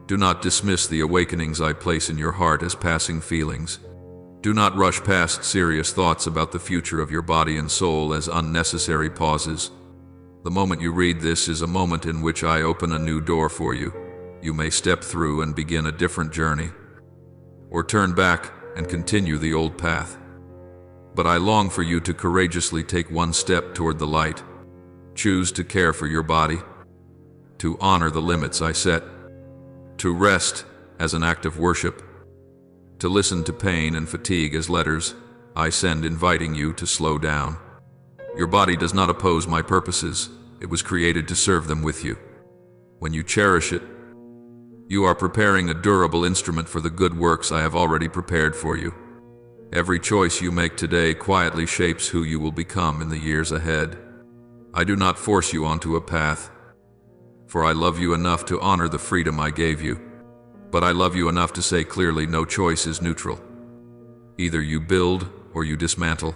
Do not dismiss the awakenings I place in your heart as passing feelings. Do not rush past serious thoughts about the future of your body and soul as unnecessary pauses. The moment you read this is a moment in which I open a new door for you. You may step through and begin a different journey, or turn back and continue the old path. But I long for you to courageously take one step toward the light. Choose to care for your body, to honor the limits I set, to rest as an act of worship, to listen to pain and fatigue as letters I send inviting you to slow down. Your body does not oppose my purposes. It was created to serve them with you. When you cherish it, you are preparing a durable instrument for the good works I have already prepared for you. Every choice you make today quietly shapes who you will become in the years ahead. I do not force you onto a path, for I love you enough to honor the freedom I gave you. But I love you enough to say clearly no choice is neutral. Either you build or you dismantle.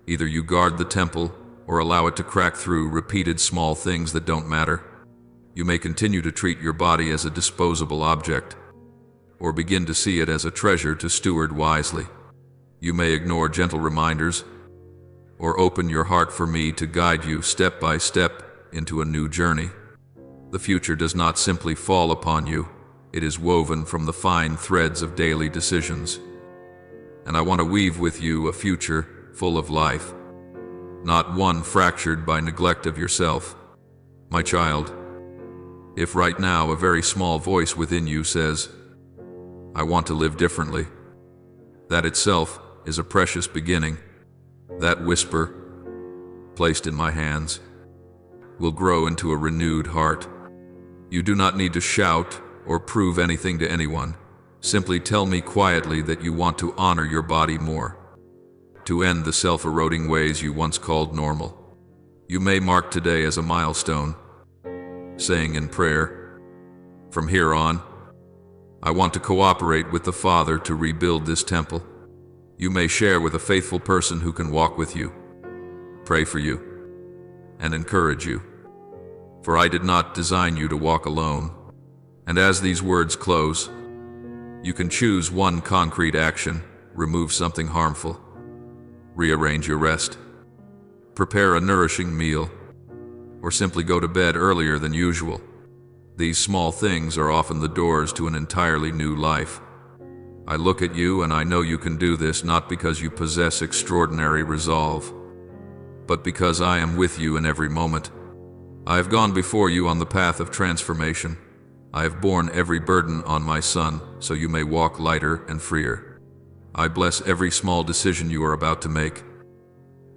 Either you guard the temple or allow it to crack through repeated small things that don't matter. You may continue to treat your body as a disposable object, or begin to see it as a treasure to steward wisely. You may ignore gentle reminders, or open your heart for me to guide you step by step into a new journey. The future does not simply fall upon you. It is woven from the fine threads of daily decisions. And I want to weave with you a future full of life, not one fractured by neglect of yourself. My child, if right now a very small voice within you says, I want to live differently, that itself is a precious beginning. That whisper, placed in my hands, will grow into a renewed heart. You do not need to shout or prove anything to anyone. Simply tell me quietly that you want to honor your body more, to end the self-eroding ways you once called normal. You may mark today as a milestone, saying in prayer, from here on, I want to cooperate with the Father to rebuild this temple. You may share with a faithful person who can walk with you, pray for you, and encourage you. For I did not design you to walk alone. And as these words close, you can choose one concrete action, remove something harmful, rearrange your rest, prepare a nourishing meal, or simply go to bed earlier than usual. These small things are often the doors to an entirely new life. I look at you and I know you can do this not because you possess extraordinary resolve, but because I am with you in every moment. I have gone before you on the path of transformation. I have borne every burden on my Son, so you may walk lighter and freer. I bless every small decision you are about to make,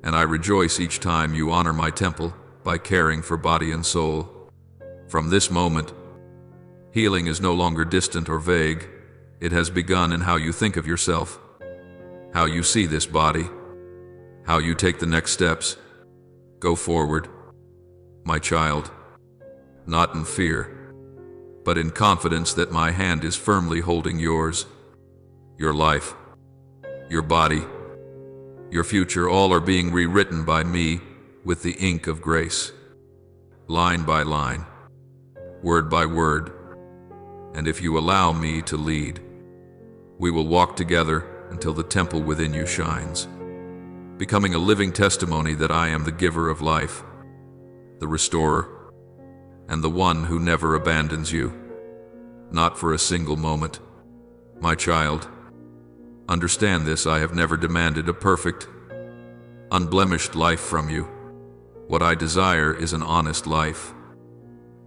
and I rejoice each time you honor my temple by caring for body and soul. From this moment, healing is no longer distant or vague. It has begun in how you think of yourself, how you see this body, how you take the next steps. Go forward, my child, not in fear, but in confidence that my hand is firmly holding yours. Your life, your body, your future, all are being rewritten by me with the ink of grace, line by line, word by word. And if you allow me to lead, we will walk together until the temple within you shines, becoming a living testimony that I am the giver of life, the restorer, and the one who never abandons you, not for a single moment. My child, understand this: I have never demanded a perfect, unblemished life from you. What I desire is an honest life,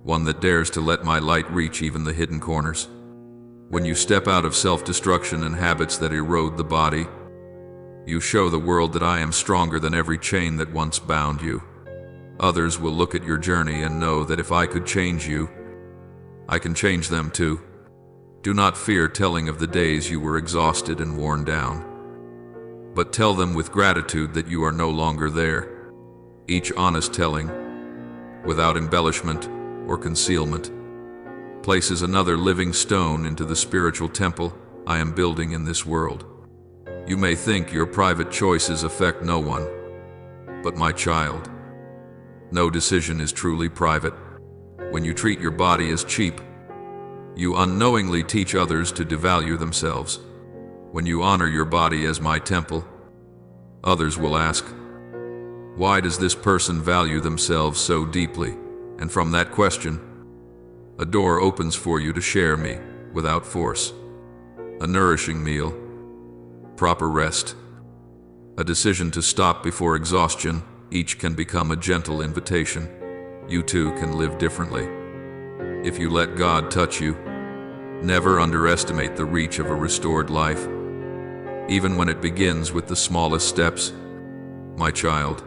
one that dares to let my light reach even the hidden corners. When you step out of self-destruction and habits that erode the body, you show the world that I am stronger than every chain that once bound you. Others will look at your journey and know that if I could change you, I can change them too. Do not fear telling of the days you were exhausted and worn down, but tell them with gratitude that you are no longer there. Each honest telling, without embellishment or concealment, places another living stone into the spiritual temple I am building in this world. You may think your private choices affect no one, but my child, no decision is truly private. When you treat your body as cheap, you unknowingly teach others to devalue themselves. When you honor your body as my temple, others will ask, why does this person value themselves so deeply? And from that question, a door opens for you to share me without force. A nourishing meal, proper rest, a decision to stop before exhaustion, each can become a gentle invitation. You too can live differently. If you let God touch you, never underestimate the reach of a restored life, even when it begins with the smallest steps. My child,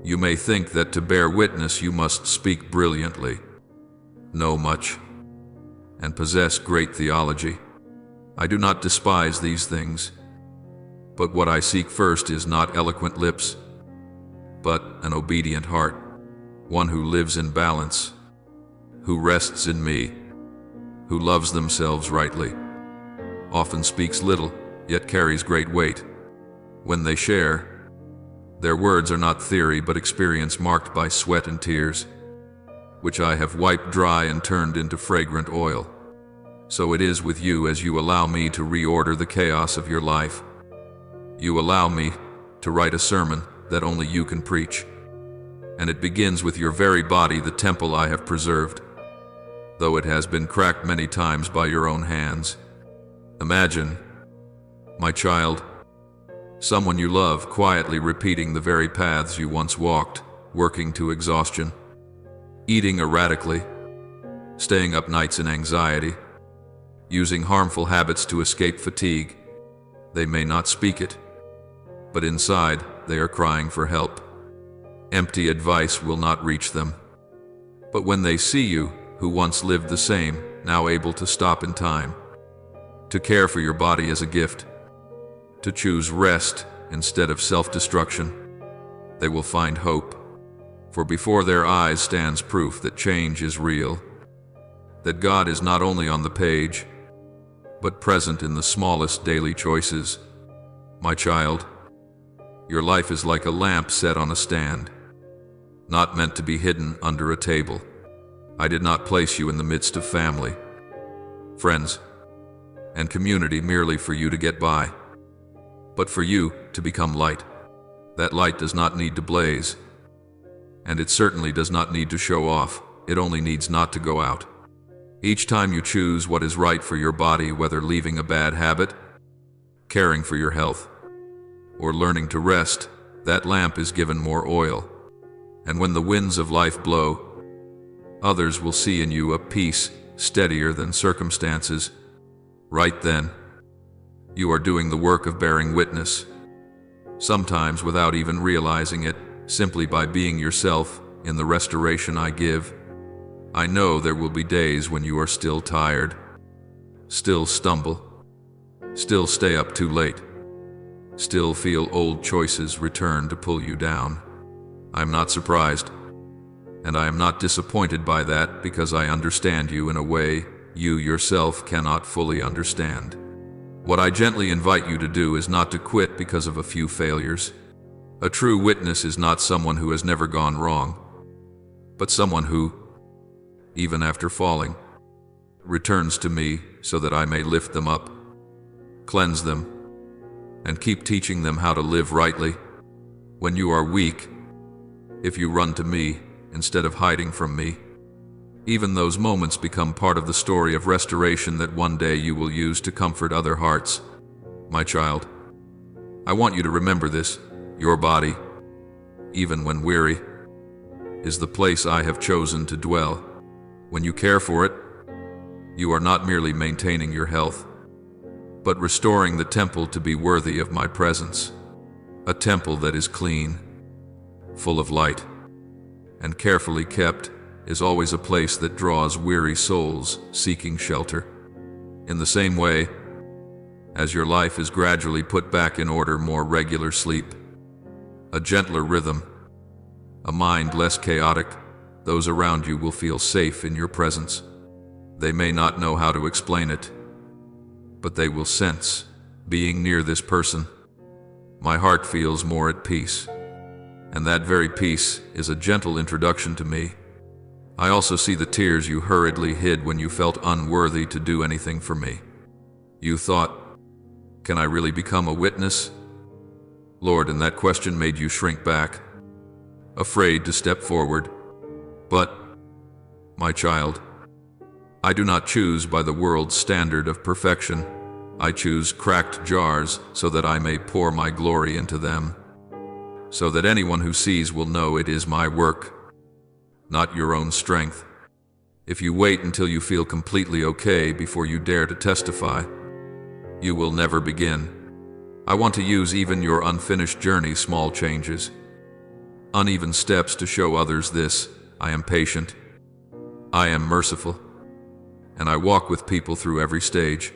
you may think that to bear witness you must speak brilliantly. know much, and possess great theology. I do not despise these things, but what I seek first is not eloquent lips, but an obedient heart, one who lives in balance, who rests in me, who loves themselves rightly, often speaks little, yet carries great weight. When they share, their words are not theory but experience marked by sweat and tears, which I have wiped dry and turned into fragrant oil. So it is with you as you allow me to reorder the chaos of your life. You allow me to write a sermon that only you can preach, and it begins with your very body, the temple I have preserved, though it has been cracked many times by your own hands. Imagine, my child, someone you love quietly repeating the very paths you once walked, working to exhaustion, eating erratically, staying up nights in anxiety, using harmful habits to escape fatigue. They may not speak it, but inside they are crying for help. Empty advice will not reach them. But when they see you, who once lived the same, now able to stop in time, to care for your body as a gift, to choose rest instead of self-destruction, they will find hope. For before their eyes stands proof that change is real, that God is not only on the page, but present in the smallest daily choices. My child, your life is like a lamp set on a stand, not meant to be hidden under a table. I did not place you in the midst of family, friends, and community merely for you to get by, but for you to become light. That light does not need to blaze, and it certainly does not need to show off. It only needs not to go out. Each time you choose what is right for your body, whether leaving a bad habit, caring for your health, or learning to rest, that lamp is given more oil. And when the winds of life blow, others will see in you a peace steadier than circumstances. Right then, you are doing the work of bearing witness, sometimes without even realizing it, simply by being yourself in the restoration I give. I know there will be days when you are still tired, still stumble, still stay up too late, still feel old choices return to pull you down. I am not surprised, and I am not disappointed by that, because I understand you in a way you yourself cannot fully understand. What I gently invite you to do is not to quit because of a few failures. A true witness is not someone who has never gone wrong, but someone who, even after falling, returns to me so that I may lift them up, cleanse them, and keep teaching them how to live rightly. When you are weak, if you run to me instead of hiding from me, even those moments become part of the story of restoration that one day you will use to comfort other hearts. My child, I want you to remember this: your body, even when weary, is the place I have chosen to dwell. When you care for it, you are not merely maintaining your health, but restoring the temple to be worthy of my presence. A temple that is clean, full of light, and carefully kept is always a place that draws weary souls seeking shelter. In the same way, as your life is gradually put back in order, more regular sleep, a gentler rhythm, a mind less chaotic, those around you will feel safe in your presence. They may not know how to explain it, but they will sense, being near this person, my heart feels more at peace. And that very peace is a gentle introduction to me. I also see the tears you hurriedly hid when you felt unworthy to do anything for me. You thought, can I really become a witness, Lord? And that question made you shrink back, afraid to step forward. But, my child, I do not choose by the world's standard of perfection. I choose cracked jars so that I may pour my glory into them, so that anyone who sees will know it is my work, not your own strength. If you wait until you feel completely okay before you dare to testify, you will never begin. I want to use even your unfinished journey, small changes, uneven steps to show others this: I am patient, I am merciful, and I walk with people through every stage,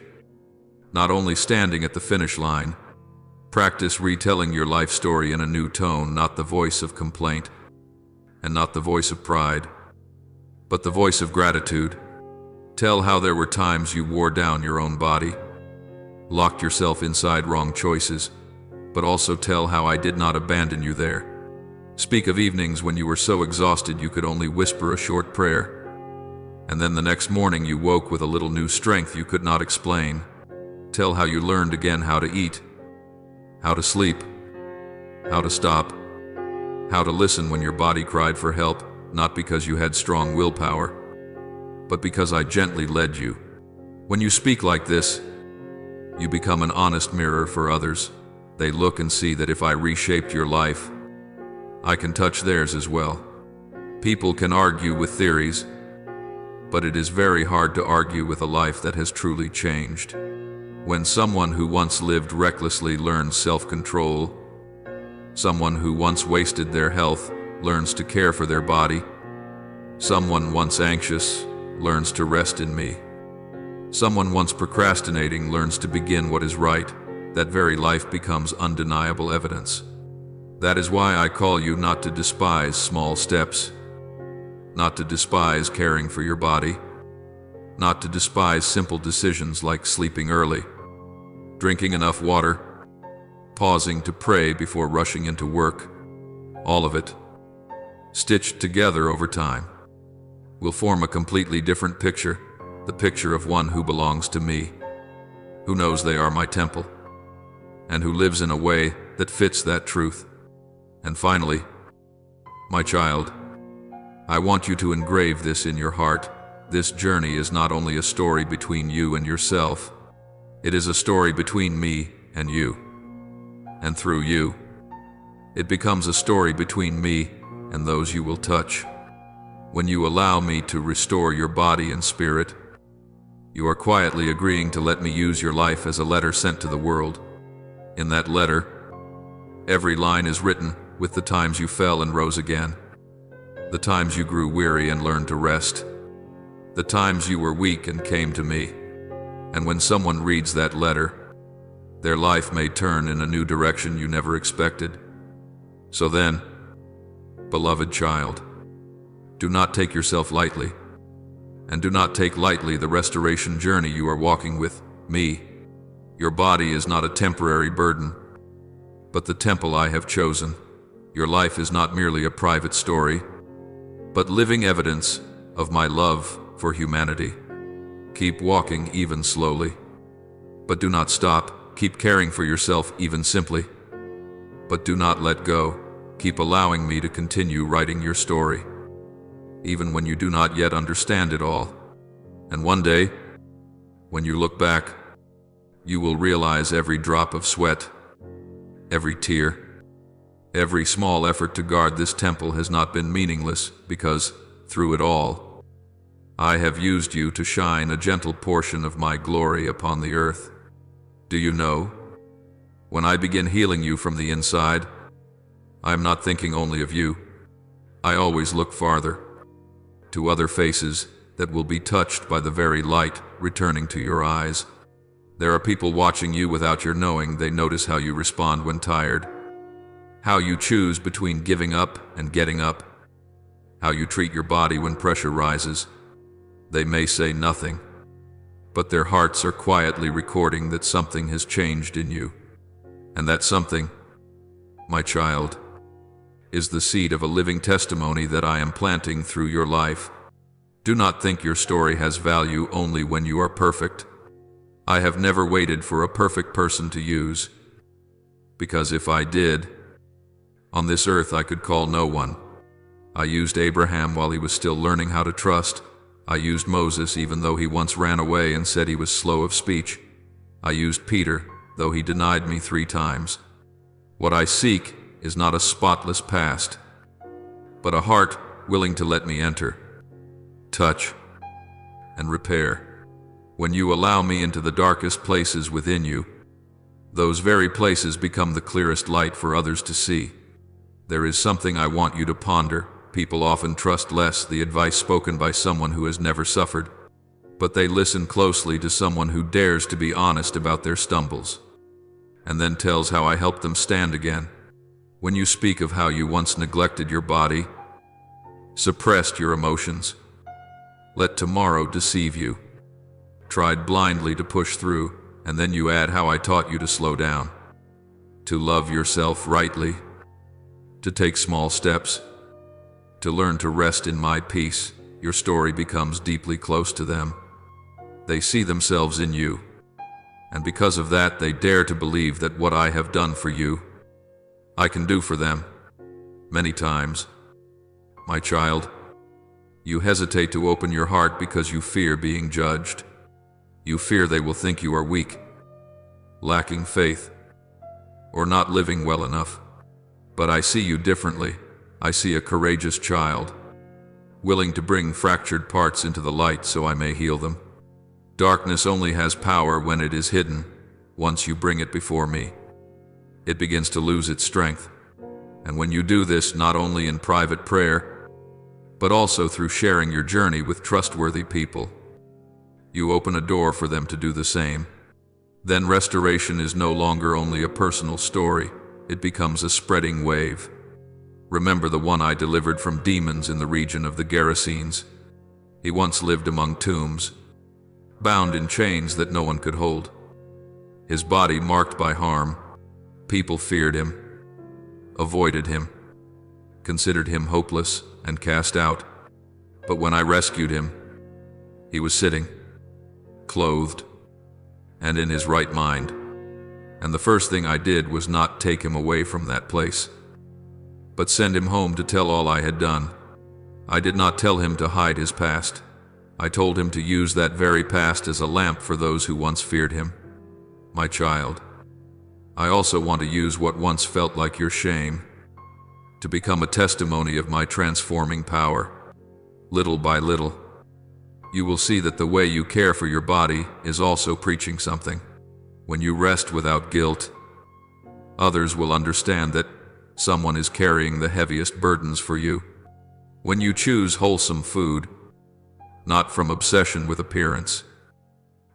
not only standing at the finish line. Practice retelling your life story in a new tone, not the voice of complaint, and not the voice of pride, but the voice of gratitude. Tell how there were times you wore down your own body, locked yourself inside wrong choices, but also tell how I did not abandon you there. Speak of evenings when you were so exhausted you could only whisper a short prayer, and then the next morning you woke with a little new strength you could not explain. Tell how you learned again how to eat, how to sleep, how to stop, how to listen when your body cried for help, not because you had strong willpower, but because I gently led you. When you speak like this, you become an honest mirror for others. They look and see that if I reshaped your life, I can touch theirs as well. People can argue with theories, but it is very hard to argue with a life that has truly changed. When someone who once lived recklessly learns self-control, someone who once wasted their health learns to care for their body, someone once anxious learns to rest in me, someone once procrastinating learns to begin what is right, that very life becomes undeniable evidence. That is why I call you not to despise small steps, not to despise caring for your body, not to despise simple decisions like sleeping early, drinking enough water, pausing to pray before rushing into work. All of it, stitched together over time, will form a completely different picture, the picture of one who belongs to me, who knows they are my temple, and who lives in a way that fits that truth. And finally, my child, I want you to engrave this in your heart. This journey is not only a story between you and yourself, it is a story between me and you. And through you, it becomes a story between me and those you will touch. When you allow me to restore your body and spirit, you are quietly agreeing to let me use your life as a letter sent to the world. In that letter, every line is written with the times you fell and rose again, the times you grew weary and learned to rest, the times you were weak and came to me. And when someone reads that letter, their life may turn in a new direction you never expected. So then, beloved child, do not take yourself lightly, and do not take lightly the restoration journey you are walking with me. Your body is not a temporary burden, but the temple I have chosen. Your life is not merely a private story, but living evidence of my love for humanity. Keep walking even slowly, but do not stop. Keep caring for yourself even simply, but do not let go. Keep allowing me to continue writing your story, even when you do not yet understand it all. And one day, when you look back, you will realize every drop of sweat, every tear, every small effort to guard this temple has not been meaningless, because, through it all, I have used you to shine a gentle portion of my glory upon the earth. Do you know, when I begin healing you from the inside, I am not thinking only of you. I always look farther, to other faces that will be touched by the very light returning to your eyes. There are people watching you without your knowing. They notice how you respond when tired, how you choose between giving up and getting up, how you treat your body when pressure rises. They may say nothing, but their hearts are quietly recording that something has changed in you. And that something, my child, is the seed of a living testimony that I am planting through your life. Do not think your story has value only when you are perfect. I have never waited for a perfect person to use, because if I did, on this earth I could call no one. I used Abraham while he was still learning how to trust. I used Moses even though he once ran away and said he was slow of speech. I used Peter, though he denied me 3 times. What I seek is not a spotless past, but a heart willing to let me enter, touch, and repair. When you allow me into the darkest places within you, those very places become the clearest light for others to see. There is something I want you to ponder. People often trust less the advice spoken by someone who has never suffered, but they listen closely to someone who dares to be honest about their stumbles, and then tells how I helped them stand again. When you speak of how you once neglected your body, suppressed your emotions, let tomorrow deceive you, tried blindly to push through, and then you add how I taught you to slow down, to love yourself rightly, to take small steps, to learn to rest in my peace, your story becomes deeply close to them. They see themselves in you, and because of that they dare to believe that what I have done for you, I can do for them. Many times, my child, you hesitate to open your heart because you fear being judged. You fear they will think you are weak, lacking faith, or not living well enough. But I see you differently. I see a courageous child, willing to bring fractured parts into the light so I may heal them. Darkness only has power when it is hidden. Once you bring it before me, it begins to lose its strength. And when you do this not only in private prayer, but also through sharing your journey with trustworthy people, you open a door for them to do the same. Then restoration is no longer only a personal story, it becomes a spreading wave. Remember the one I delivered from demons in the region of the Gerasenes. He once lived among tombs, bound in chains that no one could hold. His body marked by harm. People feared him, avoided him, considered him hopeless and cast out. But when I rescued him, he was sitting, clothed, and in his right mind. And the first thing I did was not take him away from that place, but send him home to tell all I had done. I did not tell him to hide his past. I told him to use that very past as a lamp for those who once feared him. My child, I also want to use what once felt like your shame to become a testimony of my transforming power. Little by little, you will see that the way you care for your body is also preaching something. When you rest without guilt, others will understand that someone is carrying the heaviest burdens for you. When you choose wholesome food, not from obsession with appearance,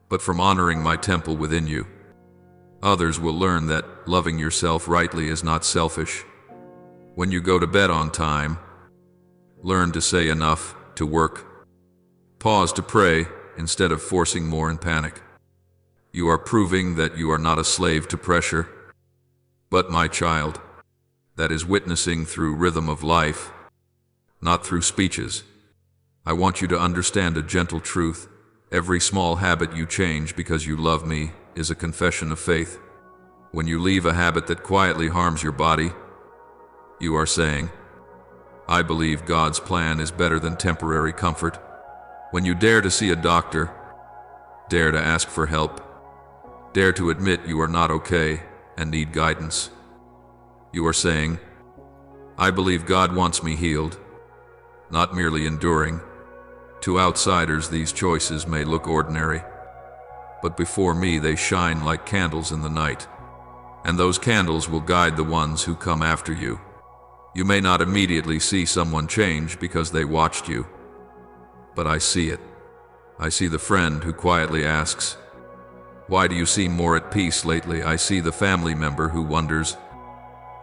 but from honoring my temple within you, others will learn that loving yourself rightly is not selfish. When you go to bed on time, learn to say enough to work. Pause to pray instead of forcing more in panic. You are proving that you are not a slave to pressure, but my child, that is witnessing through rhythm of life, not through speeches. I want you to understand a gentle truth. Every small habit you change because you love me is a confession of faith. When you leave a habit that quietly harms your body, you are saying, I believe God's plan is better than temporary comfort. When you dare to see a doctor, dare to ask for help, dare to admit you are not okay and need guidance, you are saying, I believe God wants me healed, not merely enduring. To outsiders, these choices may look ordinary, but before me they shine like candles in the night, and those candles will guide the ones who come after you. You may not immediately see someone change because they watched you, but I see it. I see the friend who quietly asks, why do you seem more at peace lately? I see the family member who wonders,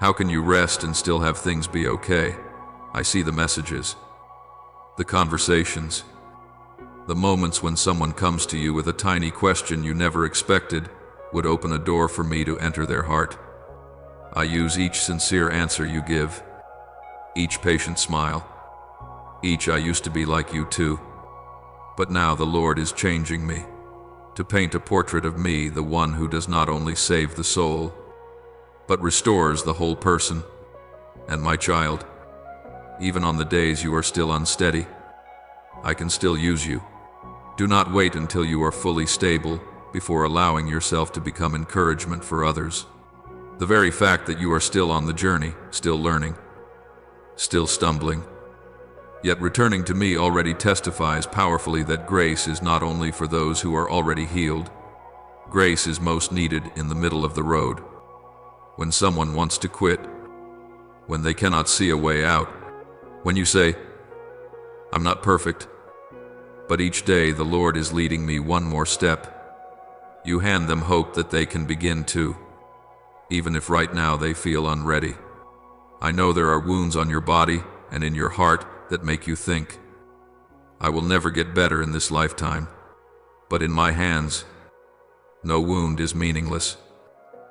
how can you rest and still have things be okay? I see the messages, the conversations, the moments when someone comes to you with a tiny question you never expected would open a door for me to enter their heart. I use each sincere answer you give, each patient smile, each I used to be like you too. But now the Lord is changing me to paint a portrait of me, the one who does not only save the soul, but restores the whole person. And my child, even on the days you are still unsteady, I can still use you. Do not wait until you are fully stable before allowing yourself to become encouragement for others. The very fact that you are still on the journey, still learning, still stumbling, yet returning to me already testifies powerfully that grace is not only for those who are already healed. Grace is most needed in the middle of the road. When someone wants to quit, when they cannot see a way out, When you say, "I'm not perfect, but each day the Lord is leading me one more step," you hand them hope that they can begin too, even if right now they feel unready. I know there are wounds on your body and in your heart that make you think, "I will never get better in this lifetime." But in my hands, no wound is meaningless.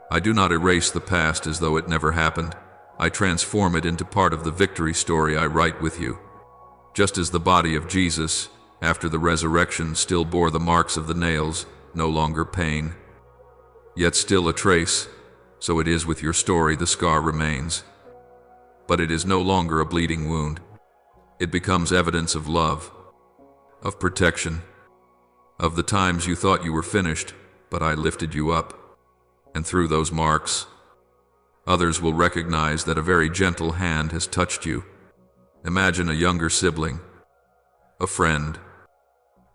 I do not erase the past as though it never happened. I transform it into part of the victory story I write with you. Just as the body of Jesus, after the resurrection, still bore the marks of the nails, no longer pain, yet still a trace, so it is with your story. The scar remains, but it is no longer a bleeding wound. It becomes evidence of love, of protection, of the times you thought you were finished, but I lifted you up. And through those marks, others will recognize that a very gentle hand has touched you. Imagine a younger sibling, a friend,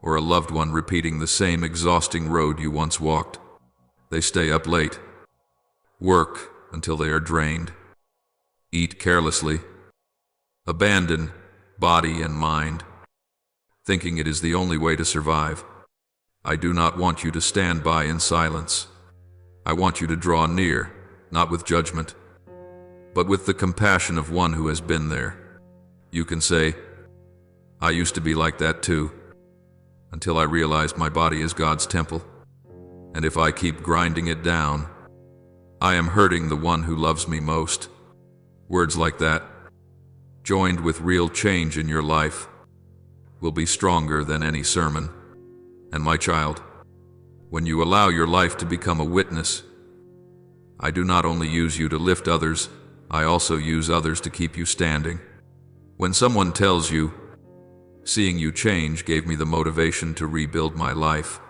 or a loved one repeating the same exhausting road you once walked. They stay up late, work until they are drained, eat carelessly, abandon body and mind, thinking it is the only way to survive. I do not want you to stand by in silence. I want you to draw near, not with judgment, but with the compassion of one who has been there. You can say, "I used to be like that too, until I realized my body is God's temple, and if I keep grinding it down, I am hurting the one who loves me most." Words like that, joined with real change in your life, will be stronger than any sermon. And my child, when you allow your life to become a witness, I do not only use you to lift others, I also use others to keep you standing. When someone tells you, "Seeing you change gave me the motivation to rebuild my life,"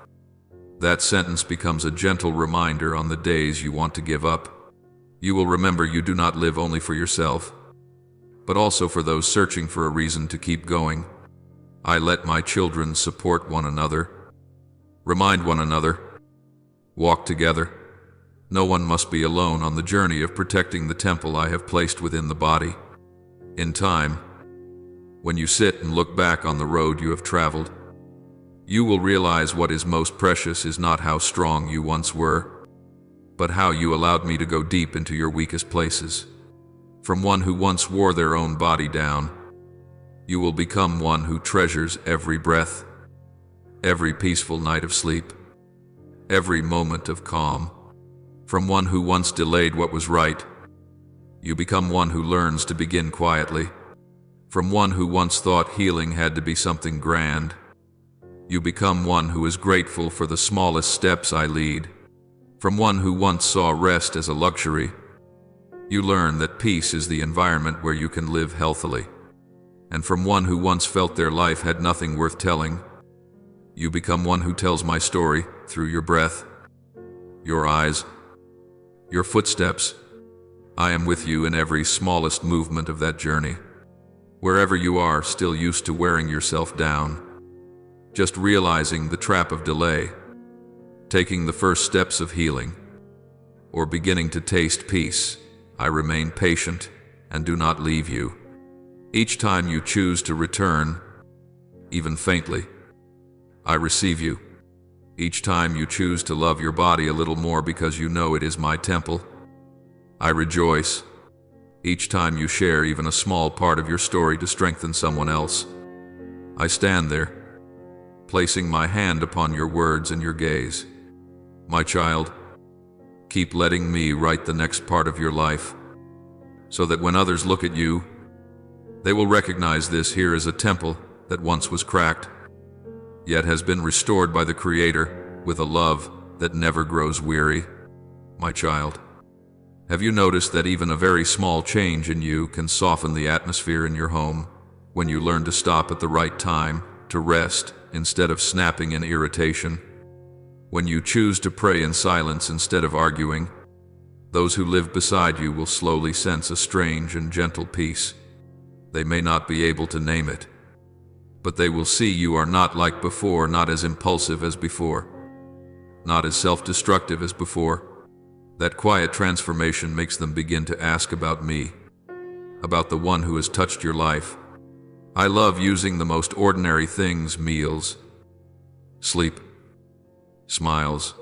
that sentence becomes a gentle reminder on the days you want to give up. You will remember you do not live only for yourself, but also for those searching for a reason to keep going. I let my children support one another, remind one another, walk together. No one must be alone on the journey of protecting the temple I have placed within the body. In time, when you sit and look back on the road you have traveled, you will realize what is most precious is not how strong you once were, but how you allowed me to go deep into your weakest places. From one who once wore their own body down, you will become one who treasures every breath, every peaceful night of sleep, every moment of calm. From one who once delayed what was right, you become one who learns to begin quietly. From one who once thought healing had to be something grand, you become one who is grateful for the smallest steps I lead. From one who once saw rest as a luxury, you learn that peace is the environment where you can live healthily. And from one who once felt their life had nothing worth telling, you become one who tells my story through your breath, your eyes, your footsteps. I am with you in every smallest movement of that journey. Wherever you are, still used to wearing yourself down, just realizing the trap of delay, taking the first steps of healing, or beginning to taste peace, I remain patient and do not leave you. Each time you choose to return, even faintly, I receive you. Each time you choose to love your body a little more because you know it is my temple, I rejoice. Each time you share even a small part of your story to strengthen someone else, I stand there, placing my hand upon your words and your gaze. My child, keep letting me write the next part of your life, so that when others look at you, they will recognize this here as a temple that once was cracked, yet has been restored by the Creator with a love that never grows weary. My child, have you noticed that even a very small change in you can soften the atmosphere in your home when you learn to stop at the right time, to rest instead of snapping in irritation? When you choose to pray in silence instead of arguing, those who live beside you will slowly sense a strange and gentle peace. They may not be able to name it, but they will see you are not like before, not as impulsive as before, not as self-destructive as before. That quiet transformation makes them begin to ask about me, about the one who has touched your life, I love using the most ordinary things: meals, sleep, smiles,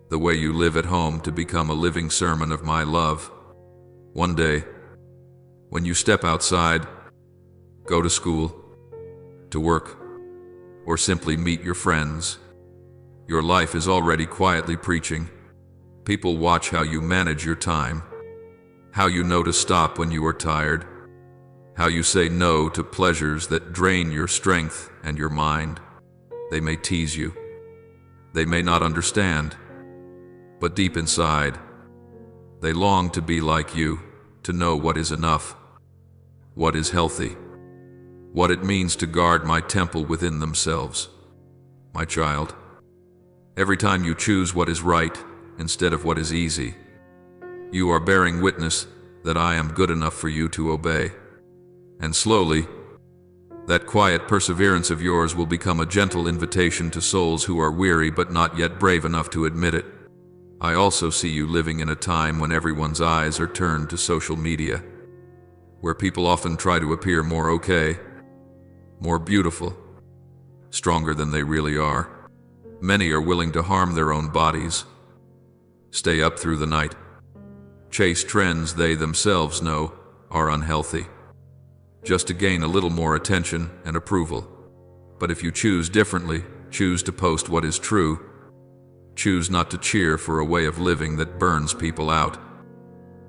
the way you live at home, to become a living sermon of my love. One day, when you step outside, go to school, to work, or simply meet your friends, your life is already quietly preaching. People watch how you manage your time, how you know to stop when you are tired, how you say no to pleasures that drain your strength and your mind. They may tease you. They may not understand. But deep inside, they long to be like you, to know what is enough, what is healthy, what it means to guard my temple within themselves. My child, every time you choose what is right instead of what is easy, you are bearing witness that I am good enough for you to obey. And slowly, that quiet perseverance of yours will become a gentle invitation to souls who are weary but not yet brave enough to admit it. I also see you living in a time when everyone's eyes are turned to social media, where people often try to appear more okay, more beautiful, stronger than they really are. Many are willing to harm their own bodies, stay up through the night, chase trends they themselves know are unhealthy, just to gain a little more attention and approval. But if you choose differently, choose to post what is true, choose not to cheer for a way of living that burns people out,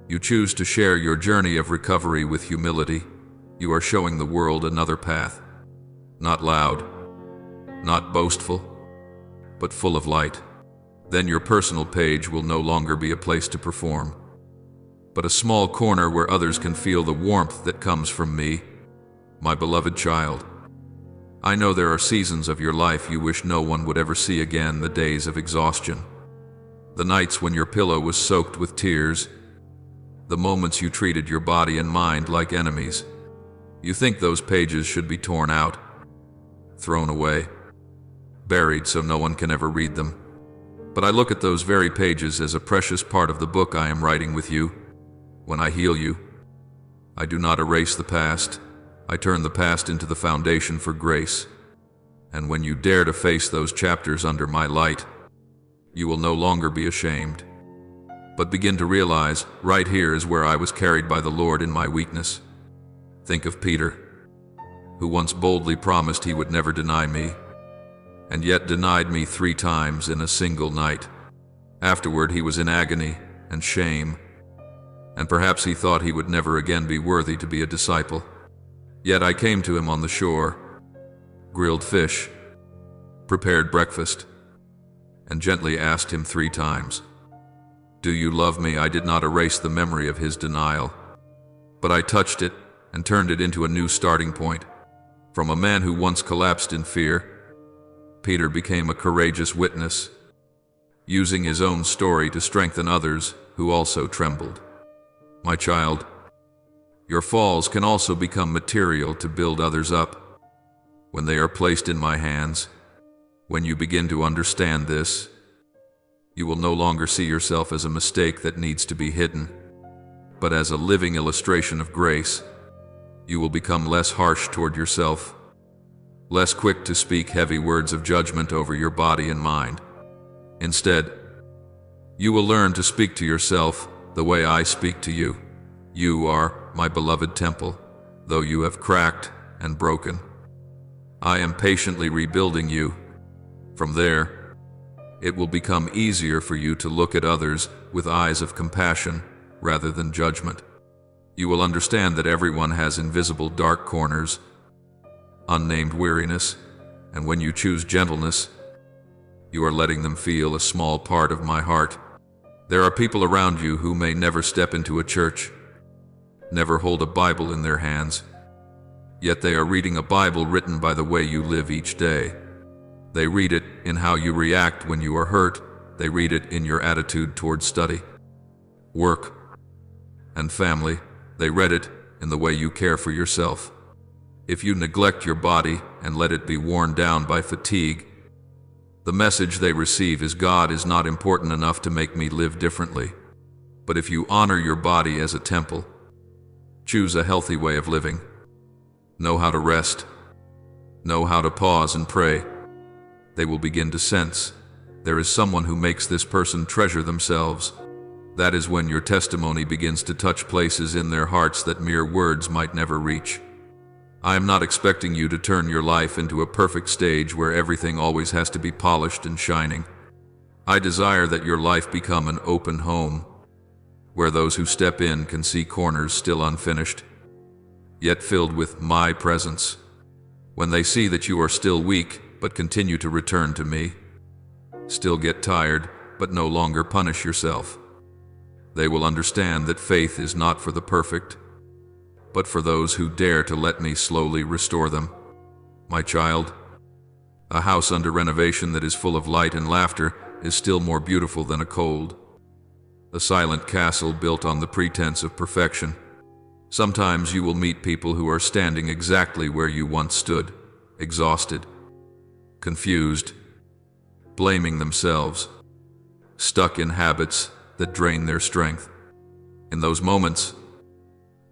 you choose to share your journey of recovery with humility, you are showing the world another path. Not loud, not boastful, but full of light. Then your personal page will no longer be a place to perform, but a small corner where others can feel the warmth that comes from me, my beloved child. I know there are seasons of your life you wish no one would ever see again, the days of exhaustion, the nights when your pillow was soaked with tears, the moments you treated your body and mind like enemies. You think those pages should be torn out, thrown away, buried so no one can ever read them. But I look at those very pages as a precious part of the book I am writing with you. When I heal you, I do not erase the past. I turn the past into the foundation for grace. And when you dare to face those chapters under my light, you will no longer be ashamed, but begin to realize, right here is where I was carried by the Lord in my weakness. Think of Peter, who once boldly promised he would never deny me, and yet denied me 3 times in a single night. Afterward, he was in agony and shame, and perhaps he thought he would never again be worthy to be a disciple. Yet I came to him on the shore, grilled fish, prepared breakfast, and gently asked him 3 times, "Do you love me?" I did not erase the memory of his denial, but I touched it and turned it into a new starting point. From a man who once collapsed in fear, Peter became a courageous witness, using his own story to strengthen others who also trembled. My child, your falls can also become material to build others up when they are placed in my hands. When you begin to understand this, you will no longer see yourself as a mistake that needs to be hidden, but as a living illustration of grace. You will become less harsh toward yourself, less quick to speak heavy words of judgment over your body and mind. Instead, you will learn to speak to yourself the way I speak to you. You are my beloved temple, though you have cracked and broken. I am patiently rebuilding you. From there, it will become easier for you to look at others with eyes of compassion rather than judgment. You will understand that everyone has invisible dark corners, unnamed weariness, and when you choose gentleness, you are letting them feel a small part of my heart. There are people around you who may never step into a church, never hold a Bible in their hands, yet they are reading a Bible written by the way you live each day. They read it in how you react when you are hurt. They read it in your attitude toward study, work, and family. They read it in the way you care for yourself. If you neglect your body and let it be worn down by fatigue, the message they receive is, God is not important enough to make me live differently. But if you honor your body as a temple, choose a healthy way of living, know how to rest, know how to pause and pray, they will begin to sense there is someone who makes this person treasure themselves. That is when your testimony begins to touch places in their hearts that mere words might never reach. I am not expecting you to turn your life into a perfect stage where everything always has to be polished and shining. I desire that your life become an open home, where those who step in can see corners still unfinished, yet filled with my presence. When they see that you are still weak, but continue to return to me, still get tired, but no longer punish yourself, they will understand that faith is not for the perfect, but for those who dare to let me slowly restore them. My child, a house under renovation that is full of light and laughter is still more beautiful than a cold, a silent castle built on the pretense of perfection. Sometimes you will meet people who are standing exactly where you once stood, exhausted, confused, blaming themselves, stuck in habits that drain their strength. In those moments,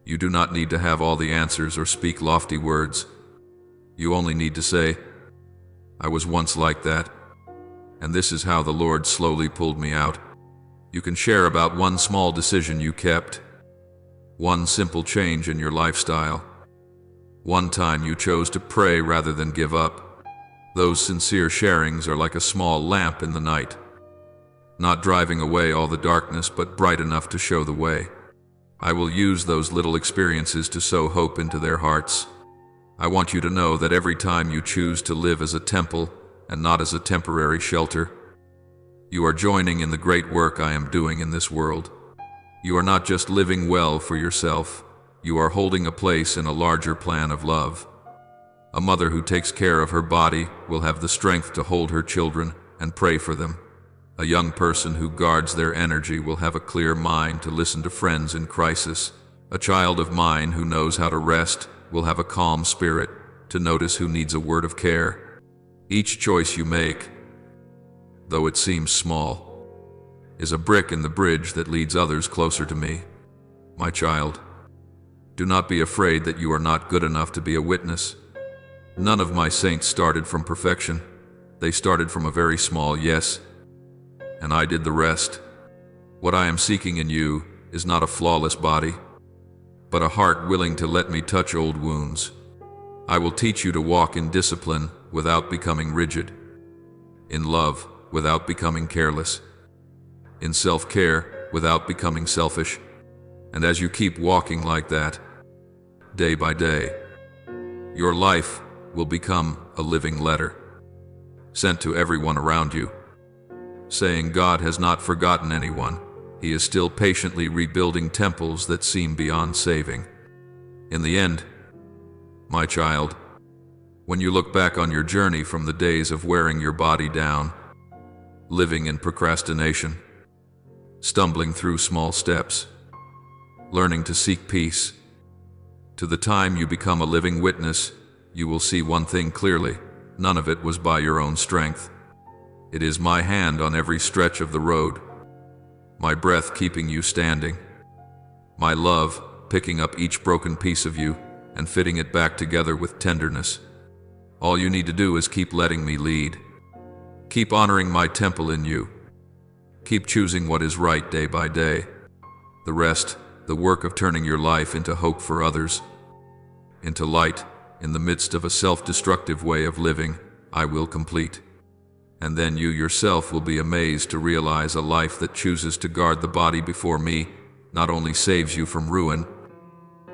you do not need to have all the answers or speak lofty words. You only need to say, I was once like that, and this is how the Lord slowly pulled me out. You can share about one small decision you kept, one simple change in your lifestyle, one time you chose to pray rather than give up. Those sincere sharings are like a small lamp in the night, not driving away all the darkness, but bright enough to show the way. I will use those little experiences to sow hope into their hearts. I want you to know that every time you choose to live as a temple and not as a temporary shelter, you are joining in the great work I am doing in this world. You are not just living well for yourself, you are holding a place in a larger plan of love. A mother who takes care of her body will have the strength to hold her children and pray for them. A young person who guards their energy will have a clear mind to listen to friends in crisis. A child of mine who knows how to rest will have a calm spirit to notice who needs a word of care. Each choice you make, though it seems small, is a brick in the bridge that leads others closer to me. My child, do not be afraid that you are not good enough to be a witness. None of my saints started from perfection. They started from a very small yes, and I did the rest. What I am seeking in you is not a flawless body, but a heart willing to let me touch old wounds. I will teach you to walk in discipline without becoming rigid, in love without becoming careless, in self-care without becoming selfish. And as you keep walking like that, day by day, your life will become a living letter, sent to everyone around you, saying God has not forgotten anyone. He is still patiently rebuilding temples that seem beyond saving. In the end, my child, when you look back on your journey from the days of wearing your body down, living in procrastination, stumbling through small steps, learning to seek peace, to the time you become a living witness, you will see one thing clearly: none of it was by your own strength. It is my hand on every stretch of the road, my breath keeping you standing, my love picking up each broken piece of you and fitting it back together with tenderness. All you need to do is keep letting me lead. Keep honoring my temple in you. Keep choosing what is right day by day. The rest, the work of turning your life into hope for others, into light in the midst of a self-destructive way of living, I will complete. And then you yourself will be amazed to realize a life that chooses to guard the body before me not only saves you from ruin,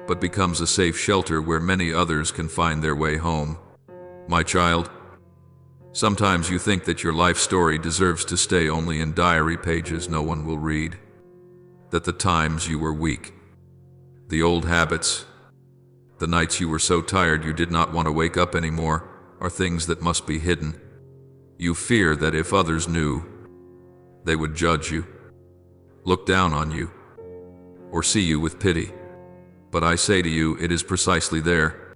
but becomes a safe shelter where many others can find their way home. My child, sometimes you think that your life story deserves to stay only in diary pages no one will read, that the times you were weak, the old habits, the nights you were so tired you did not want to wake up anymore, are things that must be hidden. You fear that if others knew, they would judge you, look down on you, or see you with pity. But I say to you, it is precisely there,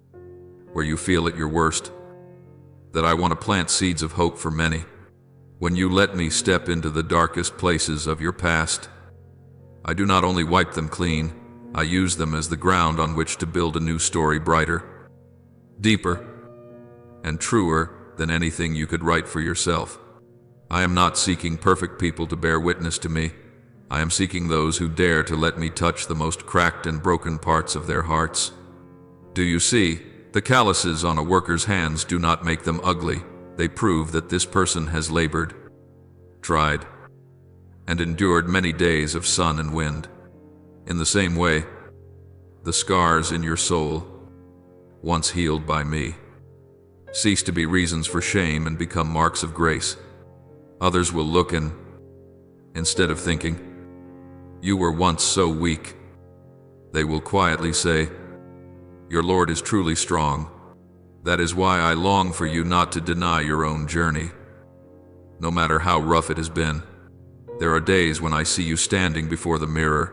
where you feel at your worst, that I want to plant seeds of hope for many. When you let me step into the darkest places of your past, I do not only wipe them clean, I use them as the ground on which to build a new story brighter, deeper, and truer than anything you could write for yourself. I am not seeking perfect people to bear witness to me. I am seeking those who dare to let me touch the most cracked and broken parts of their hearts. Do you see? The calluses on a worker's hands do not make them ugly. They prove that this person has labored, tried, and endured many days of sun and wind. In the same way, the scars in your soul, once healed by me, cease to be reasons for shame and become marks of grace. Others will look and, instead of thinking, "You were once so weak," they will quietly say, "Your Lord is truly strong." That is why I long for you not to deny your own journey. No matter how rough it has been, there are days when I see you standing before the mirror,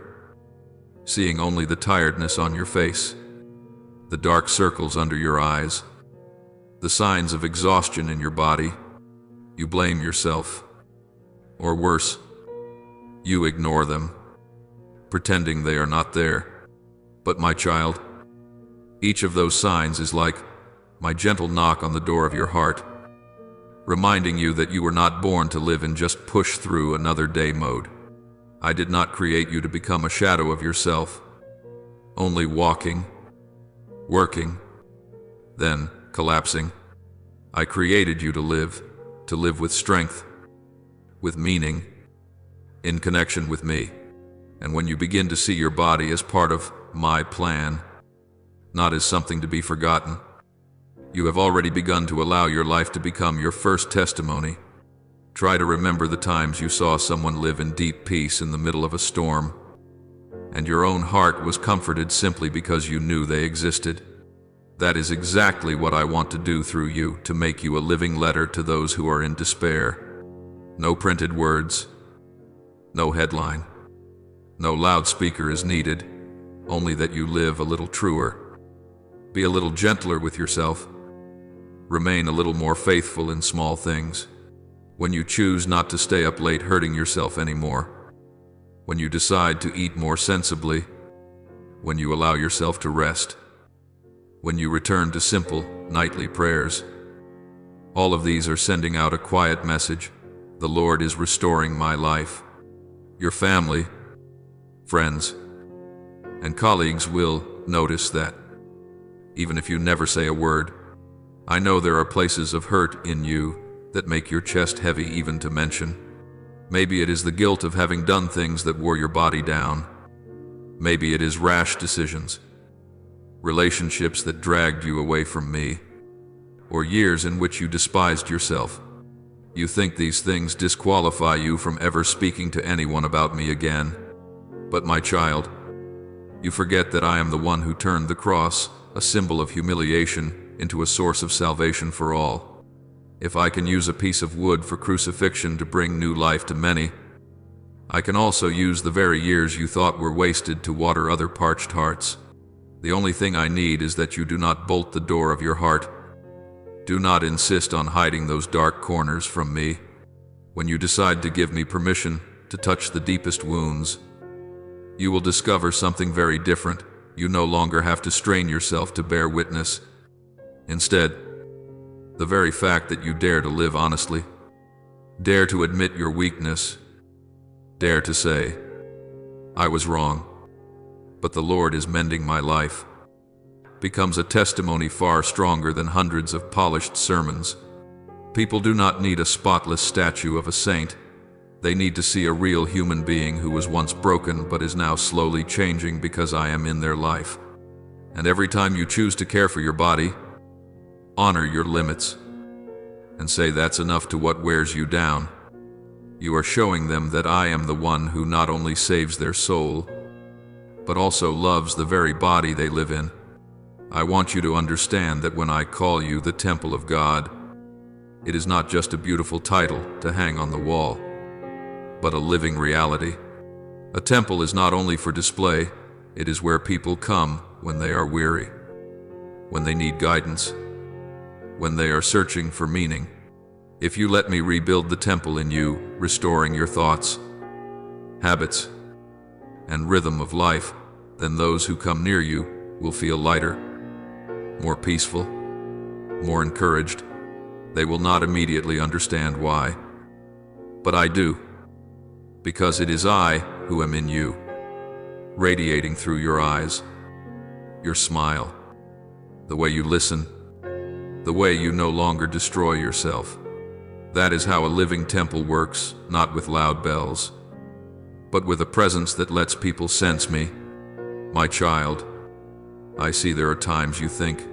seeing only the tiredness on your face, the dark circles under your eyes, the signs of exhaustion in your body. You blame yourself, or worse, you ignore them, pretending they are not there. But my child, each of those signs is like my gentle knock on the door of your heart, reminding you that you were not born to live in just push through another day mode. I did not create you to become a shadow of yourself, only walking, working, then collapsing. I created you to live with strength, with meaning, in connection with me. And when you begin to see your body as part of my plan, not as something to be forgotten, you have already begun to allow your life to become your first testimony. Try to remember the times you saw someone live in deep peace in the middle of a storm, and your own heart was comforted simply because you knew they existed. That is exactly what I want to do through you, to make you a living letter to those who are in despair. No printed words, no headline, no loudspeaker is needed, only that you live a little truer. Be a little gentler with yourself. Remain a little more faithful in small things. When you choose not to stay up late hurting yourself anymore. When you decide to eat more sensibly. When you allow yourself to rest. When you return to simple, nightly prayers. All of these are sending out a quiet message. The Lord is restoring my life. Your family, friends, and colleagues will notice that, even if you never say a word. I know there are places of hurt in you that make your chest heavy even to mention. Maybe it is the guilt of having done things that wore your body down. Maybe it is rash decisions, relationships that dragged you away from me, or years in which you despised yourself. You think these things disqualify you from ever speaking to anyone about me again. But my child, you forget that I am the one who turned the cross, a symbol of humiliation, into a source of salvation for all. If I can use a piece of wood for crucifixion to bring new life to many, I can also use the very years you thought were wasted to water other parched hearts. The only thing I need is that you do not bolt the door of your heart. Do not insist on hiding those dark corners from me. When you decide to give me permission to touch the deepest wounds, you will discover something very different. You no longer have to strain yourself to bear witness. Instead, the very fact that you dare to live honestly, dare to admit your weakness, dare to say, "I was wrong, but the Lord is mending my life," becomes a testimony far stronger than hundreds of polished sermons. People do not need a spotless statue of a saint. They need to see a real human being who was once broken but is now slowly changing because I am in their life. And every time you choose to care for your body, honor your limits, and say that's enough to what wears you down, you are showing them that I am the one who not only saves their soul, but also loves the very body they live in. I want you to understand that when I call you the temple of God, it is not just a beautiful title to hang on the wall, but a living reality. A temple is not only for display, it is where people come when they are weary, when they need guidance, when they are searching for meaning. If you let me rebuild the temple in you, restoring your thoughts, habits, and rhythm of life, then those who come near you will feel lighter, more peaceful, more encouraged. They will not immediately understand why. But I do, because it is I who am in you, radiating through your eyes, your smile, the way you listen, the way you no longer destroy yourself. That is how a living temple works, not with loud bells, but with a presence that lets people sense me. My child, I see there are times you think,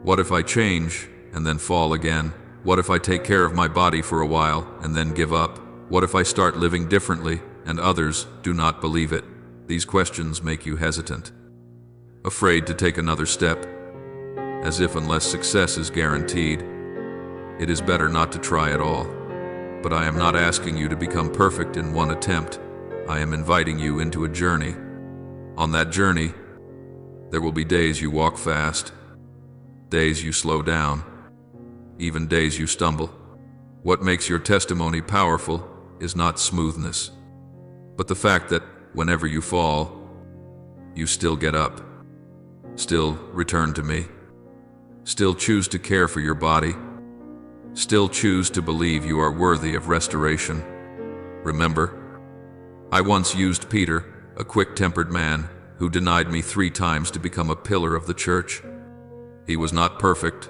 what if I change and then fall again? What if I take care of my body for a while and then give up? What if I start living differently and others do not believe it? These questions make you hesitant, afraid to take another step, as if unless success is guaranteed, it is better not to try at all. But I am not asking you to become perfect in one attempt. I am inviting you into a journey. On that journey, there will be days you walk fast, days you slow down, even days you stumble. What makes your testimony powerful is not smoothness, but the fact that whenever you fall, you still get up, still return to me, still choose to care for your body, still choose to believe you are worthy of restoration. Remember, I once used Peter, a quick-tempered man who denied me 3 times to become a pillar of the church. He was not perfect,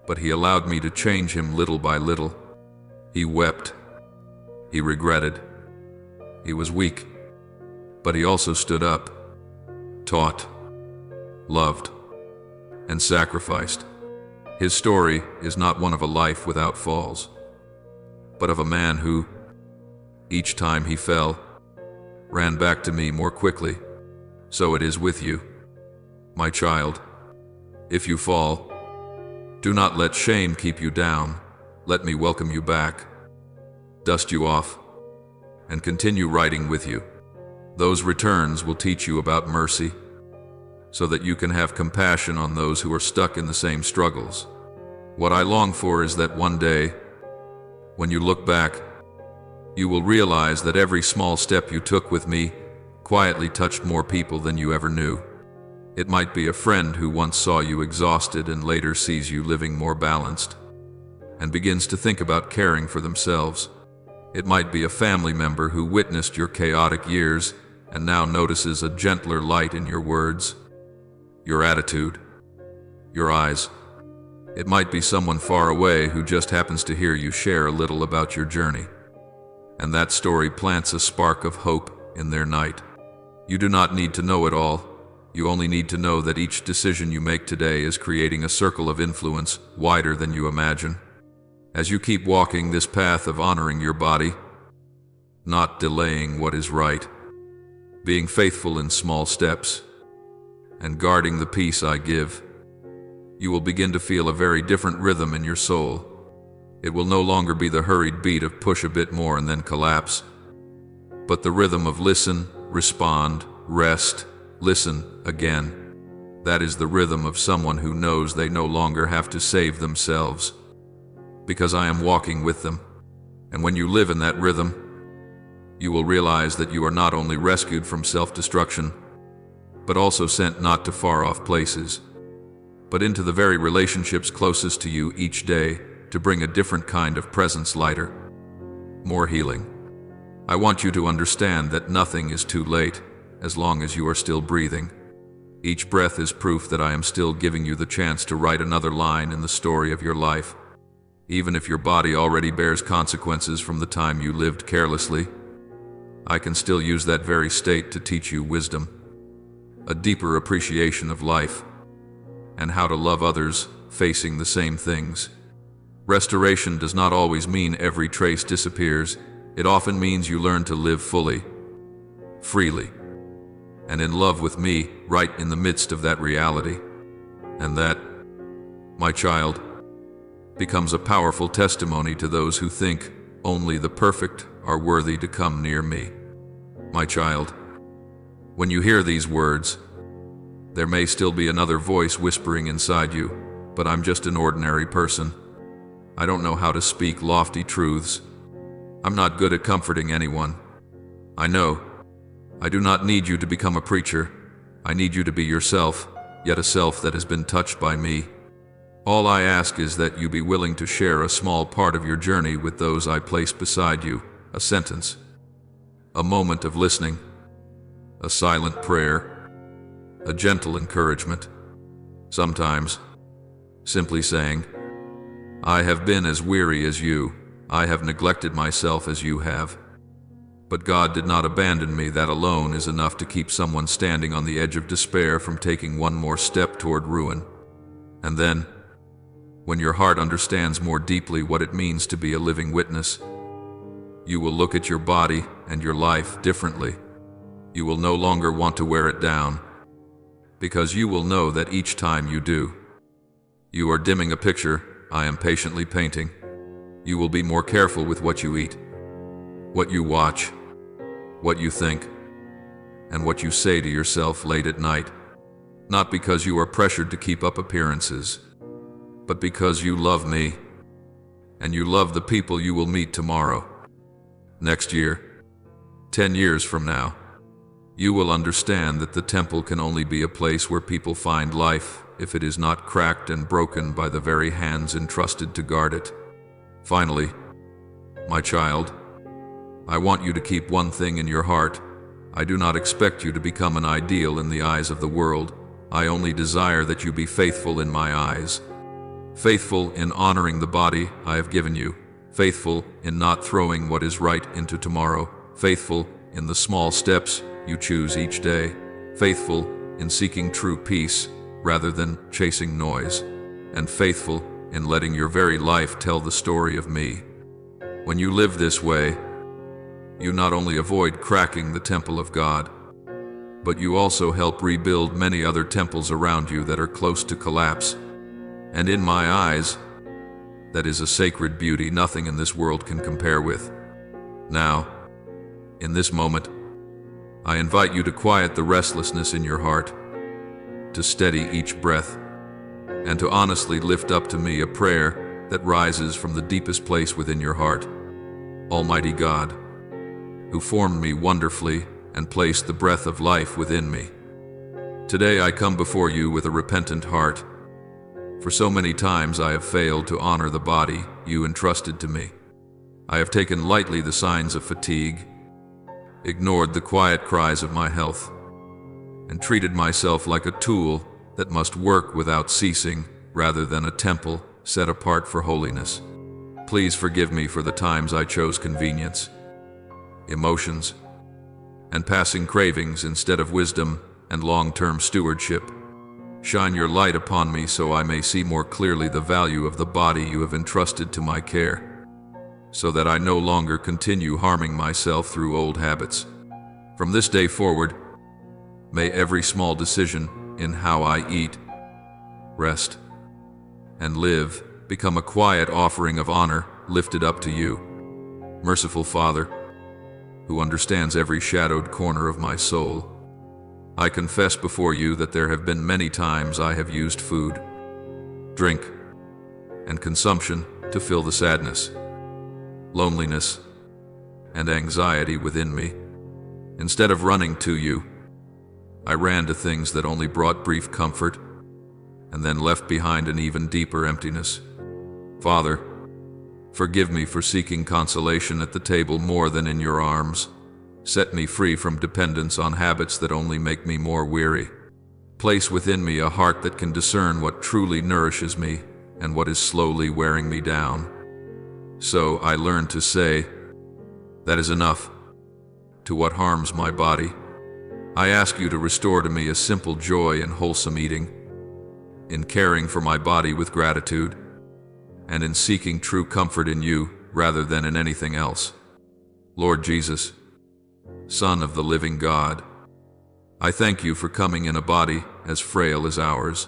but he allowed me to change him little by little. He wept. He regretted. He was weak, but he also stood up, taught, loved, and sacrificed. His story is not one of a life without falls, but of a man who, each time he fell, ran back to me more quickly. So it is with you, my child. If you fall, do not let shame keep you down. Let me welcome you back, dust you off, and continue riding with you. Those returns will teach you about mercy, so that you can have compassion on those who are stuck in the same struggles. What I long for is that one day, when you look back, you will realize that every small step you took with me quietly touched more people than you ever knew. It might be a friend who once saw you exhausted and later sees you living more balanced and begins to think about caring for themselves. It might be a family member who witnessed your chaotic years and now notices a gentler light in your words, your attitude, your eyes. It might be someone far away who just happens to hear you share a little about your journey, and that story plants a spark of hope in their night. You do not need to know it all. You only need to know that each decision you make today is creating a circle of influence wider than you imagine. As you keep walking this path of honoring your body, not delaying what is right, being faithful in small steps, and guarding the peace I give, you will begin to feel a very different rhythm in your soul. It will no longer be the hurried beat of push a bit more and then collapse, but the rhythm of listen, respond, rest, listen again. That is the rhythm of someone who knows they no longer have to save themselves, because I am walking with them. And when you live in that rhythm, you will realize that you are not only rescued from self-destruction, but also sent not to far-off places, but into the very relationships closest to you each day to bring a different kind of presence, lighter, more healing. I want you to understand that nothing is too late as long as you are still breathing. Each breath is proof that I am still giving you the chance to write another line in the story of your life. Even if your body already bears consequences from the time you lived carelessly, I can still use that very state to teach you wisdom, a deeper appreciation of life, and how to love others facing the same things. Restoration does not always mean every trace disappears. It often means you learn to live fully, freely, and in love with me right in the midst of that reality. And that, my child, becomes a powerful testimony to those who think only the perfect are worthy to come near me. My child, when you hear these words, there may still be another voice whispering inside you, but I'm just an ordinary person. I don't know how to speak lofty truths. I'm not good at comforting anyone. I know. I do not need you to become a preacher. I need you to be yourself, yet a self that has been touched by me. All I ask is that you be willing to share a small part of your journey with those I place beside you, a sentence, a moment of listening, a silent prayer, a gentle encouragement. Sometimes, simply saying, I have been as weary as you, I have neglected myself as you have. But God did not abandon me. That alone is enough to keep someone standing on the edge of despair from taking one more step toward ruin. And then, when your heart understands more deeply what it means to be a living witness, you will look at your body and your life differently. You will no longer want to wear it down, because you will know that each time you do, you are dimming a picture I am patiently painting. You will be more careful with what you eat, what you watch, what you think, and what you say to yourself late at night, not because you are pressured to keep up appearances, but because you love me, and you love the people you will meet tomorrow, next year, 10 years from now. You will understand that the temple can only be a place where people find life if it is not cracked and broken by the very hands entrusted to guard it. Finally, my child, I want you to keep one thing in your heart. I do not expect you to become an ideal in the eyes of the world. I only desire that you be faithful in my eyes. Faithful in honoring the body I have given you. Faithful in not throwing what is right into tomorrow. Faithful in the small steps you choose each day. Faithful in seeking true peace rather than chasing noise. And faithful in letting your very life tell the story of me. When you live this way, you not only avoid cracking the temple of God, but you also help rebuild many other temples around you that are close to collapse. And in my eyes, that is a sacred beauty nothing in this world can compare with. Now, in this moment, I invite you to quiet the restlessness in your heart, to steady each breath, and to honestly lift up to me a prayer that rises from the deepest place within your heart. Almighty God, who formed me wonderfully and placed the breath of life within me, today I come before you with a repentant heart. For so many times I have failed to honor the body you entrusted to me. I have taken lightly the signs of fatigue, ignored the quiet cries of my health, and treated myself like a tool that must work without ceasing rather than a temple set apart for holiness. Please forgive me for the times I chose convenience, emotions, and passing cravings instead of wisdom and long-term stewardship. Shine your light upon me so I may see more clearly the value of the body you have entrusted to my care, so that I no longer continue harming myself through old habits. From this day forward, may every small decision in how I eat, rest, and live become a quiet offering of honor lifted up to you. Merciful Father, who understands every shadowed corner of my soul, I confess before you that there have been many times I have used food, drink, and consumption to fill the sadness, loneliness, and anxiety within me. Instead of running to you, I ran to things that only brought brief comfort and then left behind an even deeper emptiness. Father, forgive me for seeking consolation at the table more than in your arms. Set me free from dependence on habits that only make me more weary. Place within me a heart that can discern what truly nourishes me and what is slowly wearing me down. So I learn to say, that is enough, to what harms my body. I ask you to restore to me a simple joy in wholesome eating, in caring for my body with gratitude, and in seeking true comfort in you rather than in anything else. Lord Jesus, Son of the living God, I thank you for coming in a body as frail as ours,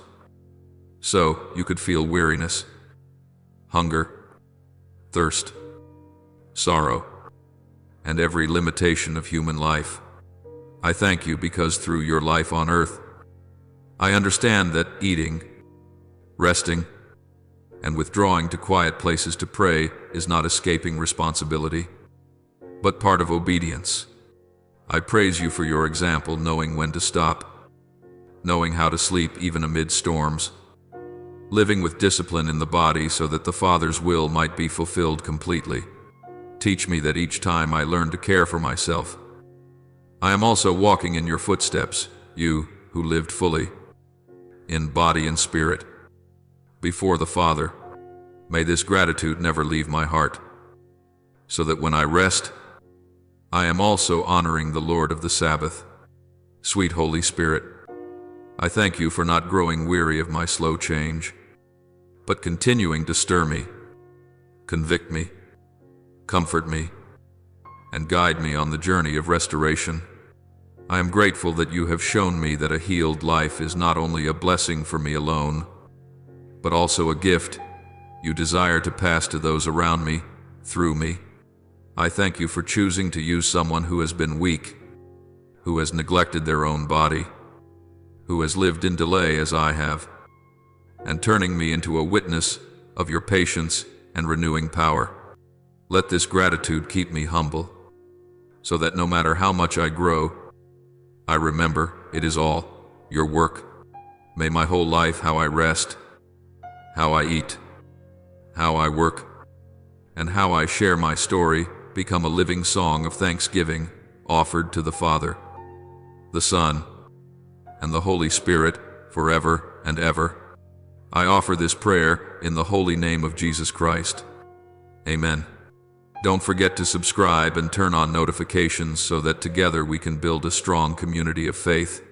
so you could feel weariness, hunger, thirst, sorrow, and every limitation of human life. I thank you because through your life on earth, I understand that eating, resting, and withdrawing to quiet places to pray is not escaping responsibility, but part of obedience. I praise you for your example, knowing when to stop, knowing how to sleep even amid storms, living with discipline in the body so that the Father's will might be fulfilled completely. Teach me that each time I learn to care for myself, I am also walking in your footsteps, you who lived fully, in body and spirit, before the Father. May this gratitude never leave my heart, so that when I rest, I am also honoring the Lord of the Sabbath. Sweet Holy Spirit, I thank you for not growing weary of my slow change, but continuing to stir me, convict me, comfort me, and guide me on the journey of restoration. I am grateful that you have shown me that a healed life is not only a blessing for me alone, but also a gift you desire to pass to those around me, through me. I thank you for choosing to use someone who has been weak, who has neglected their own body, who has lived in delay as I have, and turning me into a witness of your patience and renewing power. Let this gratitude keep me humble, so that no matter how much I grow, I remember it is all your work. May my whole life, how I rest, how I eat, how I work, and how I share my story, become a living song of thanksgiving offered to the Father, the Son, and the Holy Spirit, forever and ever. I offer this prayer in the holy name of Jesus Christ. Amen. Don't forget to subscribe and turn on notifications so that together we can build a strong community of faith.